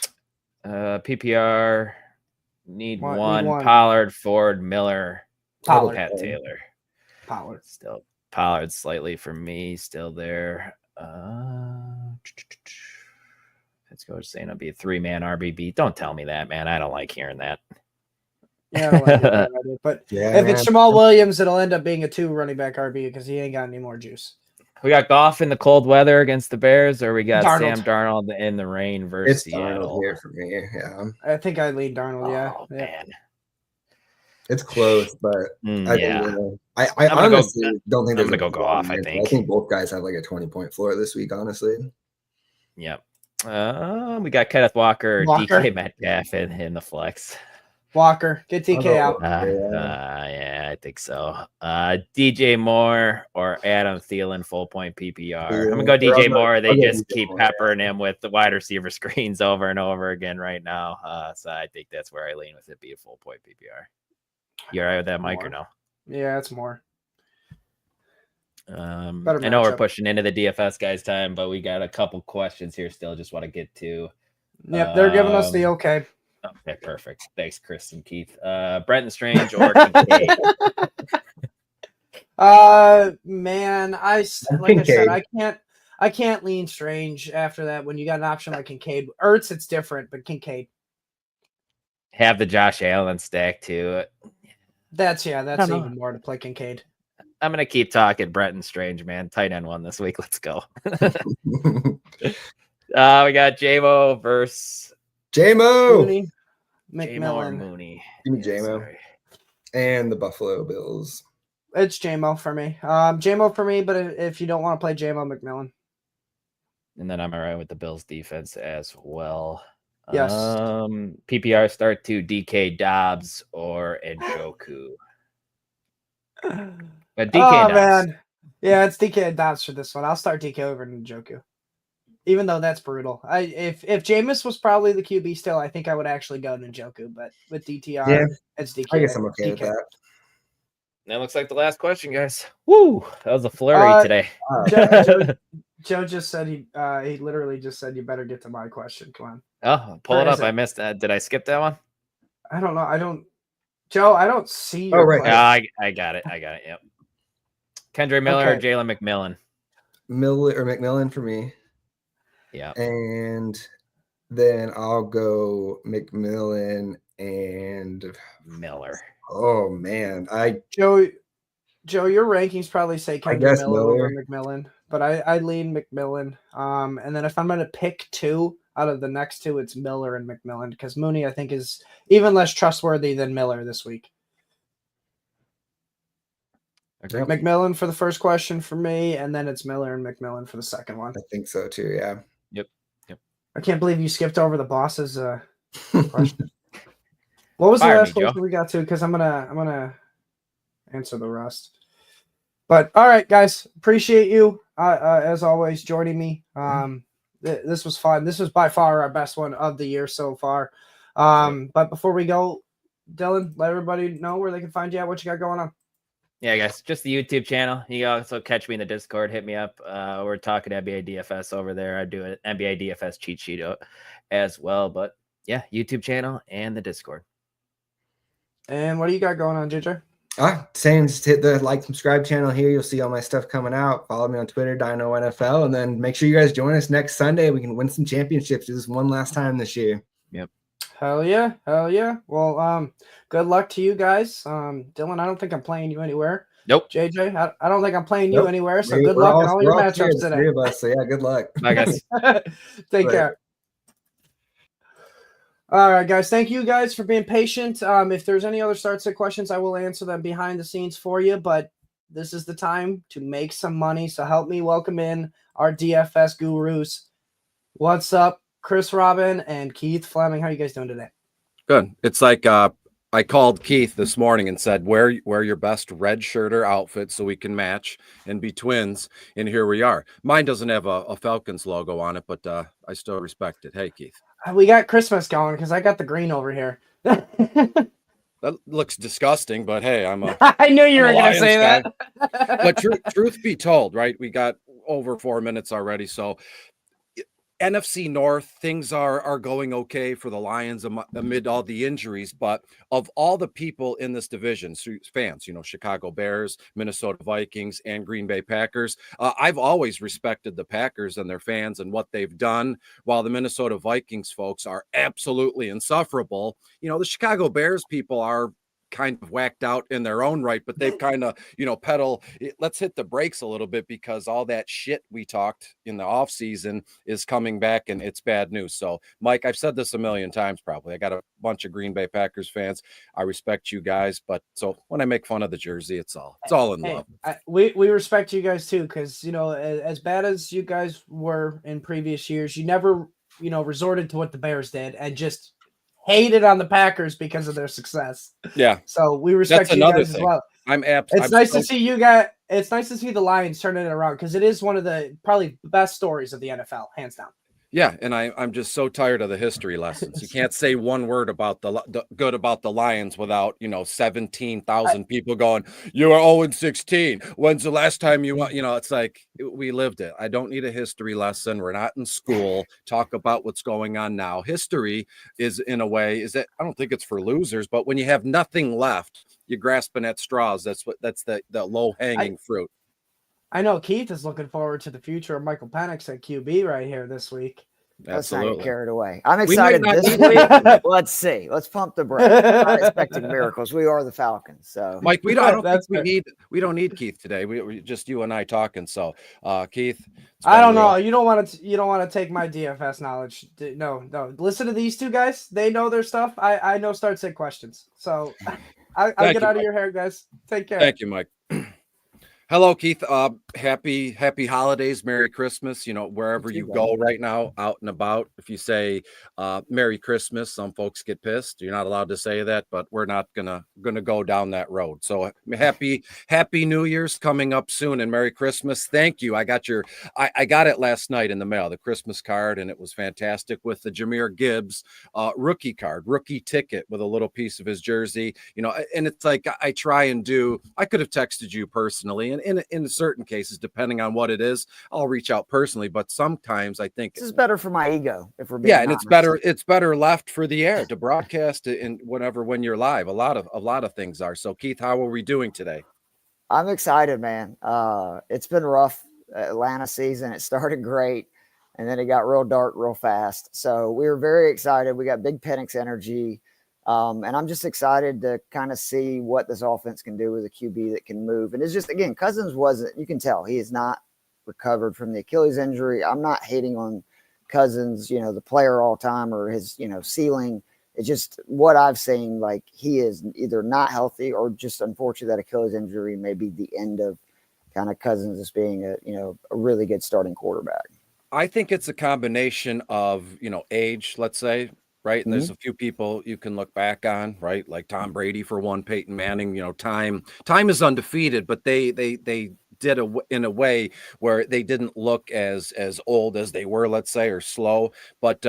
S2: PPR need one. Pollard, Ford, Miller, Pat Taylor. Pollard slightly for me, still there. Let's go saying it'll be a 3-man RBB. Don't tell me that, man. I don't like hearing that.
S1: Yeah, I don't like it, but if it's Jamal Williams, it'll end up being a 2 running back RB because he ain't got any more juice.
S2: We got Goff in the cold weather against the Bears, or we got Sam Darnold in the rain versus Seattle.
S4: Here for me. Yeah,
S1: I think I lead Darnold.
S2: Oh, man.
S4: It's close, but I honestly don't think
S2: I'm gonna go off. I think
S4: both guys have like a 20-point floor this week. Honestly.
S2: Yep. We got Kenneth Walker. DK Metcalf in the flex.
S1: Walker, get DK out.
S2: Yeah, I think so. DJ Moore or Adam Thielen, full point PPR. I'm gonna go DJ Moore. They just keep peppering him with the wide receiver screens over and over again right now. So I think that's where I lean with it. Be a full point PPR. You all right with that, Mike, or no?
S1: Yeah, it's more.
S2: I know we're pushing into the DFS guys' time, but we got a couple questions here still. Just want to get to.
S1: Yep, they're giving us the okay.
S2: Okay, perfect. Thanks, Chris and Keith. Brenton Strange or Kincaid?
S1: Man, I said, I can't lean Strange after that. When you got an option like Kincaid, Ertz, it's different, but Kincaid.
S2: Have the Josh Allen stack too.
S1: That's even more to play Kincaid.
S2: I'm gonna keep talking Brenton Strange, man. Tight end one this week. Let's go. We got JMO versus
S4: JMO.
S1: McMillan.
S2: Mooney.
S4: Give me JMO. And the Buffalo Bills.
S1: It's JMO for me. JMO for me, but if you don't want to play JMO, McMillan.
S2: And then I'm all right with the Bills defense as well.
S1: Yes.
S2: PPR start to DK Dobbs or Njoku. But DK Dobbs.
S1: Man. Yeah, it's DK Dobbs for this one. I'll start DK over Njoku. Even though that's brutal. If Jameis was probably the QB still, I think I would actually go Njoku. But with DTR, it's DK.
S4: I guess I'm okay with that.
S2: That looks like the last question, guys. Woo! That was a flurry today.
S1: Joe just said he literally just said you better get to my question. Come on.
S2: Oh, pull it up. I missed that. Did I skip that one?
S1: I don't know. Joe, I don't see your
S4: right.
S2: I got it. Yep. Kendre Miller or Jalen McMillan?
S4: McMillan for me.
S2: Yeah.
S4: And then I'll go McMillan and
S2: Miller.
S4: Oh man.
S1: Joe, your rankings probably say
S4: Kendre
S1: Miller over McMillan, but I lean McMillan. And then if I'm gonna pick 2 out of the next 2, it's Miller and McMillan, because Mooney I think is even less trustworthy than Miller this week.
S2: Okay.
S1: McMillan for the first question for me, and then it's Miller and McMillan for the second one.
S4: I think so too. Yeah.
S2: Yep.
S1: I can't believe you skipped over the boss's question. What was the last question we got to? Because I'm gonna answer the rest. But all right, guys, appreciate you as always joining me. This was fun. This was by far our best one of the year so far. But before we go, Dylan, let everybody know where they can find you at, what you got going on.
S2: Yeah, guys, just the YouTube channel. You can also catch me in the Discord. Hit me up. We're talking NBA DFS over there. I do an NBA DFS cheat sheet as well. But yeah, YouTube channel and the Discord.
S1: And what do you got going on, JJ?
S4: Same. Just hit the like, subscribe channel here. You'll see all my stuff coming out. Follow me on Twitter, Dino NFL, and then make sure you guys join us next Sunday. We can win some championships. Do this one last time this year.
S2: Yep.
S1: Hell yeah. Well, good luck to you guys. Dylan, I don't think I'm playing you anywhere.
S2: Nope.
S1: JJ, I don't think I'm playing you anywhere. So good
S4: we're
S1: luck in all your matchups today.
S4: Three of us, so yeah, good luck.
S2: Bye, guys.
S1: Take care. All right, guys. Thank you guys for being patient. If there's any other start set questions, I will answer them behind the scenes for you. But this is the time to make some money. So help me welcome in our DFS gurus. What's up, Chris Robbin and Keith Flemming? How are you guys doing today?
S5: Good. It's like I called Keith this morning and said, wear your best red shirter outfit so we can match and be twins. And here we are. Mine doesn't have a Falcons logo on it, but I still respect it. Hey, Keith.
S1: We got Christmas going because I got the green over here.
S5: That looks disgusting, but hey,
S1: I knew you were going to say that.
S5: But truth be told, right? We got over 4 minutes already. So NFC North, things are going okay for the Lions amid all the injuries. But of all the people in this division, fans, Chicago Bears, Minnesota Vikings, and Green Bay Packers, I've always respected the Packers and their fans and what they've done, while the Minnesota Vikings folks are absolutely insufferable. The Chicago Bears people are kind of whacked out in their own right, but they've kind of, let's hit the brakes a little bit because all that shit we talked in the off season is coming back and it's bad news. So Mike, I've said this a million times, probably. I got a bunch of Green Bay Packers fans. I respect you guys, but so when I make fun of the jersey, it's all in love.
S1: We respect you guys too. Cause as bad as you guys were in previous years, you never, resorted to what the Bears did and just hated on the Packers because of their success.
S5: Yeah.
S1: So we respect you guys as well. It's nice to see you guys. It's nice to see the Lions turning it around because it is one of the probably best stories of the NFL, hands down.
S5: Yeah, and I'm just so tired of the history lessons. You can't say one word about the good about the Lions without 17,000 people going, "You are 0-16. When's the last time you won?" It's like we lived it. I don't need a history lesson. We're not in school. Talk about what's going on now. History is, in a way, I don't think it's for losers, but when you have nothing left, you're grasping at straws. That's the low hanging fruit.
S1: I know Keith is looking forward to the future of Michael Penix at QB right here this week.
S6: Let's not get carried away. I'm excited this week. Let's see. Let's pump the brakes. I'm not expecting miracles. We are the Falcons. So
S5: Mike, we don't need Keith today. We just you and I talking. So Keith,
S1: I don't know. You don't want to take my DFS knowledge. No. Listen to these two guys. They know their stuff. I know start sit questions. So I'll get out of your hair, guys. Take care.
S5: Thank you, Mike. Hello, Keith. Happy holidays. Merry Christmas. Wherever you go right now, out and about, if you say Merry Christmas, some folks get pissed. You're not allowed to say that, but we're not gonna go down that road. So happy New Year's coming up soon, and Merry Christmas. Thank you. I got it last night in the mail, the Christmas card, and it was fantastic with the Jahmyr Gibbs rookie ticket with a little piece of his jersey. And it's like I try and do. I could have texted you personally, and in certain cases, depending on what it is, I'll reach out personally. But sometimes I think
S6: this is better for my ego. If we're being honest.
S5: it's better left for the air to broadcast it in when you're live. A lot of things are. So Keith, how are we doing today?
S6: I'm excited, man. It's been rough. Atlanta season. It started great, and then it got real dark real fast. So we were very excited. We got big Penix energy. And I'm just excited to kind of see what this offense can do with a QB that can move. And it's just, again, Cousins you can tell he is not recovered from the Achilles injury. I'm not hating on Cousins, the player all time or his, ceiling. It's just what I've seen. Like, he is either not healthy or just unfortunate that Achilles injury may be the end of kind of Cousins as being a really good starting quarterback.
S5: I think it's a combination of, age, let's say, right? And there's a few people you can look back on, right? Like Tom Brady for one, Peyton Manning, time is undefeated, but they did in a way where they didn't look as old as they were, let's say, or slow. But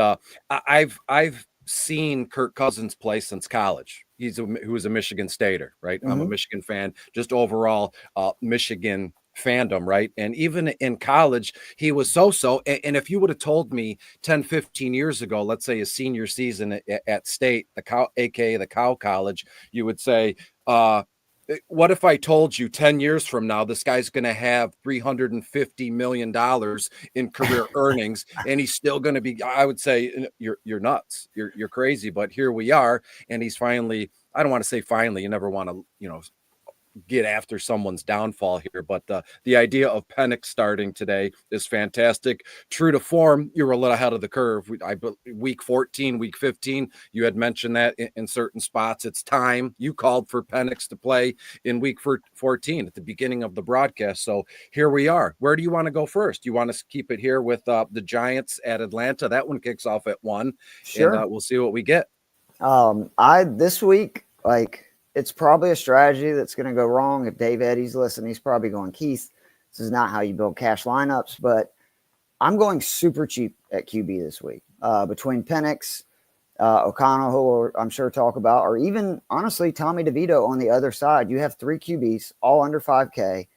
S5: I've seen Kirk Cousins play since college. Who was a Michigan Stater, right? I'm a Michigan fan, just overall Michigan fandom, right? And even in college, he was so. And if you would have told me 10, 15 years ago, let's say his senior season at State, aka the Cow College, you would say, what if I told you 10 years from now, this guy's going to have $350 million in career earnings, and he's still going to be, I would say, you're nuts. You're crazy. But here we are. And he's finally, I don't want to say finally, you never want to, get after someone's downfall here, but the idea of Penix starting today is fantastic. True to form, you were a little ahead of the curve. Week 14, week 15, you had mentioned that in certain spots. It's time. You called for Penix to play in week 14 at the beginning of the broadcast. So here we are. Where do you want to go first? You want to keep it here with the Giants at Atlanta? That one kicks off at 1.
S6: Sure.
S5: And we'll see what we get.
S6: This week, it's probably a strategy that's going to go wrong. If Dave Eddy's listening, he's probably going, Keith, this is not how you build cash lineups. But I'm going super cheap at QB this week. Between Penix, O'Connell, who I'm sure talk about, or even, honestly, Tommy DeVito on the other side. You have 3 QBs, all under 5K,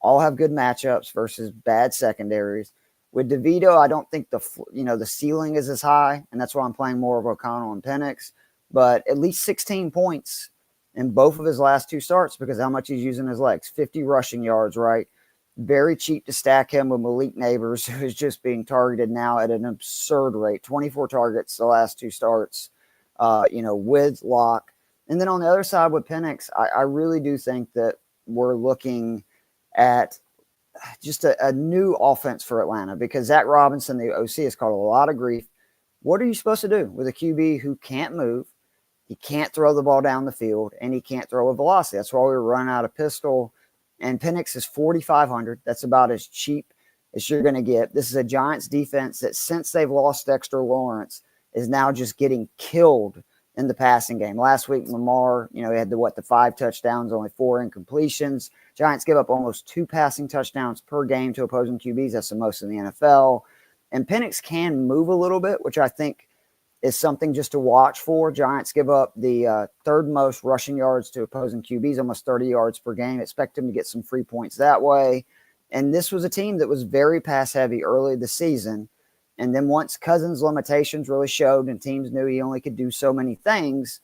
S6: all have good matchups versus bad secondaries. With DeVito, I don't think the ceiling is as high, and that's why I'm playing more of O'Connell and Penix. But at least 16 points in both of his last 2 starts because how much he's using his legs. 50 rushing yards, right? Very cheap to stack him with Malik Neighbors, who is just being targeted now at an absurd rate. 24 targets the last 2 starts, with Locke. And then on the other side with Penix, I really do think that we're looking at just a new offense for Atlanta because Zach Robinson, the OC, has caught a lot of grief. What are you supposed to do with a QB who can't move? He can't throw the ball down the field, and he can't throw with velocity. That's why we were running out of pistol. And Penix is 4,500. That's about as cheap as you're going to get. This is a Giants defense that, since they've lost Dexter Lawrence, is now just getting killed in the passing game. Last week, Lamar, he had the 5 touchdowns, only 4 incompletions. Giants give up almost 2 passing touchdowns per game to opposing QBs. That's the most in the NFL. And Penix can move a little bit, which I think is something just to watch for. Giants give up the 3rd most rushing yards to opposing QBs, almost 30 yards per game. Expect him to get some free points that way. And this was a team that was very pass-heavy early this season. And then once Cousins' limitations really showed and teams knew he only could do so many things,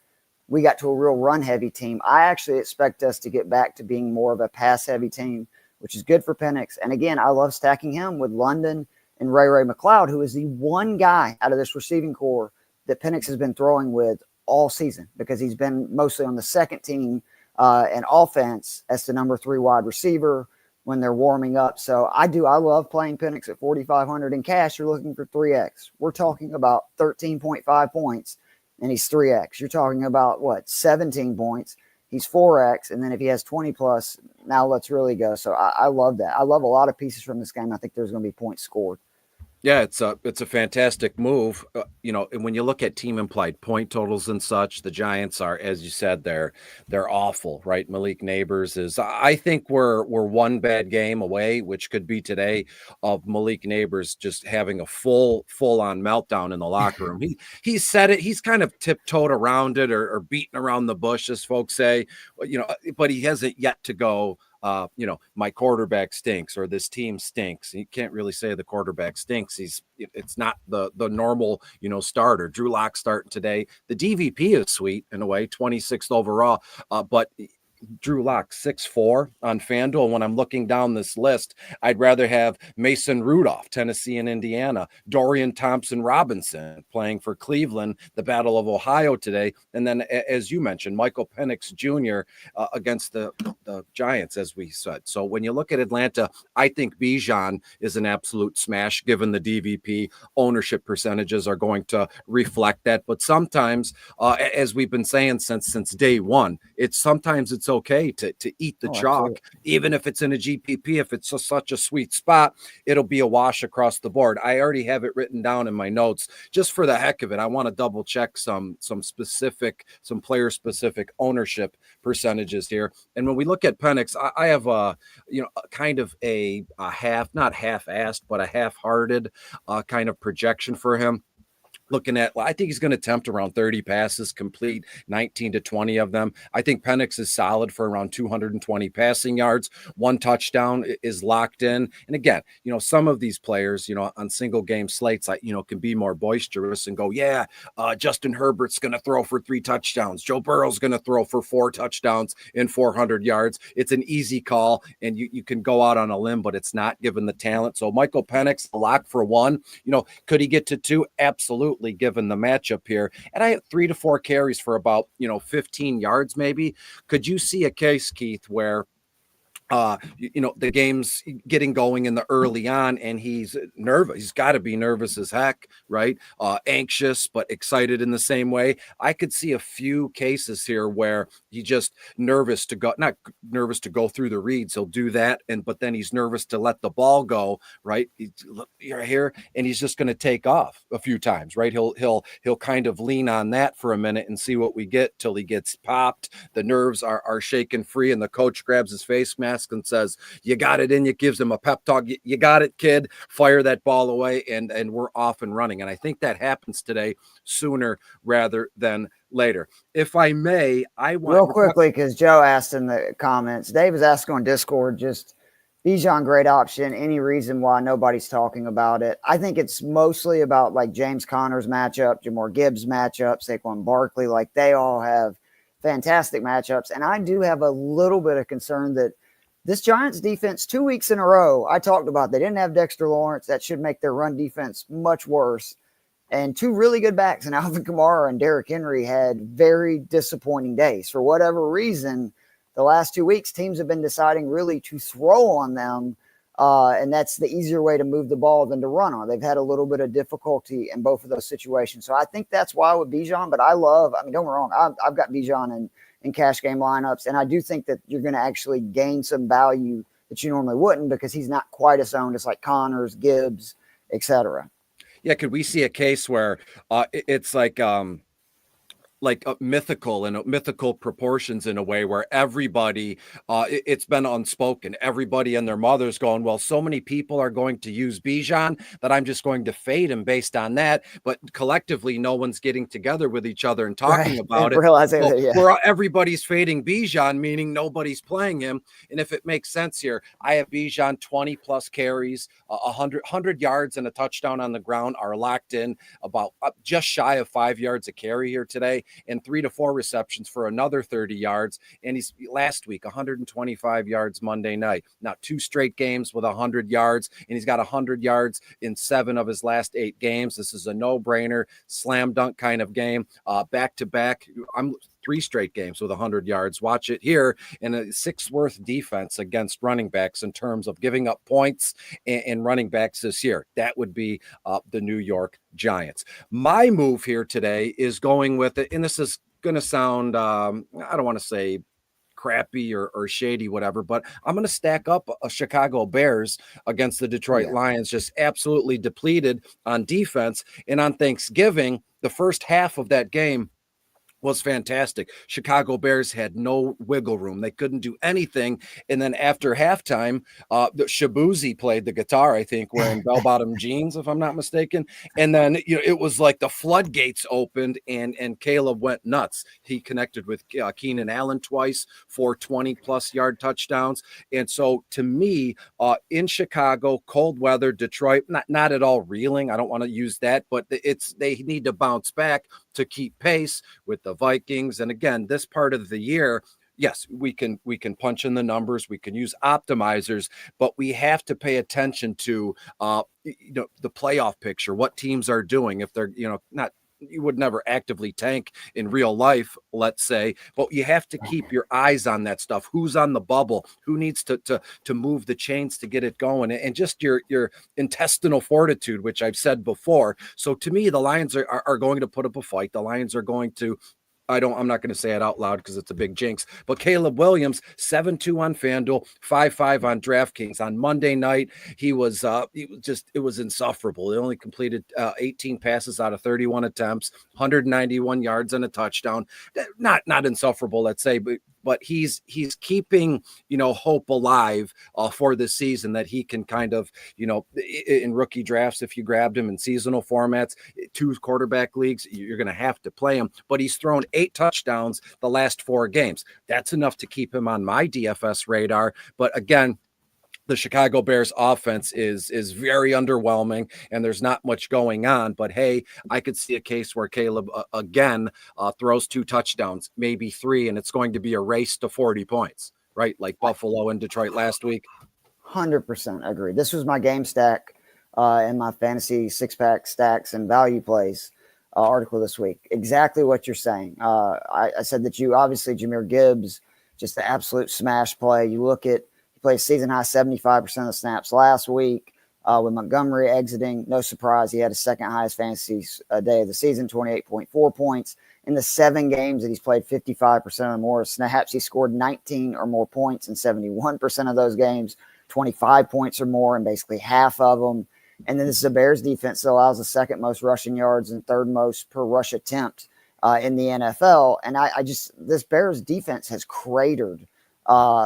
S6: we got to a real run-heavy team. I actually expect us to get back to being more of a pass-heavy team, which is good for Penix. And again, I love stacking him with London and Ray McLeod, who is the one guy out of this receiving core that Penix has been throwing with all season because he's been mostly on the second team and offense as the number 3 wide receiver when they're warming up. So I love playing Penix at 4,500 in cash. You're looking for 3X. We're talking about 13.5 points and he's 3X. You're talking about 17 points. He's 4X. And then if he has 20 plus, now let's really go. So I love that. I love a lot of pieces from this game. I think there's going to be points scored.
S5: Yeah, it's a fantastic move. And when you look at team implied point totals and such, the Giants are, as you said, they're awful, right? Malik Neighbors is, I think we're one bad game away, which could be today, of Malik Neighbors just having a full on meltdown in the locker room. He said it. He's kind of tiptoed around it or beaten around the bush, as folks say, but he hasn't yet to go. My quarterback stinks or this team stinks. You can't really say the quarterback stinks. It's not the normal, starter. Drew Lock starting today. The DVP is sweet in a way, 26th overall. But Drew Lock 6'4" on FanDuel. When I'm looking down this list, I'd rather have Mason Rudolph, Tennessee and Indiana, Dorian Thompson-Robinson playing for Cleveland, the Battle of Ohio today, and then, as you mentioned, Michael Penix Jr. Against the Giants, as we said. So when you look at Atlanta, I think Bijan is an absolute smash, given the DVP ownership percentages are going to reflect that. But sometimes, as we've been saying since day one, sometimes it's okay to eat the chalk, absolutely. Even if it's in a GPP. If it's such a sweet spot, it'll be a wash across the board. I already have it written down in my notes just for the heck of it. I want to double check some player specific ownership percentages here. And when we look at Penix, I have kind of a half, not half-assed, but a half-hearted kind of projection for him. Looking at, I think he's going to attempt around 30 passes, complete 19 to 20 of them. I think Penix is solid for around 220 passing yards. 1 touchdown is locked in. And again, some of these players, on single game slates, can be more boisterous and go, Justin Herbert's going to throw for 3 touchdowns. Joe Burrow's going to throw for 4 touchdowns and 400 yards. It's an easy call, and you can go out on a limb, but it's not given the talent. So Michael Penix, a lock for 1. Could he get to 2? Absolutely. Given the matchup here. And I have 3 to 4 carries for about 15 yards maybe. Could you see a case, Keith, where the game's getting going in the early on and he's nervous? He's got to be nervous as heck, right? Anxious, but excited in the same way. I could see a few cases here where he's just nervous to go, not nervous to go through the reads. He'll do that. But then he's nervous to let the ball go, right? You're here and he's just going to take off a few times, right? He'll kind of lean on that for a minute and see what we get till he gets popped. The nerves are shaken free and the coach grabs his face mask and says, you got it in you, gives him a pep talk. You got it, kid. Fire that ball away, and we're off and running. And I think that happens today sooner rather than later. If I may, I want
S6: real quickly, because Joe asked in the comments, Dave was asking on Discord, just Bijan, great option. Any reason why nobody's talking about it? I think it's mostly about like James Conner's matchup, Jamar Gibbs matchup, Saquon Barkley. Like they all have fantastic matchups. And I do have a little bit of concern that this Giants defense, 2 weeks in a row, I talked about they didn't have Dexter Lawrence. That should make their run defense much worse. And 2 really good backs, and Alvin Kamara and Derrick Henry had very disappointing days. For whatever reason, the last 2 weeks, teams have been deciding really to throw on them, and that's the easier way to move the ball than to run on. They've had a little bit of difficulty in both of those situations. So I think that's why with Bijan, but don't get me wrong, I've got Bijan in cash game lineups, and I do think that you're going to actually gain some value that you normally wouldn't because he's not quite as owned as like Connors, Gibbs, etc.
S5: Yeah, could we see a case where it's like mythical proportions in a way where everybody, it's been unspoken. Everybody and their mother's going, well, so many people are going to use Bijan that I'm just going to fade him based on that. But collectively, no one's getting together with each other and talking about it. Where everybody's fading Bijan, meaning nobody's playing him. And if it makes sense here, I have Bijan 20 plus carries, 100 yards and a touchdown on the ground are locked in, about just shy of 5 yards a carry here today, and 3 to 4 receptions for another 30 yards. And he's last week, 125 yards Monday night. Now 2 straight games with 100 yards, and he's got 100 yards in 7 of his last 8 games. This is a no-brainer, slam dunk kind of game. Back to back, 3 straight games with 100 yards. Watch it here. And a 6th worst defense against running backs in terms of giving up points and running backs this year. That would be the New York Giants. My move here today is going with it, and this is going to sound, I don't want to say crappy or shady, whatever, but I'm going to stack up a Chicago Bears against the Detroit Lions, just absolutely depleted on defense. And on Thanksgiving, the first half of that game was fantastic. Chicago Bears had no wiggle room. They couldn't do anything. And then after halftime, Shabuzi played the guitar, I think, wearing bell-bottom jeans, if I'm not mistaken. And then it was like the floodgates opened and Caleb went nuts. He connected with Keenan Allen twice for 20-plus yard touchdowns. And so to me, in Chicago, cold weather, Detroit, not at all reeling. I don't want to use that, but they need to bounce back to keep pace with the Vikings. And again, this part of the year, yes, we can punch in the numbers, we can use optimizers, but we have to pay attention to the playoff picture, what teams are doing. If they're, not, you would never actively tank in real life, let's say, but you have to keep your eyes on that stuff. Who's on the bubble? Who needs to move the chains to get it going? And just your intestinal fortitude, which I've said before. So to me, the Lions are going to put up a fight. The Lions are going to, I'm not going to say it out loud because it's a big jinx, but Caleb Williams, 7-2 on FanDuel, 5-5 on DraftKings. On Monday night, it was insufferable. He only completed 18 passes out of 31 attempts, 191 yards and a touchdown. Not insufferable, let's say, but he's keeping, hope alive for this season, that he can kind of, in rookie drafts, if you grabbed him in seasonal formats, 2 quarterback leagues, you're going to have to play him. But he's thrown 8 touchdowns the last 4 games. That's enough to keep him on my DFS radar. But again, the Chicago Bears offense is very underwhelming, and there's not much going on. But hey, I could see a case where Caleb again throws 2 touchdowns, maybe 3, and it's going to be a race to 40 points, right? Like Buffalo and Detroit last week.
S6: 100% agree. This was my game stack in my fantasy 6-pack stacks and value plays article this week. Exactly what you're saying. I said that obviously Jahmyr Gibbs, just the absolute smash play. You look at, played season high 75% of the snaps last week with Montgomery exiting. No surprise, he had his second highest fantasy day of the season, 28.4 points. In the 7 games that he's played 55% or more snaps, he scored 19 or more points in 71% of those games, 25 points or more in basically half of them. And then this is a Bears defense that allows the second most rushing yards and third most per rush attempt in the NFL. And this Bears defense has cratered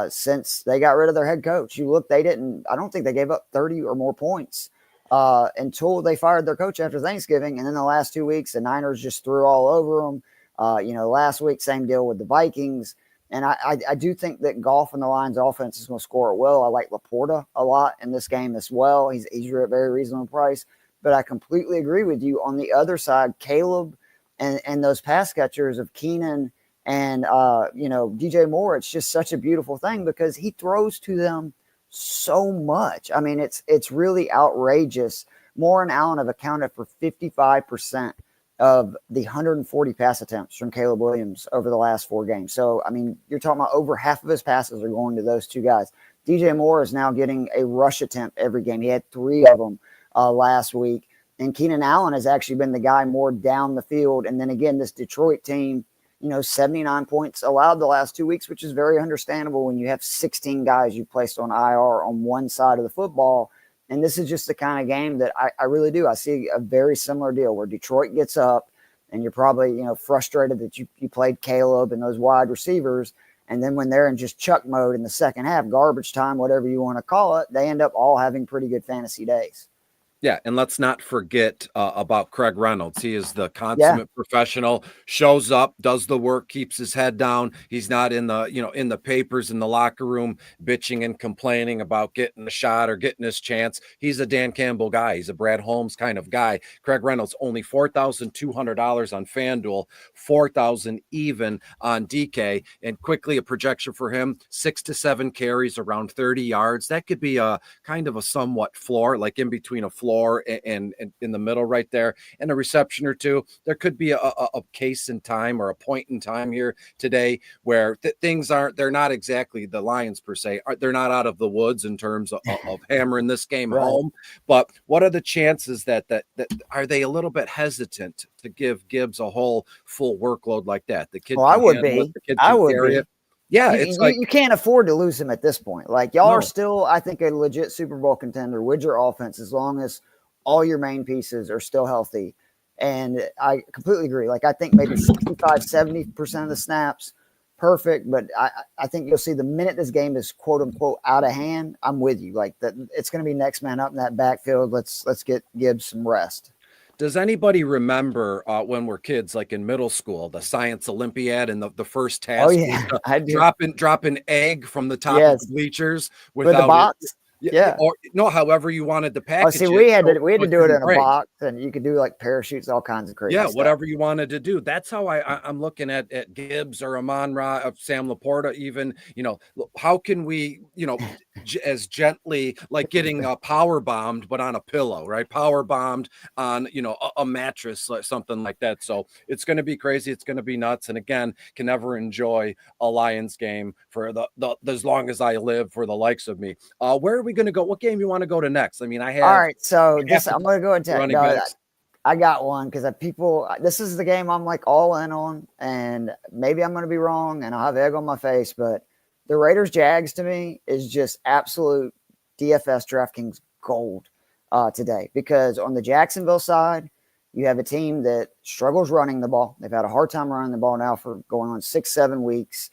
S6: since they got rid of their head coach. You look, I don't think they gave up 30 or more points until they fired their coach after Thanksgiving. And then the last 2 weeks, the Niners just threw all over them. Last week, same deal with the Vikings. And I do think that Goff and the Lions offense is going to score it well. I like LaPorta a lot in this game as well. He's at a very reasonable price. But I completely agree with you. On the other side, Caleb and those pass catchers of Keenan and, DJ Moore, it's just such a beautiful thing because he throws to them so much. I mean, it's really outrageous. Moore and Allen have accounted for 55% of the 140 pass attempts from Caleb Williams over the last 4 games. So, I mean, you're talking about over half of his passes are going to those 2 guys. DJ Moore is now getting a rush attempt every game. He had 3 of them last week. And Keenan Allen has actually been the guy more down the field. And then again, this Detroit team, 79 points allowed the last 2 weeks, which is very understandable when you have 16 guys you placed on IR on one side of the football. And this is just the kind of game that I really do. I see a very similar deal where Detroit gets up and you're probably, frustrated that you played Caleb and those wide receivers. And then when they're in just chuck mode in the second half, garbage time, whatever you want to call it, they end up all having pretty good fantasy days.
S5: Yeah, and let's not forget about Craig Reynolds. He is the consummate professional, shows up, does the work, keeps his head down. He's not in the papers in the locker room bitching and complaining about getting a shot or getting his chance. He's a Dan Campbell guy. He's a Brad Holmes kind of guy. Craig Reynolds, only $4,200 on FanDuel, $4,000 even on DK, and quickly a projection for him, 6 to 7 carries, around 30 yards. That could be a kind of a somewhat floor, like in between a floor and in the middle right there, and a reception or 2. There could be a case in time or a point in time here today where things they're not exactly the Lions per se. They're not out of the woods in terms of hammering this game home. But what are the chances that are they a little bit hesitant to give Gibbs a whole full workload like that? The kid,
S6: I would be.
S5: Yeah,
S6: it's like you can't afford to lose him at this point. Like y'all are still, I think, a legit Super Bowl contender with your offense as long as all your main pieces are still healthy. And I completely agree. Like I think maybe 65-70% of the snaps, perfect. But I think you'll see the minute this game is quote unquote out of hand, I'm with you. Like that, it's going to be next man up in that backfield. Let's get Gibbs some rest.
S5: Does anybody remember when we're kids, like in middle school, the science Olympiad and the first task?
S6: Oh yeah,
S5: drop an egg from the top of the bleachers
S6: with the box. Yeah.
S5: Or no, however you wanted to package
S6: see,
S5: it.
S6: we had to do it in a
S5: break.
S6: box, and you could do like parachutes, all kinds of crazy stuff.
S5: Whatever you wanted to do. That's how I'm looking at Gibbs or Amon-Ra, of Sam Laporta, even, how can we, as gently, like getting power bombed, but on a pillow, right? Power bombed on, a mattress, or something like that. So it's going to be crazy. It's going to be nuts. And again, can never enjoy a Lions game for the as long as I live, for the likes of me. Where are we going to go? What game you want to go to next? I mean, I have.
S6: All right. So I'm going to go and
S5: running backs.
S6: I got one because this is the game I'm like all in on, and maybe I'm going to be wrong and I'll have egg on my face, but the Raiders Jags to me is just absolute DFS DraftKings gold today, because on the Jacksonville side, you have a team that struggles running the ball. They've had a hard time running the ball now for going on 6-7 weeks.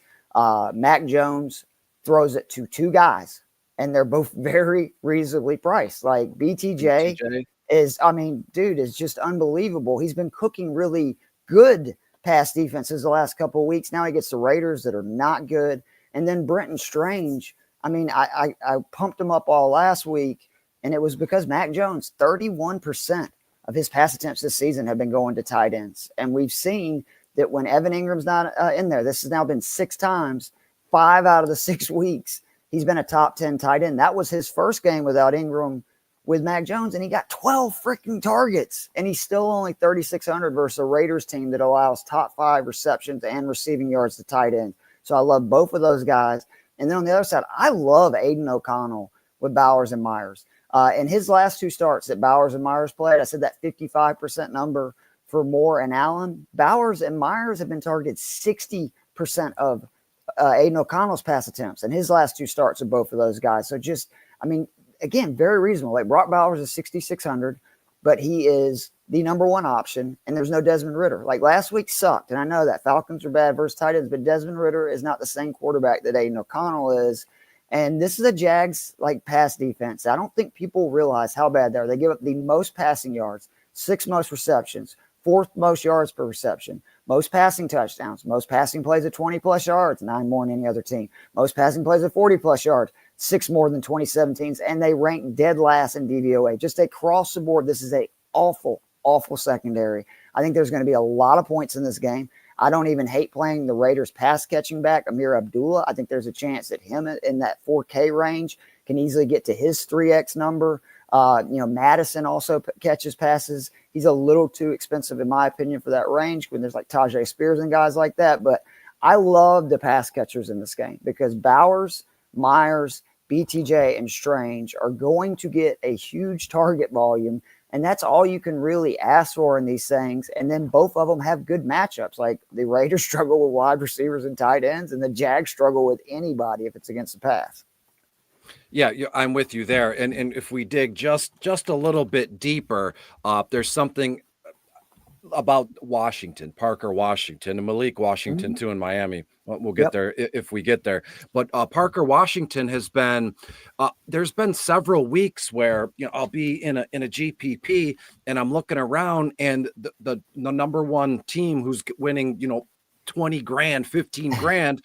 S6: Mac Jones throws it to two guys, and they're both very reasonably priced. Like BTJ is just unbelievable. He's been cooking really good pass defenses the last couple of weeks. Now he gets the Raiders that are not good. And then Brenton Strange, I pumped him up all last week, and it was because Mac Jones, 31% of his pass attempts this season have been going to tight ends. And we've seen that when Evan Ingram's not in there, this has now been 6 times, 5 out of the 6 weeks, he's been a top 10 tight end. That was his first game without Ingram with Mac Jones, and he got 12 freaking targets, and he's still only 3,600 versus a Raiders team that allows top 5 receptions and receiving yards to tight end. So I love both of those guys. And then on the other side, I love Aiden O'Connell with Bowers and Myers. In his last 2 starts that Bowers and Myers played, I said that 55% number for Moore and Allen. Bowers and Myers have been targeted 60% of Aiden O'Connell's pass attempts, and his last 2 starts of both of those guys. So again, very reasonable. Like Brock Bowers is 6,600, but he is the number 1 option, and there's no Desmond Ridder. Like last week sucked, and I know that Falcons are bad versus tight ends, but Desmond Ridder is not the same quarterback that Aiden O'Connell is. And this is a Jags pass defense. I don't think people realize how bad they are. They give up the most passing yards, 6th most receptions, 4th most yards per reception, most passing touchdowns, most passing plays at 20-plus yards, 9 more than any other team, most passing plays at 40-plus yards, 6 more than 2017s, and they rank dead last in DVOA. Just across the board, this is a awful secondary. I think there's going to be a lot of points in this game. I don't even hate playing the Raiders pass catching back, Amir Abdullah. I think there's a chance that him in that 4K range can easily get to his 3X number. Madison also catches passes. He's a little too expensive, in my opinion, for that range when there's like Tajay Spears and guys like that. But I love the pass catchers in this game because Bowers, Myers, BTJ, and Strange are going to get a huge target volume. And that's all you can really ask for in these things. And then both of them have good matchups. Like the Raiders struggle with wide receivers and tight ends, and the Jags struggle with anybody if it's against the pass.
S5: Yeah, I'm with you there. And if we dig just a little bit deeper, there's something about Washington, Parker Washington, and Malik Washington too in Miami. We'll get there if we get there. But Parker Washington has been there's been several weeks where I'll be in a GPP and I'm looking around, and the number 1 team who's winning 20 grand, 15 grand,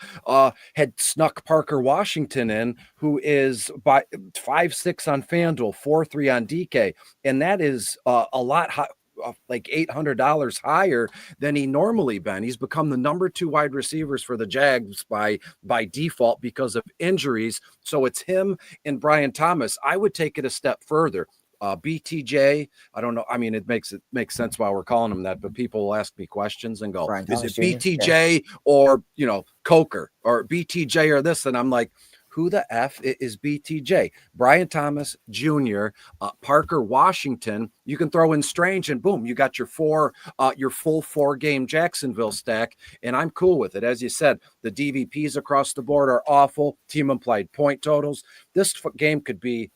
S5: had snuck Parker Washington in, who is by 5.6 on FanDuel, 4.3 on DK. And that is a lot high, like $800 higher than he normally been. He's become the number 2 wide receivers for the Jags by default because of injuries. So it's him and Brian Thomas. I would take it a step further. BTJ, I don't know. I mean, it makes sense why we're calling him that, but people will ask me questions and go, is it BTJ or, Coker or BTJ or this? And I'm like, who the F is BTJ? Brian Thomas Jr., Parker Washington. You can throw in Strange and boom, you got your full 4-game Jacksonville stack. And I'm cool with it. As you said, the DVPs across the board are awful. Team implied point totals. This game could be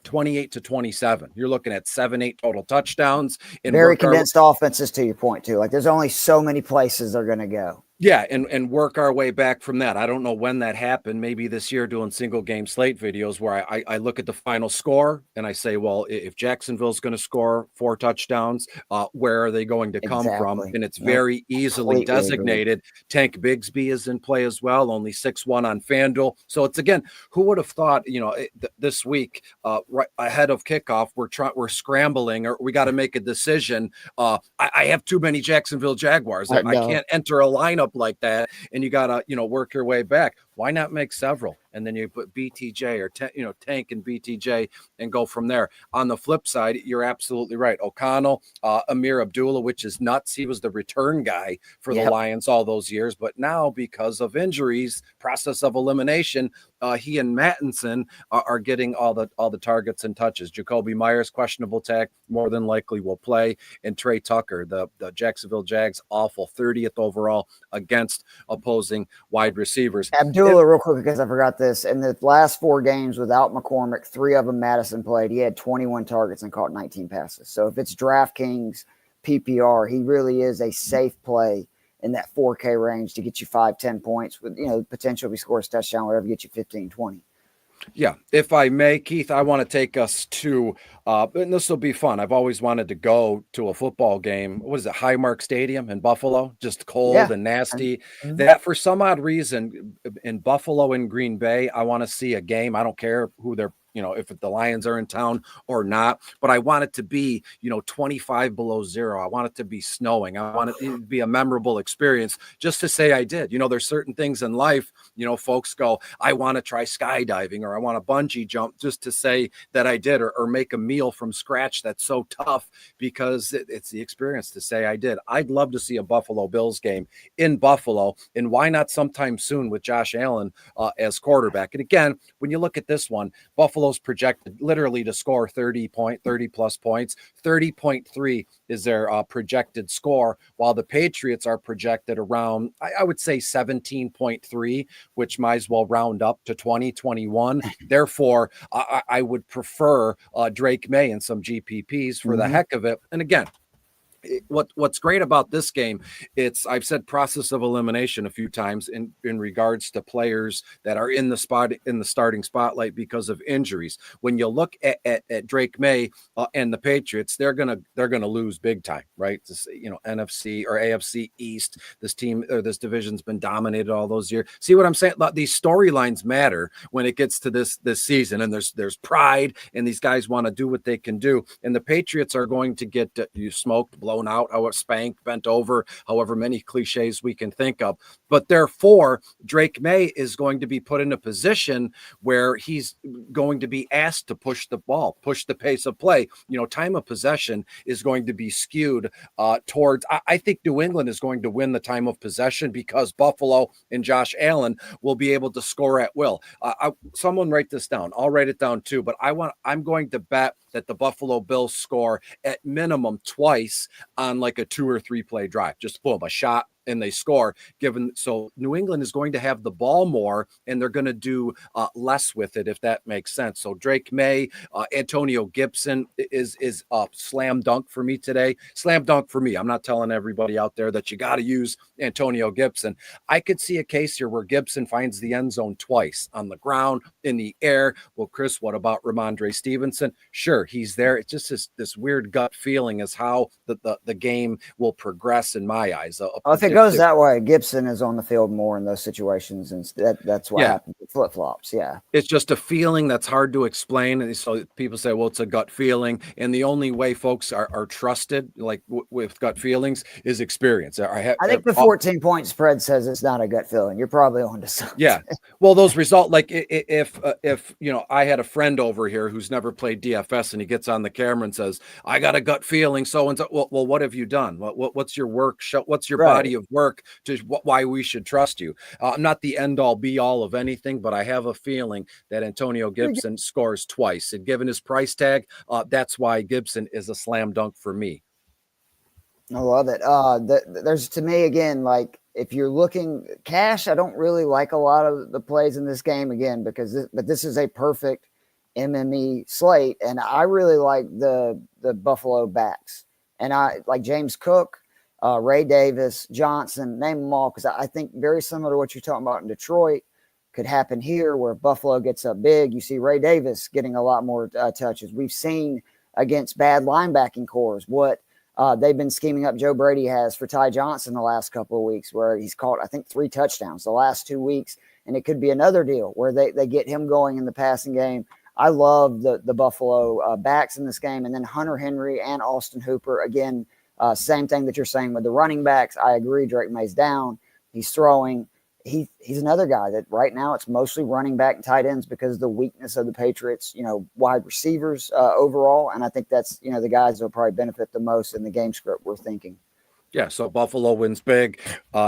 S5: 28-27. You're looking at 7-8 total touchdowns.
S6: Very condensed offenses, to your point too. Like there's only so many places they're going to go.
S5: Yeah, and work our way back from that. I don't know when that happened. Maybe this year doing single game slate videos where I look at the final score and I say, well, if Jacksonville's going to score 4 touchdowns, where are they going to come from? And it's very easily designated. Tank Bigsby is in play as well, only 6-1 on FanDuel. So it's, again, who would have thought, this week, right ahead of kickoff, we're scrambling, or we got to make a decision. I have too many Jacksonville Jaguars. I can't enter a lineup like that, and you gotta work your way back. Why not make several, and then you put BTJ or Tank and BTJ and go from there? On the flip side, you're absolutely right. O'Connell, Amir Abdullah, which is nuts. He was the return guy for the Lions all those years, but now because of injuries, process of elimination, he and Mattinson are getting all the targets and touches. Jacoby Myers, questionable tag, more than likely will play, and Trey Tucker, the Jacksonville Jags, awful 30th overall against opposing wide receivers.
S6: Abdullah, real quick, because I forgot this. In the last 4 games without McCormick, 3 of them Madison played. He had 21 targets and caught 19 passes. So if it's DraftKings PPR, he really is a safe play in that 4K range to get you 5-10 points with, potential if he scores a touchdown, whatever, get you 15-20.
S5: Yeah, if I may, Keith, I want to take us to, and this will be fun. I've always wanted to go to a football game. What is it, Highmark Stadium in Buffalo? Just cold and nasty. That, for some odd reason, in Buffalo and Green Bay, I want to see a game. I don't care who they're, if the Lions are in town or not, but I want it to be, 25 below zero. I want it to be snowing. I want it to be a memorable experience just to say I did. There's certain things in life, folks go, I want to try skydiving, or I want to bungee jump, just to say that I did, or make a meal from scratch that's so tough, because it's the experience to say I did. I'd love to see a Buffalo Bills game in Buffalo, and why not sometime soon with Josh Allen as quarterback? And again, when you look at this one, Buffalo's projected literally to score 30 plus points. 30.3 is their projected score, while the Patriots are projected around, I would say 17.3, which might as well round up to 2021. Therefore, I would prefer Drake May and some GPPs for the heck of it. And again, what's great about this game, I've said process of elimination a few times in regards to players that are in the starting spotlight because of injuries. When you look at Drake May and the Patriots, they're gonna lose big time, right? This, NFC or AFC East, this team or this division's been dominated all those years. See what I'm saying? These storylines matter when it gets to this season, and there's pride, and these guys want to do what they can do, and the Patriots are going to get smoked, blown out, spanked, bent over, however many cliches we can think of. But therefore, Drake May is going to be put in a position where he's going to be asked to push the ball, push the pace of play. Time of possession is going to be skewed towards, I think New England is going to win the time of possession, because Buffalo and Josh Allen will be able to score at will. Someone write this down. I'll write it down too, but I'm going to bet that the Buffalo Bills score at minimum twice on like a 2 or 3 play drive. Just boom, a shot, and they score. So New England is going to have the ball more, and they're going to do less with it, if that makes sense. So Drake May, Antonio Gibson is a slam dunk for me today. Slam dunk for me. I'm not telling everybody out there that you got to use Antonio Gibson. I could see a case here where Gibson finds the end zone twice, on the ground, in the air. Well, Chris, what about Ramondre Stevenson? Sure, he's there. It's just this weird gut feeling as how the game will progress in my eyes.
S6: I think goes that way, Gibson is on the field more in those situations, and that's what happens with flip-flops. Yeah,
S5: it's just a feeling that's hard to explain, and so people say, well, it's a gut feeling, and the only way folks are trusted, like with gut feelings, is experience. I
S6: think the 14-point spread says it's not a gut feeling. You're probably on to something.
S5: Yeah, well, those results, like if I had a friend over here who's never played DFS, and he gets on the camera and says, I got a gut feeling, so and so. Well, what have you done? What's your work? What's your body of work to why we should trust you? I'm not the end all be all of anything, but I have a feeling that Antonio Gibson scores twice, and given his price tag, that's why Gibson is a slam dunk for me.
S6: I love it. There's, to me, again, like, if you're looking cash, I don't really like a lot of the plays in this game, again, but this is a perfect MME slate, and I really like the Buffalo backs, and I like James Cook. Ray Davis, Johnson, name them all, because I think very similar to what you're talking about in Detroit could happen here, where Buffalo gets up big. You see Ray Davis getting a lot more touches. We've seen against bad linebacking cores what they've been scheming up. Joe Brady has for Ty Johnson the last couple of weeks, where he's caught, I think, 3 touchdowns the last 2 weeks. And it could be another deal where they get him going in the passing game. I love the Buffalo backs in this game. And then Hunter Henry and Austin Hooper, again, same thing that you're saying with the running backs. I agree. Drake May's down. He's throwing. He's another guy that right now it's mostly running back and tight ends because of the weakness of the Patriots, wide receivers overall. And I think that's, the guys that will probably benefit the most in the game script we're thinking.
S5: Yeah, so Buffalo wins big.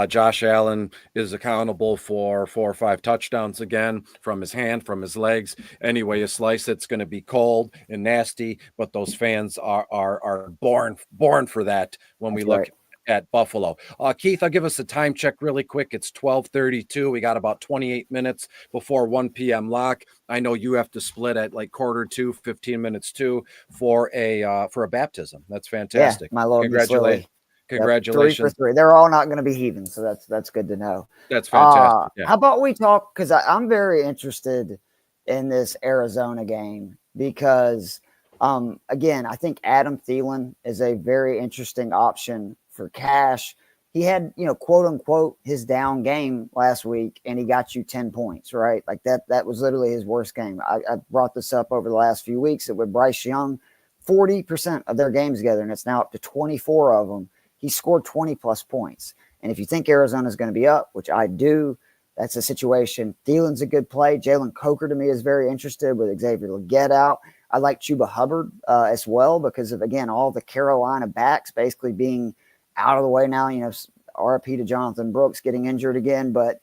S5: Josh Allen is accountable for 4 or 5 touchdowns again from his hand, from his legs. Anyway, you slice it's going to be cold and nasty, but those fans are born for that when we look at Buffalo. Keith, I'll give us a time check really quick. It's 12:32. We got about 28 minutes before 1 p.m. lock. I know you have to split at like 1:45, 15 minutes too for a baptism. That's fantastic.
S6: Yeah, my Lord,
S5: congratulations. Congratulations.
S6: 3 for 3. They're all not going to be heathens, so that's good to know.
S5: That's fantastic.
S6: How about we talk, because I'm very interested in this Arizona game because, again, I think Adam Thielen is a very interesting option for cash. He had, quote unquote, his down game last week, and he got you 10 points, right? Like that was literally his worst game. I brought this up over the last few weeks that with Bryce Young, 40% of their games together, and it's now up to 24 of them. He scored 20 plus points. And if you think Arizona is going to be up, which I do, that's a situation. Thielen's a good play. Jalen Coker to me is very interested with Xavier Legette out. I like Chuba Hubbard as well because of, again, all the Carolina backs basically being out of the way now. RIP to Jonathan Brooks getting injured again, but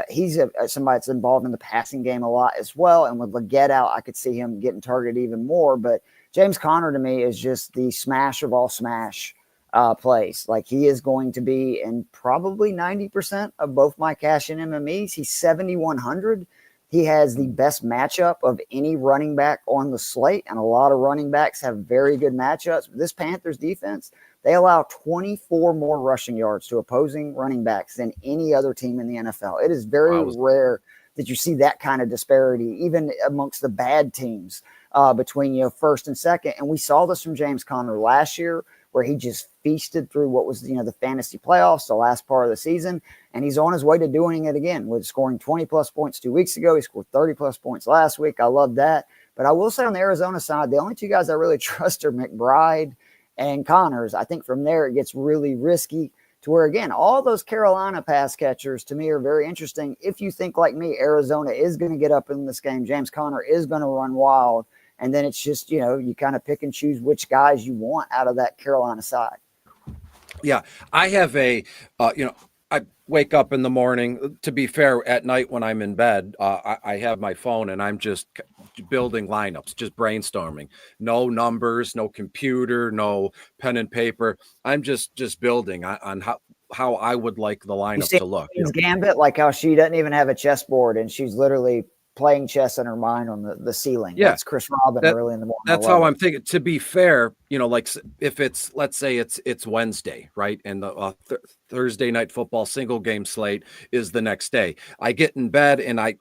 S6: he's somebody that's involved in the passing game a lot as well. And with Legette out, I could see him getting targeted even more. But James Conner to me is just the smash of all smash plays. Like he is going to be in probably 90% of both my cash and MMEs. He's 7,100. He has the best matchup of any running back on the slate, and a lot of running backs have very good matchups. This Panthers defense, they allow 24 more rushing yards to opposing running backs than any other team in the NFL. It is very rare that you see that kind of disparity, even amongst the bad teams between first and second. And we saw this from James Conner last year, where he just feasted through what was the fantasy playoffs, the last part of the season, and he's on his way to doing it again with scoring 20 plus points 2 weeks ago. He scored 30 plus points last week. I love that. But I will say on the Arizona side, the only 2 guys I really trust are McBride and Connors. I think from there it gets really risky to where, again, all those Carolina pass catchers to me are very interesting. If you think like me, Arizona is going to get up in this game, James Conner is going to run wild. And then it's just, you kind of pick and choose which guys you want out of that Carolina side.
S5: Yeah, I have I wake up in the morning. To be fair, at night when I'm in bed, I have my phone and I'm just building lineups, just brainstorming. No numbers, no computer, no pen and paper. I'm just building on how I would like the lineup to look.
S6: Gambit, like how she doesn't even have a chessboard and she's literally playing chess in her mind on the ceiling.
S5: Yeah.
S6: That's Chris Robbin early in the morning.
S5: That's how I'm thinking. To be fair, like if it's, let's say it's Wednesday, right? And the Thursday night football single game slate is the next day. I get in bed and I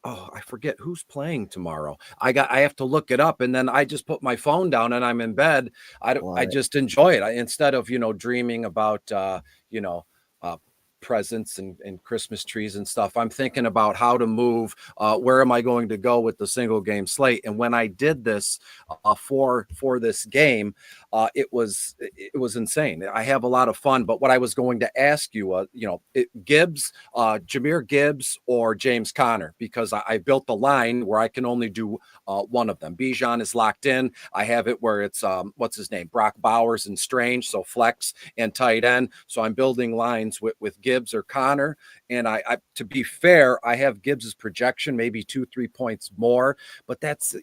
S5: forget who's playing tomorrow. I have to look it up, and then I just put my phone down and I'm in bed. I just enjoy it. Instead of, dreaming about, presents and Christmas trees and stuff. I'm thinking about how to move. Where am I going to go with the single game slate? And when I did this for this game, it was insane. I have a lot of fun. But what I was going to ask you, Gibbs, Jahmyr Gibbs or James Conner, because I built the line where I can only do one of them. Bijan is locked in. I have it where it's what's his name, Brock Bowers and Strange, so flex and tight end. So I'm building lines with Gibbs or Conner. And I to be fair, I have Gibbs's projection maybe 2-3 points more, but that's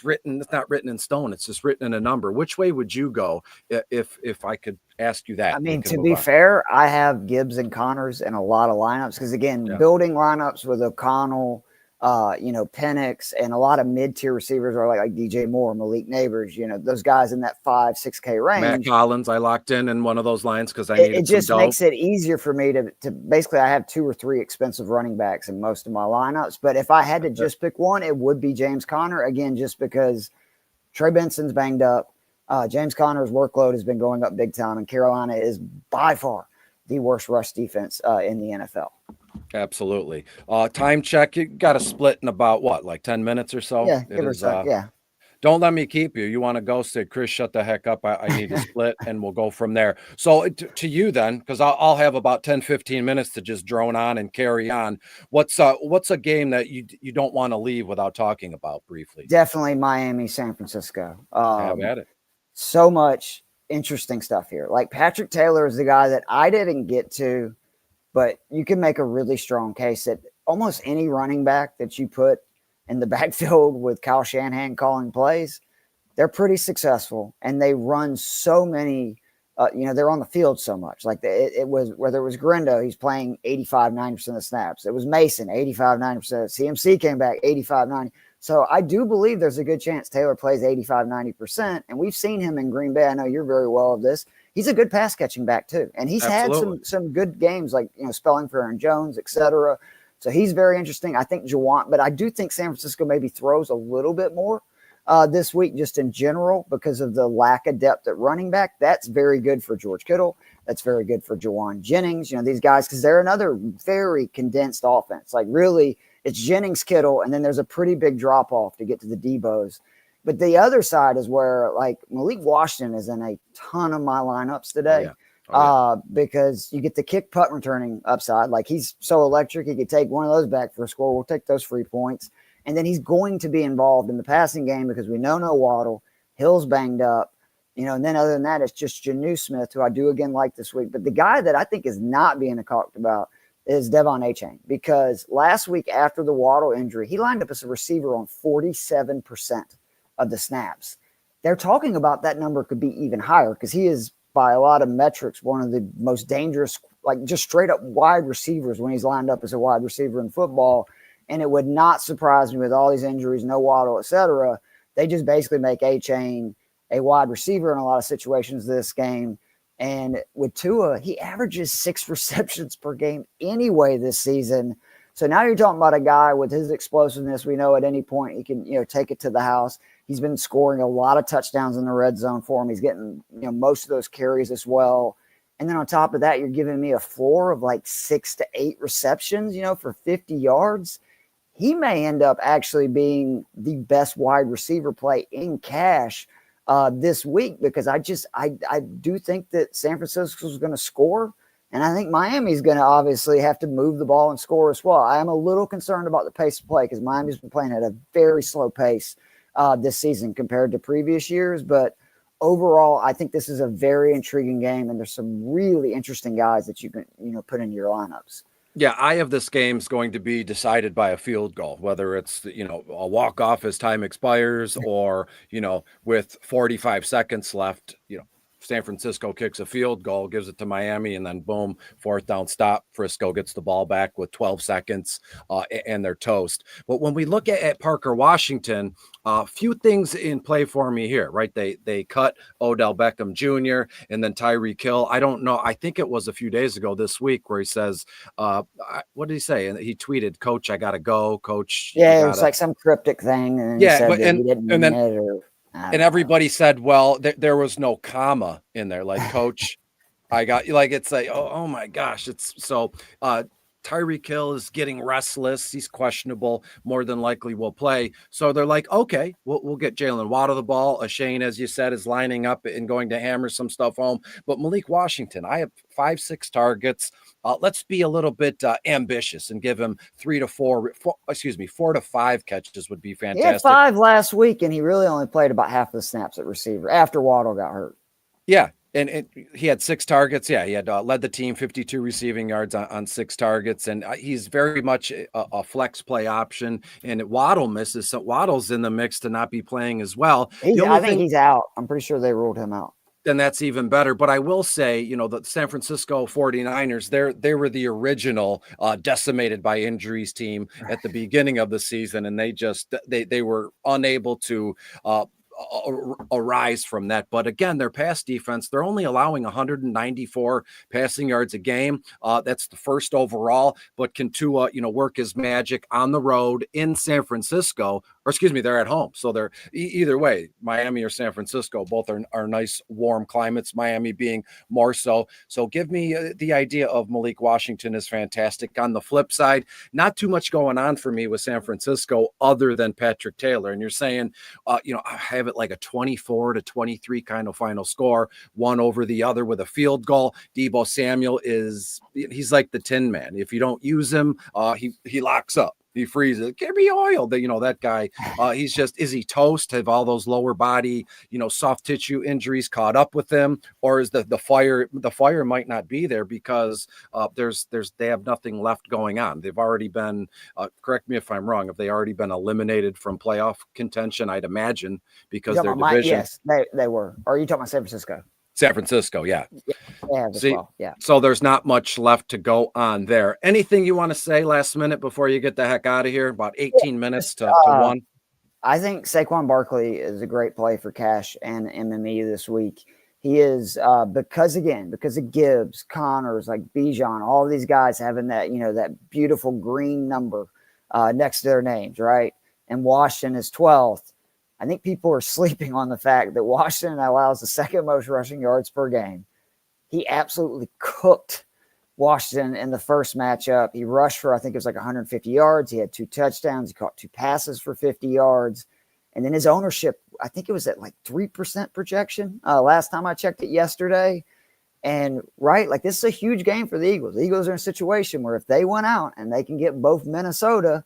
S5: written. It's not written in stone. It's just written in a number. Which way would you go if I could ask you that?
S6: I mean, to be fair, I have Gibbs and Connors in a lot of lineups because, again, building lineups with O'Connell, Penix, and a lot of mid-tier receivers are like DJ Moore, Malik Neighbors, those guys in that 5-6K range.
S5: Matt Collins, I locked in one of those lines because I needed
S6: it just
S5: some dough.
S6: makes it easier for me to basically, I have 2 or 3 expensive running backs in most of my lineups. But if I had to just pick one, it would be James Conner, again, just because Trey Benson's banged up. James Conner's workload has been going up big time, and Carolina is by far the worst rush defense in the NFL.
S5: Absolutely. Time check. You got to split in about what, like 10 minutes or so?
S6: Yeah, give or take. Yeah.
S5: Don't let me keep you. You want to go? Say, Chris, shut the heck up. I need to split, and we'll go from there. So to you then, because I'll have about 10, 15 minutes to just drone on and carry on. What's a game that you don't want to leave without talking about briefly?
S6: Definitely Miami, San Francisco.
S5: Have at it.
S6: So much interesting stuff here. Like Patrick Taylor is the guy that I didn't get to, but you can make a really strong case that almost any running back that you put in the backfield with Kyle Shanahan calling plays, they're pretty successful, and they run so many, they're on the field so much. Like it was, whether it was Grindo, he's playing 85, 90% of the snaps. It was Mason, 85, 90%. CMC came back 85, 90. So I do believe there's a good chance Taylor plays 85, 90%. And we've seen him in Green Bay. I know you're very well of this. He's a good pass catching back too. And he's
S5: Absolutely.
S6: had some good games, like, spelling for Aaron Jones, etc. So he's very interesting. I think Juwan, but I do think San Francisco maybe throws a little bit more this week, just in general, because of the lack of depth at running back. That's very good for George Kittle. That's very good for Juwan Jennings. These guys, because they're another very condensed offense. Like really, it's Jennings, Kittle, and then there's a pretty big drop off to get to the Debos. But the other side is where like Malik Washington is in a ton of my lineups today. Because you get the kick punt returning upside. Like he's so electric, he could take one of those back for a score. We'll take those free points. And then he's going to be involved in the passing game because we know no Waddle. Hill's banged up. And then other than that, it's just Janu Smith, who I do again like this week. But the guy that I think is not being talked about is Devon Achane, because last week after the Waddle injury, he lined up as a receiver on 47% of the snaps. They're talking about that number could be even higher because he is, by a lot of metrics, one of the most dangerous, like just straight up wide receivers when he's lined up as a wide receiver in football. And it would not surprise me with all these injuries, no Waddle, etc. They just basically make Achane a wide receiver in a lot of situations this game. And with Tua, he averages 6 receptions per game anyway this season. So now you're talking about a guy with his explosiveness. We know at any point he can, take it to the house. He's been scoring a lot of touchdowns in the red zone for him. He's getting, most of those carries as well. And then on top of that, you're giving me a floor of like 6 to 8 receptions, for 50 yards. He may end up actually being the best wide receiver play in cash this week, because I do think that San Francisco is going to score. And I think Miami's going to obviously have to move the ball and score as well. I am a little concerned about the pace of play because Miami's been playing at a very slow pace this season compared to previous years. But overall, I think this is a very intriguing game, and there's some really interesting guys that you can, put in your lineups.
S5: Yeah, I have this game's going to be decided by a field goal, whether it's, a walk-off as time expires or, with 45 seconds left, San Francisco kicks a field goal, gives it to Miami, and then boom, 4th down stop. Frisco gets the ball back with 12 seconds and they're toast. But when we look at Parker Washington, a few things in play for me here, right? They cut Odell Beckham Jr. and then Tyreek Hill. I don't know. I think it was a few days ago this week where he says, what did he say? And he tweeted, "Coach, I got to go. Coach."
S6: Yeah, it was like some cryptic thing. And
S5: and everybody said, well, there was no comma in there. Like, "Coach, I got you." Like, it's like, oh my gosh. It's so Tyreek Hill is getting restless. He's questionable. More than likely will play. So they're like, okay, we'll get Jalen Waddle the ball. Ashane, as you said, is lining up and going to hammer some stuff home. But Malik Washington, I have 5-6 targets. Let's be a little bit ambitious and give him 4 to 5 catches would be fantastic.
S6: He had 5 last week, and he really only played about half the snaps at receiver after Waddle got hurt.
S5: Yeah. And he had 6 targets. Yeah, he had led the team 52 receiving yards on 6 targets. And he's very much a flex play option. And Waddle misses. So Waddle's in the mix to not be playing as well.
S6: I think he's out. I'm pretty sure they ruled him out.
S5: then that's even better. But I will say, the San Francisco 49ers, they were the original decimated by injuries team at the beginning of the season, and they were unable to arise from that. But again, their pass defense, they're only allowing 194 passing yards a game. That's the first overall, but can Tua, work his magic on the road in San Francisco, or excuse me, they're at home. So they're either way, Miami or San Francisco, both are nice, warm climates, Miami being more so. So give me the idea of Malik Washington is fantastic. On the flip side, not too much going on for me with San Francisco other than Patrick Taylor. And you're saying, I have it like a 24-23 kind of final score, one over the other with a field goal. Deebo Samuel he's like the Tin Man. If you don't use him, he locks up. He freezes. Give me oil. That guy, is he toast? Have all those lower body, soft tissue injuries caught up with him? Or is the fire might not be there because they have nothing left going on. They've already been, correct me if I'm wrong, have they already been eliminated from playoff contention? I'd imagine because their division.
S6: Yes, they were. Or are you talking about San Francisco?
S5: San Francisco, yeah.
S6: See, well. Yeah.
S5: So there's not much left to go on there. Anything you want to say last minute before you get the heck out of here? About 18 minutes to one.
S6: I think Saquon Barkley is a great play for cash and MME this week. He is because of Gibbs, Connors, like Bijan, all these guys having that, that beautiful green number next to their names, right? And Washington is 12th. I think people are sleeping on the fact that Washington allows the second most rushing yards per game. He absolutely cooked Washington in the first matchup. He rushed for, I think it was like 150 yards. He had 2 touchdowns. He caught 2 passes for 50 yards. And then his ownership, I think it was at like 3% projection. Last time I checked it yesterday. And like this is a huge game for the Eagles. The Eagles are in a situation where if they went out and they can get both Minnesota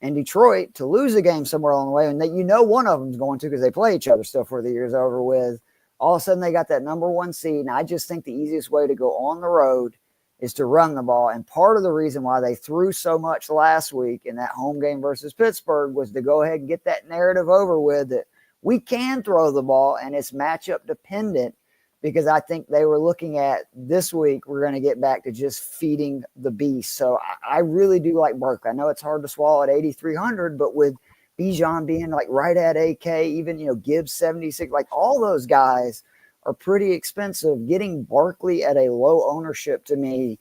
S6: and Detroit to lose a game somewhere along the way, and that one of them is going to because they play each other still before the year's over with, all of a sudden they got that number 1 seed. And I just think the easiest way to go on the road is to run the ball. And part of the reason why they threw so much last week in that home game versus Pittsburgh was to go ahead and get that narrative over with that we can throw the ball and it's matchup dependent, because I think they were looking at this week, we're going to get back to just feeding the beast. So I really do like Barkley. I know it's hard to swallow at 8,300, but with Bijan being like right at AK, even, Gibbs 76, like all those guys are pretty expensive. Getting Barkley at a low ownership to me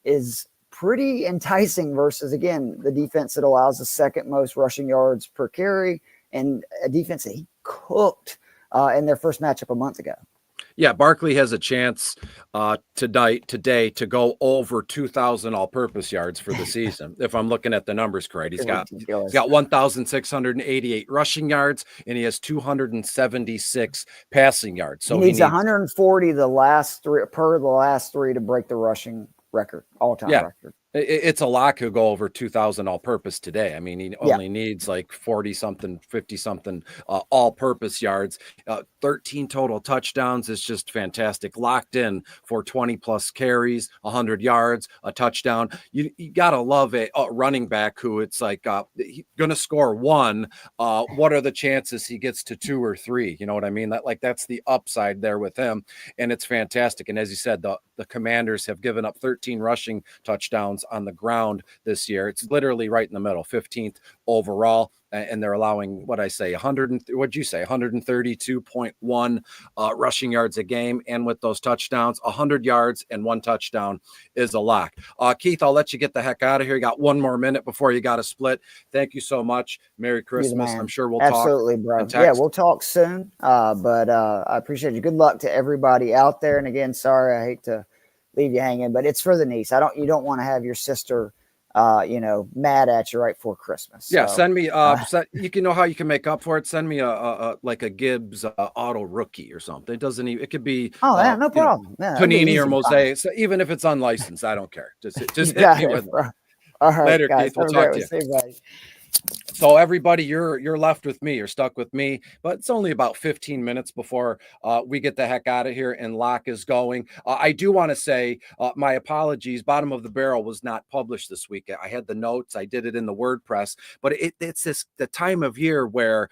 S6: is pretty enticing versus, again, the defense that allows the second most rushing yards per carry and a defense that he cooked in their first matchup a month ago.
S5: Yeah, Barkley has a chance today to go over 2,000 all-purpose yards for the season. If I'm looking at the numbers correct, he's got 1,688 rushing yards and he has 276 passing yards. So
S6: he needs 140 the last three to break the rushing record, all-time record.
S5: It's a lock who'll go over 2,000 all-purpose today. I mean, he only needs like 40-something, 50-something all-purpose yards. 13 total touchdowns is just fantastic. Locked in for 20-plus carries, 100 yards, a touchdown. You got to love a running back who it's like he's going to score 1. What are the chances he gets to 2 or 3? You know what I mean? That's the upside there with him, and it's fantastic. And as you said, the Commanders have given up 13 rushing touchdowns on the ground this year. It's literally right in the middle, 15th overall. And they're allowing, 132.1 rushing yards a game. And with those touchdowns, 100 yards and 1 touchdown is a lock. Keith, I'll let you get the heck out of here. You got 1 more minute before you got to split. Thank you so much. Merry Christmas. I'm sure we'll talk.
S6: Absolutely, bro. Yeah, we'll talk soon. But I appreciate you. Good luck to everybody out there. And again, sorry, I hate to leave you hanging, but it's for the niece. You don't want to have your sister mad at you right before Christmas.
S5: Yeah, so, send me you can know how you can make up for it. Send me a Gibbs auto rookie or something. It doesn't even, it could be
S6: no problem.
S5: Panini or Mosaic. So even if it's unlicensed, I don't care. Just hit me with it.
S6: All right,
S5: later,
S6: guys,
S5: Keith. We'll talk to you. So everybody, you're left with me. You're stuck with me, but it's only about 15 minutes before we get the heck out of here and Locke is going. I do want to say my apologies. Bottom of the Barrel was not published this week. I had the notes. I did it in the WordPress, but it's the time of year where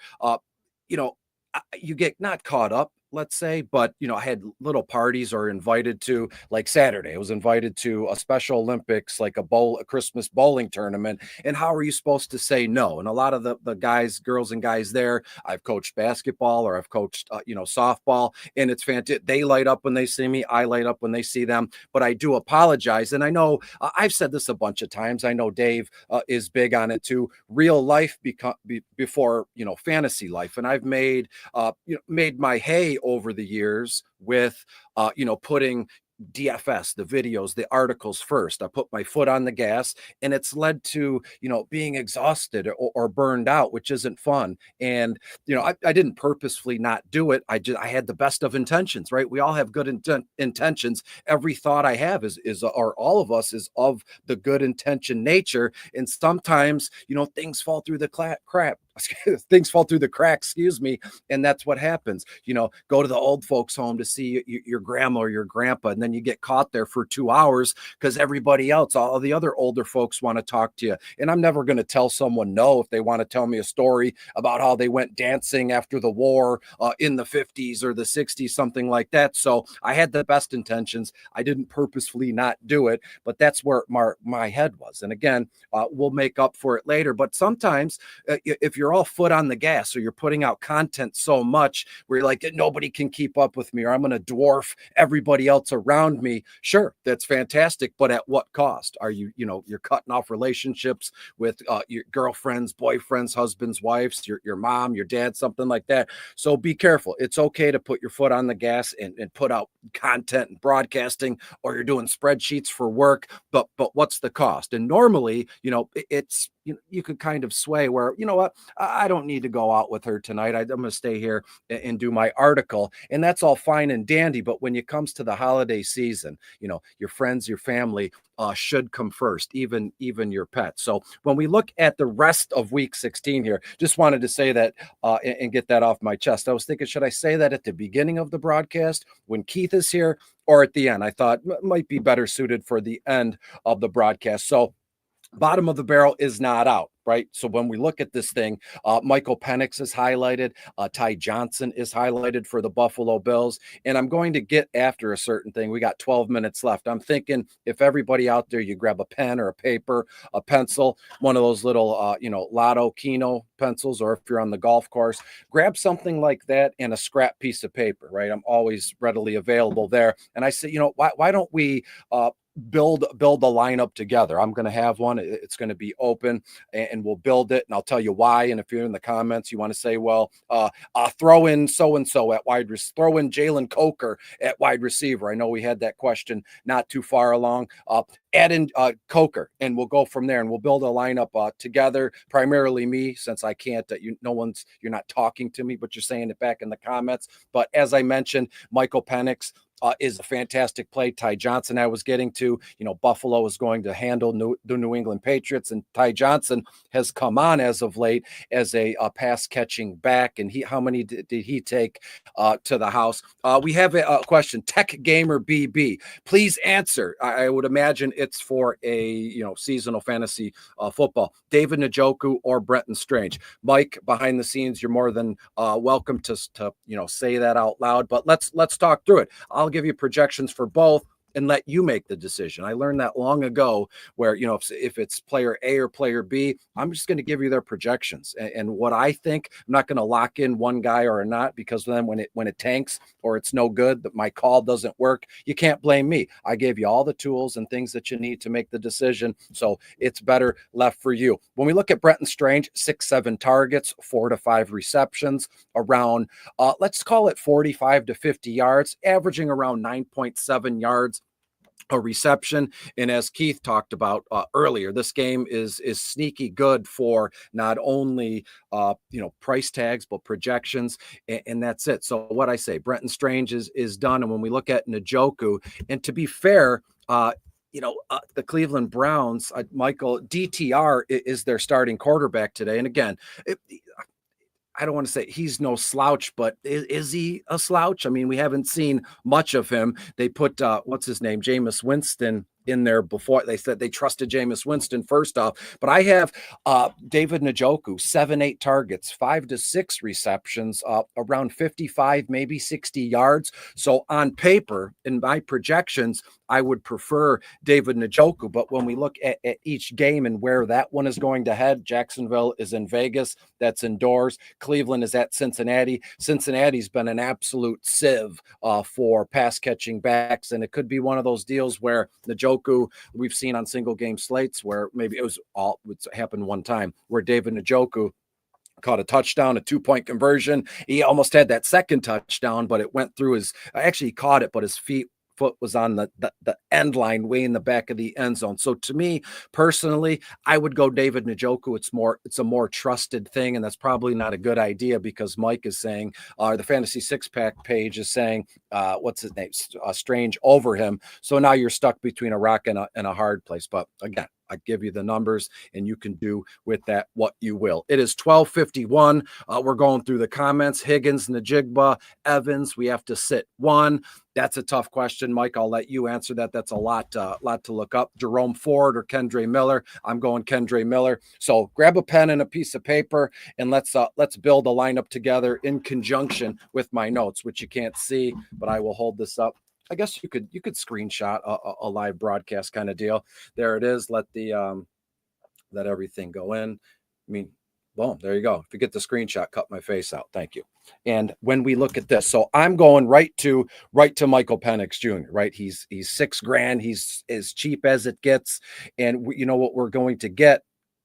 S5: you get not caught up let's say, but I had little parties or invited to, like Saturday, I was invited to a Special Olympics, like a Christmas bowling tournament. And how are you supposed to say no? And a lot of the guys, girls and guys there, I've coached basketball or I've coached, softball, and it's fantastic. They light up when they see me. I light up when they see them, but I do apologize. And I know I've said this a bunch of times. I know Dave is big on it too. Real life before, fantasy life. And I've made my hay over the years with, putting DFS, the videos, the articles first. I put my foot on the gas, and it's led to, being exhausted or burned out, which isn't fun. And, I didn't purposefully not do it. I had the best of intentions, right? We all have good intentions. Every thought I have is, or all of us is of the good intention nature. And sometimes, things fall through the things fall through the cracks, excuse me. And that's what happens. Go to the old folks home to see your grandma or your grandpa, and then you get caught there for 2 hours because everybody else, all the other older folks want to talk to you. And I'm never going to tell someone no if they want to tell me a story about how they went dancing after the war in the 50s or the 60s, something like that. So I had the best intentions. I didn't purposefully not do it, but that's where my head was. And again, we'll make up for it later. But sometimes if you're all foot on the gas, or you're putting out content so much where you're like, nobody can keep up with me, or I'm going to dwarf everybody else around me. Sure, that's fantastic. But at what cost? Are you're cutting off relationships with your girlfriends, boyfriends, husbands, wives, your mom, your dad, something like that. So be careful. It's okay to put your foot on the gas and put out content and broadcasting, or you're doing spreadsheets for work. But what's the cost? And normally, it's, you could kind of sway where, what, I don't need to go out with her tonight. I'm going to stay here and do my article. And that's all fine and dandy. But when it comes to the holiday season, your friends, your family should come first, even your pets. So when we look at the rest of week 16 here, just wanted to say that and get that off my chest. I was thinking, should I say that at the beginning of the broadcast when Keith is here, or at the end? I thought might be better suited for the end of the broadcast. So bottom of the barrel is not out, right? So when we look at this thing, Michael Penix is highlighted. Ty Johnson is highlighted for the Buffalo Bills. And I'm going to get after a certain thing. We got 12 minutes left. I'm thinking if everybody out there, you grab a pen or a paper, a pencil, one of those little, Lotto Keno pencils, or if you're on the golf course, grab something like that and a scrap piece of paper, right? I'm always readily available there. And I say, why don't we build a lineup together? I'm going to have one. It's going to be open, and we'll build it, and I'll tell you why. And if you're in the comments, you want to say, well, throw in so-and-so at wide receiver, throw in Jalen Coker at wide receiver. I know we had that question not too far along. Add in Coker, and we'll go from there, and we'll build a lineup together, primarily me, since I can't, you're not talking to me, but you're saying it back in the comments. But as I mentioned, Michael Penix is a fantastic play. Ty Johnson, I was getting to, Buffalo is going to handle the New England Patriots, and Ty Johnson has come on as of late as a pass catching back. And how many did he take to the house? We have a question. Tech Gamer BB, please answer. I would imagine it's for a, seasonal fantasy football. David Njoku or Brenton Strange? Mike, behind the scenes, you're more than welcome to say that out loud, but let's talk through it. I'll give you projections for both and let you make the decision. I learned that long ago where, if it's player A or player B, I'm just going to give you their projections and what I think. I'm not going to lock in one guy or not, because then when it tanks or it's no good, that my call doesn't work, you can't blame me. I gave you all the tools and things that you need to make the decision. So it's better left for you. When we look at Brenton Strange, 6-7 targets, 4 to 5 receptions, around, let's call it 45 to 50 yards, averaging around 9.7 yards a reception. And as Keith talked about earlier, this game is sneaky good for not only price tags but projections, and that's it. So what I say, Brenton Strange is done. And when we look at Njoku, and to be fair, the Cleveland Browns, Michael, DTR is their starting quarterback today. And again, I don't want to say he's no slouch, but is he a slouch? I mean, we haven't seen much of him. They put, what's his name? Jameis Winston in there before. They said they trusted Jameis Winston first off, but I have David Njoku, 7-8 targets, 5 to 6 receptions, around 55, maybe 60 yards. So on paper, in my projections, I would prefer David Njoku. But when we look at each game and where that one is going to head, Jacksonville is in Vegas. That's indoors. Cleveland is at Cincinnati. Cincinnati's been an absolute sieve for pass catching backs. And it could be one of those deals where Njoku, we've seen on single game slates where maybe it's happened one time where David Njoku caught a touchdown, a 2-point conversion. He almost had that second touchdown, but it went through actually he caught it, but his foot was on the end line way in the back of the end zone. So to me personally, I would go David Njoku. It's a more trusted thing, and that's probably not a good idea because Mike is saying, the Fantasy Six Pack page is saying, what's his name? Strange over him. So now you're stuck between a rock and a hard place. But again, I give you the numbers and you can do with that what you will. It is 12:51. We're going through the comments. Higgins, Najigba, Evans, we have to sit one. That's a tough question, Mike. I'll let you answer that. That's a lot to look up. Jerome Ford or Kendre Miller. I'm going Kendre Miller. So grab a pen and a piece of paper and let's build a lineup together in conjunction with my notes, which you can't see, but I will hold this up. I guess you could screenshot a live broadcast kind of deal. There it is. Let everything go in. I mean, boom, there you go. If you get the screenshot, cut my face out. Thank you. And when we look at this, so I'm going right to Michael Penix Jr., right? He's $6,000. He's as cheap as it gets. And you know what we're going to get?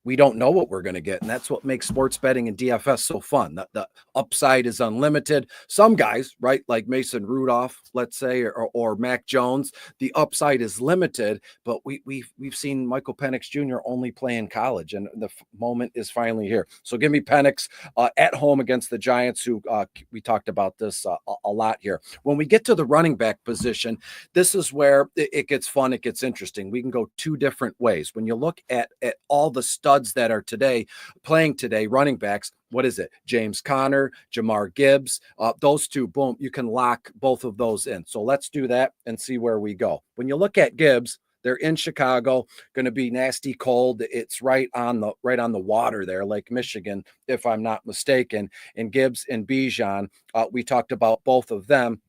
S5: We don't know what we're going to get. And that's what makes sports betting and DFS so fun. The upside is unlimited. Some guys, right, like Mason Rudolph, let's say, or Mac Jones, the upside is limited, but we've seen Michael Penix Jr. only play in college, and the moment is finally here. So give me Penix at home against the Giants, who we talked about this a lot here. When we get to the running back position, this is where it gets fun. It gets interesting. We can go two different ways. When you look at all the studs that are playing today, running backs, what is it? James Conner, Jahmyr Gibbs, those two, boom, you can lock both of those in. So let's do that and see where we go. When you look at Gibbs, they're in Chicago, going to be nasty cold. It's right on the water there, Lake Michigan, if I'm not mistaken. And Gibbs and Bijan, we talked about both of them.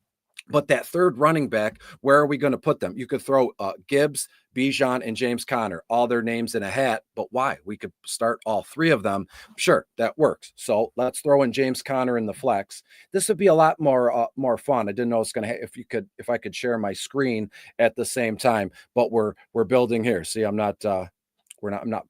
S5: But that third running back, where are we going to put them? You could throw Gibbs, Bijan, and James Conner, all their names in a hat. But why? We could start all three of them. Sure, that works. So let's throw in James Conner in the flex. This would be a lot more fun. I didn't know it's going to. If I could share my screen at the same time. But we're building here. See, I'm not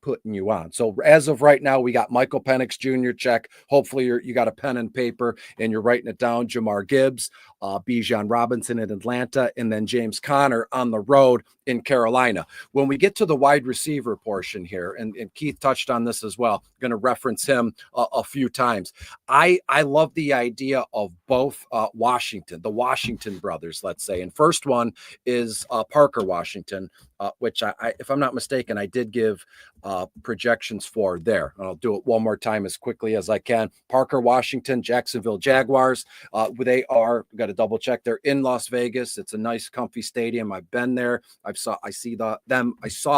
S5: putting you on. So as of right now, we got Michael Penix Jr. check. Hopefully you got a pen and paper and you're writing it down. Jahmyr Gibbs, Bijan Robinson in Atlanta, and then James Conner on the road in Carolina. When we get to the wide receiver portion here, and Keith touched on this as well, going to reference him a few times. I love the idea of both the Washington brothers, let's say. And first one is Parker Washington, which I, if I'm not mistaken, I did give projections for there. And I'll do it one more time as quickly as I can. Parker Washington, Jacksonville Jaguars. They are, got to double check. They're in Las Vegas. It's a nice, comfy stadium. I've been there. I saw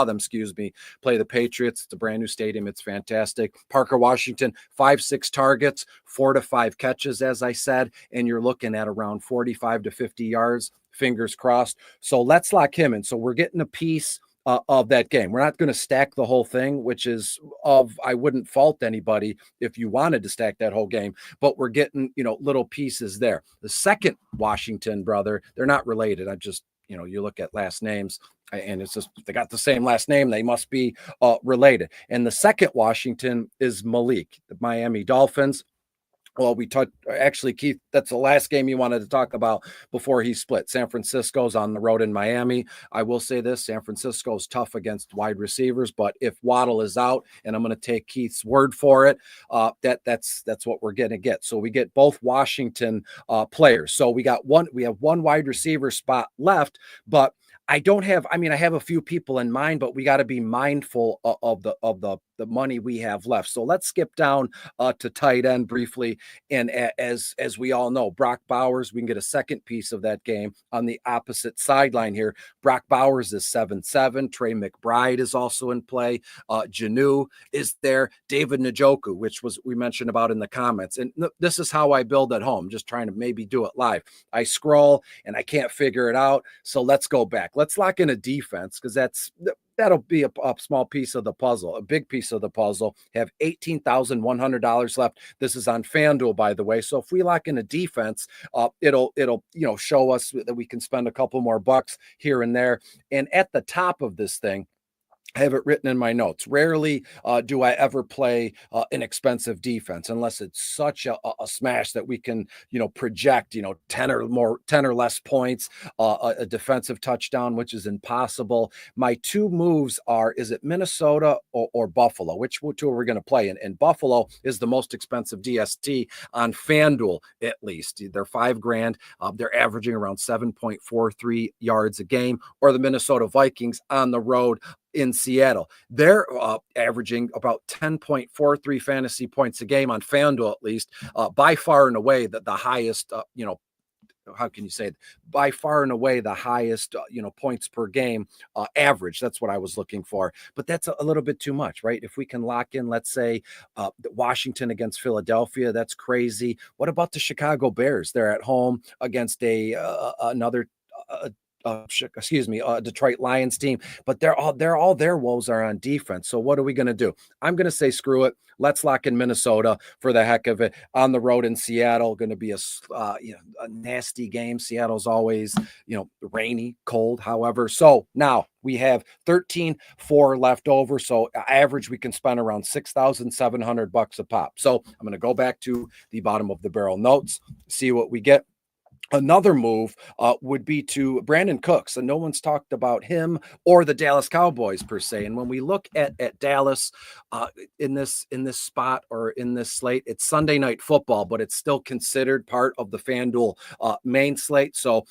S5: them, play the Patriots. It's a brand new stadium. It's fantastic. Parker Washington, 5-6 targets, 4 to 5 catches, as I said, and you're looking at around 45 to 50 yards. Fingers crossed. So let's lock him in. So we're getting a piece of that game. We're not going to stack the whole thing, which is I wouldn't fault anybody if you wanted to stack that whole game, but we're getting, little pieces there. The second Washington brother, they're not related. I just, you look at last names and it's just, they got the same last name. They must be related. And the second Washington is Malik, the Miami Dolphins. Well, actually, Keith, that's the last game you wanted to talk about before he split. San Francisco's on the road in Miami. I will say this, San Francisco's tough against wide receivers, but if Waddle is out, and I'm going to take Keith's word for it, that's what we're going to get. So we get both Washington players. So we have one wide receiver spot left, but I have a few people in mind, but we got to be mindful of the money we have left. So let's skip down to tight end briefly. And as we all know, Brock Bowers, we can get a second piece of that game on the opposite sideline here. Brock Bowers is 7-7. Trey McBride is also in play. Janu is there. David Njoku, which we mentioned about in the comments. And this is how I build at home, just trying to maybe do it live. I scroll and I can't figure it out. So let's go back. Let's lock in a defense, because that'll be a small piece of the puzzle. A big piece of the puzzle. Have $18,100 left. This is on FanDuel, by the way. So if we lock in a defense, it'll show us that we can spend a couple more bucks here and there. And at the top of this thing, I have it written in my notes. Rarely do I ever play an expensive defense unless it's such a smash that we can, project, 10 or less points, a defensive touchdown, which is impossible. My two moves are, is it Minnesota or Buffalo? Which two are we going to play? And Buffalo is the most expensive DST on FanDuel, at least. They're $5,000. They're averaging around 7.43 yards a game. Or the Minnesota Vikings on the road in Seattle. They're averaging about 10.43 fantasy points a game on FanDuel, at least, by far and away the highest, how can you say it? By far and away the highest, points per game average. That's what I was looking for. But that's a little bit too much, right? If we can lock in, let's say, Washington against Philadelphia, that's crazy. What about the Chicago Bears? They're at home against another Detroit Lions team, but all their woes are on defense. So what are we going to do? I'm going to say, screw it. Let's lock in Minnesota for the heck of it. On the road in Seattle, going to be a nasty game. Seattle's always, rainy, cold, however. So now we have 13.4 left over. So average, we can spend around $6,700 a pop. So I'm going to go back to the bottom of the barrel notes, see what we get. Another move would be to Brandon Cooks, and no one's talked about him or the Dallas Cowboys per se. And when we look at Dallas in this spot or in this slate, it's Sunday Night Football, but it's still considered part of the FanDuel main slate. So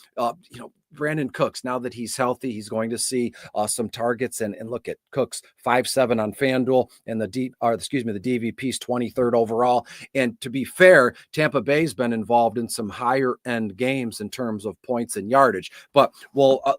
S5: Brandon Cooks, now that he's healthy, he's going to see some targets. And look at Cooks, 5.7 on FanDuel, and the DVP's 23rd overall. And to be fair, Tampa Bay's been involved in some higher end games in terms of points and yardage. But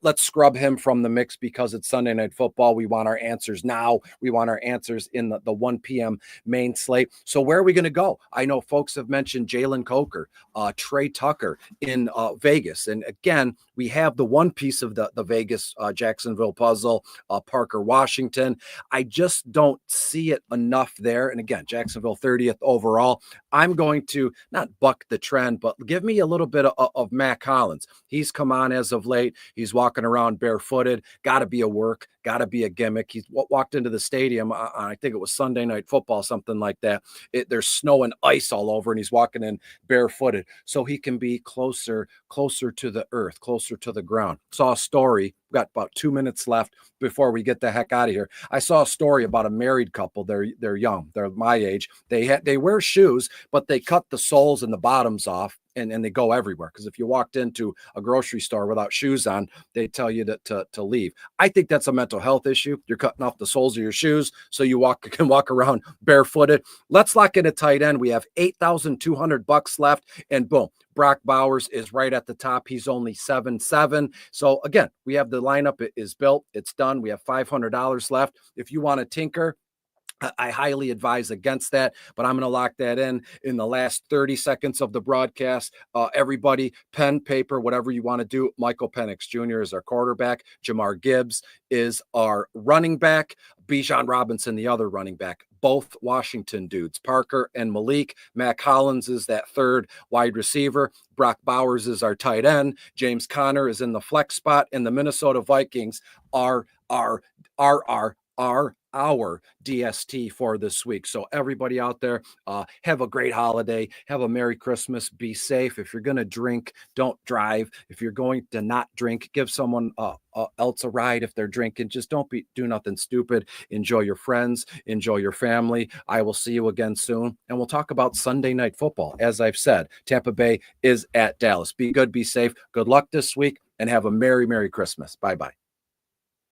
S5: let's scrub him from the mix because it's Sunday Night Football. We want our answers now. We want our answers in the 1 p.m. main slate. So where are we going to go? I know folks have mentioned Jalen Coker, Trey Tucker in Vegas. And again, we have the one piece of the Vegas Jacksonville puzzle, Parker Washington. I just don't see it enough there. And again, Jacksonville 30th overall. I'm going to not buck the trend, but give me a little bit of Mac Hollins. He's come on as of late. He's walking around barefooted. Got to be a work. Got to be a gimmick. He walked into the stadium. I think it was Sunday Night Football, something like that. There's snow and ice all over, and he's walking in barefooted. So he can be closer to the earth, closer to the ground. Saw a story. We've got about 2 minutes left before we get the heck out of here. I saw a story about a married couple. They're young. They're my age. They wear shoes, but they cut the soles and the bottoms off. And they go everywhere, because if you walked into a grocery store without shoes on, they tell you to leave. I think that's a mental health issue. You're cutting off the soles of your shoes so you can walk around barefooted. Let's lock in a tight end. We have $8,200 left, and boom, Brock Bowers is right at the top. He's only 7-7. So again, we have the lineup. It is built. It's done. We have $500 left. If you want to tinker, I highly advise against that, but I'm going to lock that in the last 30 seconds of the broadcast. Everybody, pen, paper, whatever you want to do. Michael Penix Jr. is our quarterback. Jamar Gibbs is our running back. Bijan Robinson, the other running back. Both Washington dudes, Parker and Malik. Mac Hollins is that third wide receiver. Brock Bowers is our tight end. James Conner is in the flex spot, and the Minnesota Vikings are our DST for this week. So everybody out there, have a great holiday. Have a Merry Christmas. Be safe. If you're going to drink, don't drive. If you're going to not drink, give someone else a ride. If they're drinking, just do nothing stupid. Enjoy your friends. Enjoy your family. I will see you again soon. And we'll talk about Sunday Night Football. As I've said, Tampa Bay is at Dallas. Be good. Be safe. Good luck this week, and have a Merry Christmas. Bye-bye.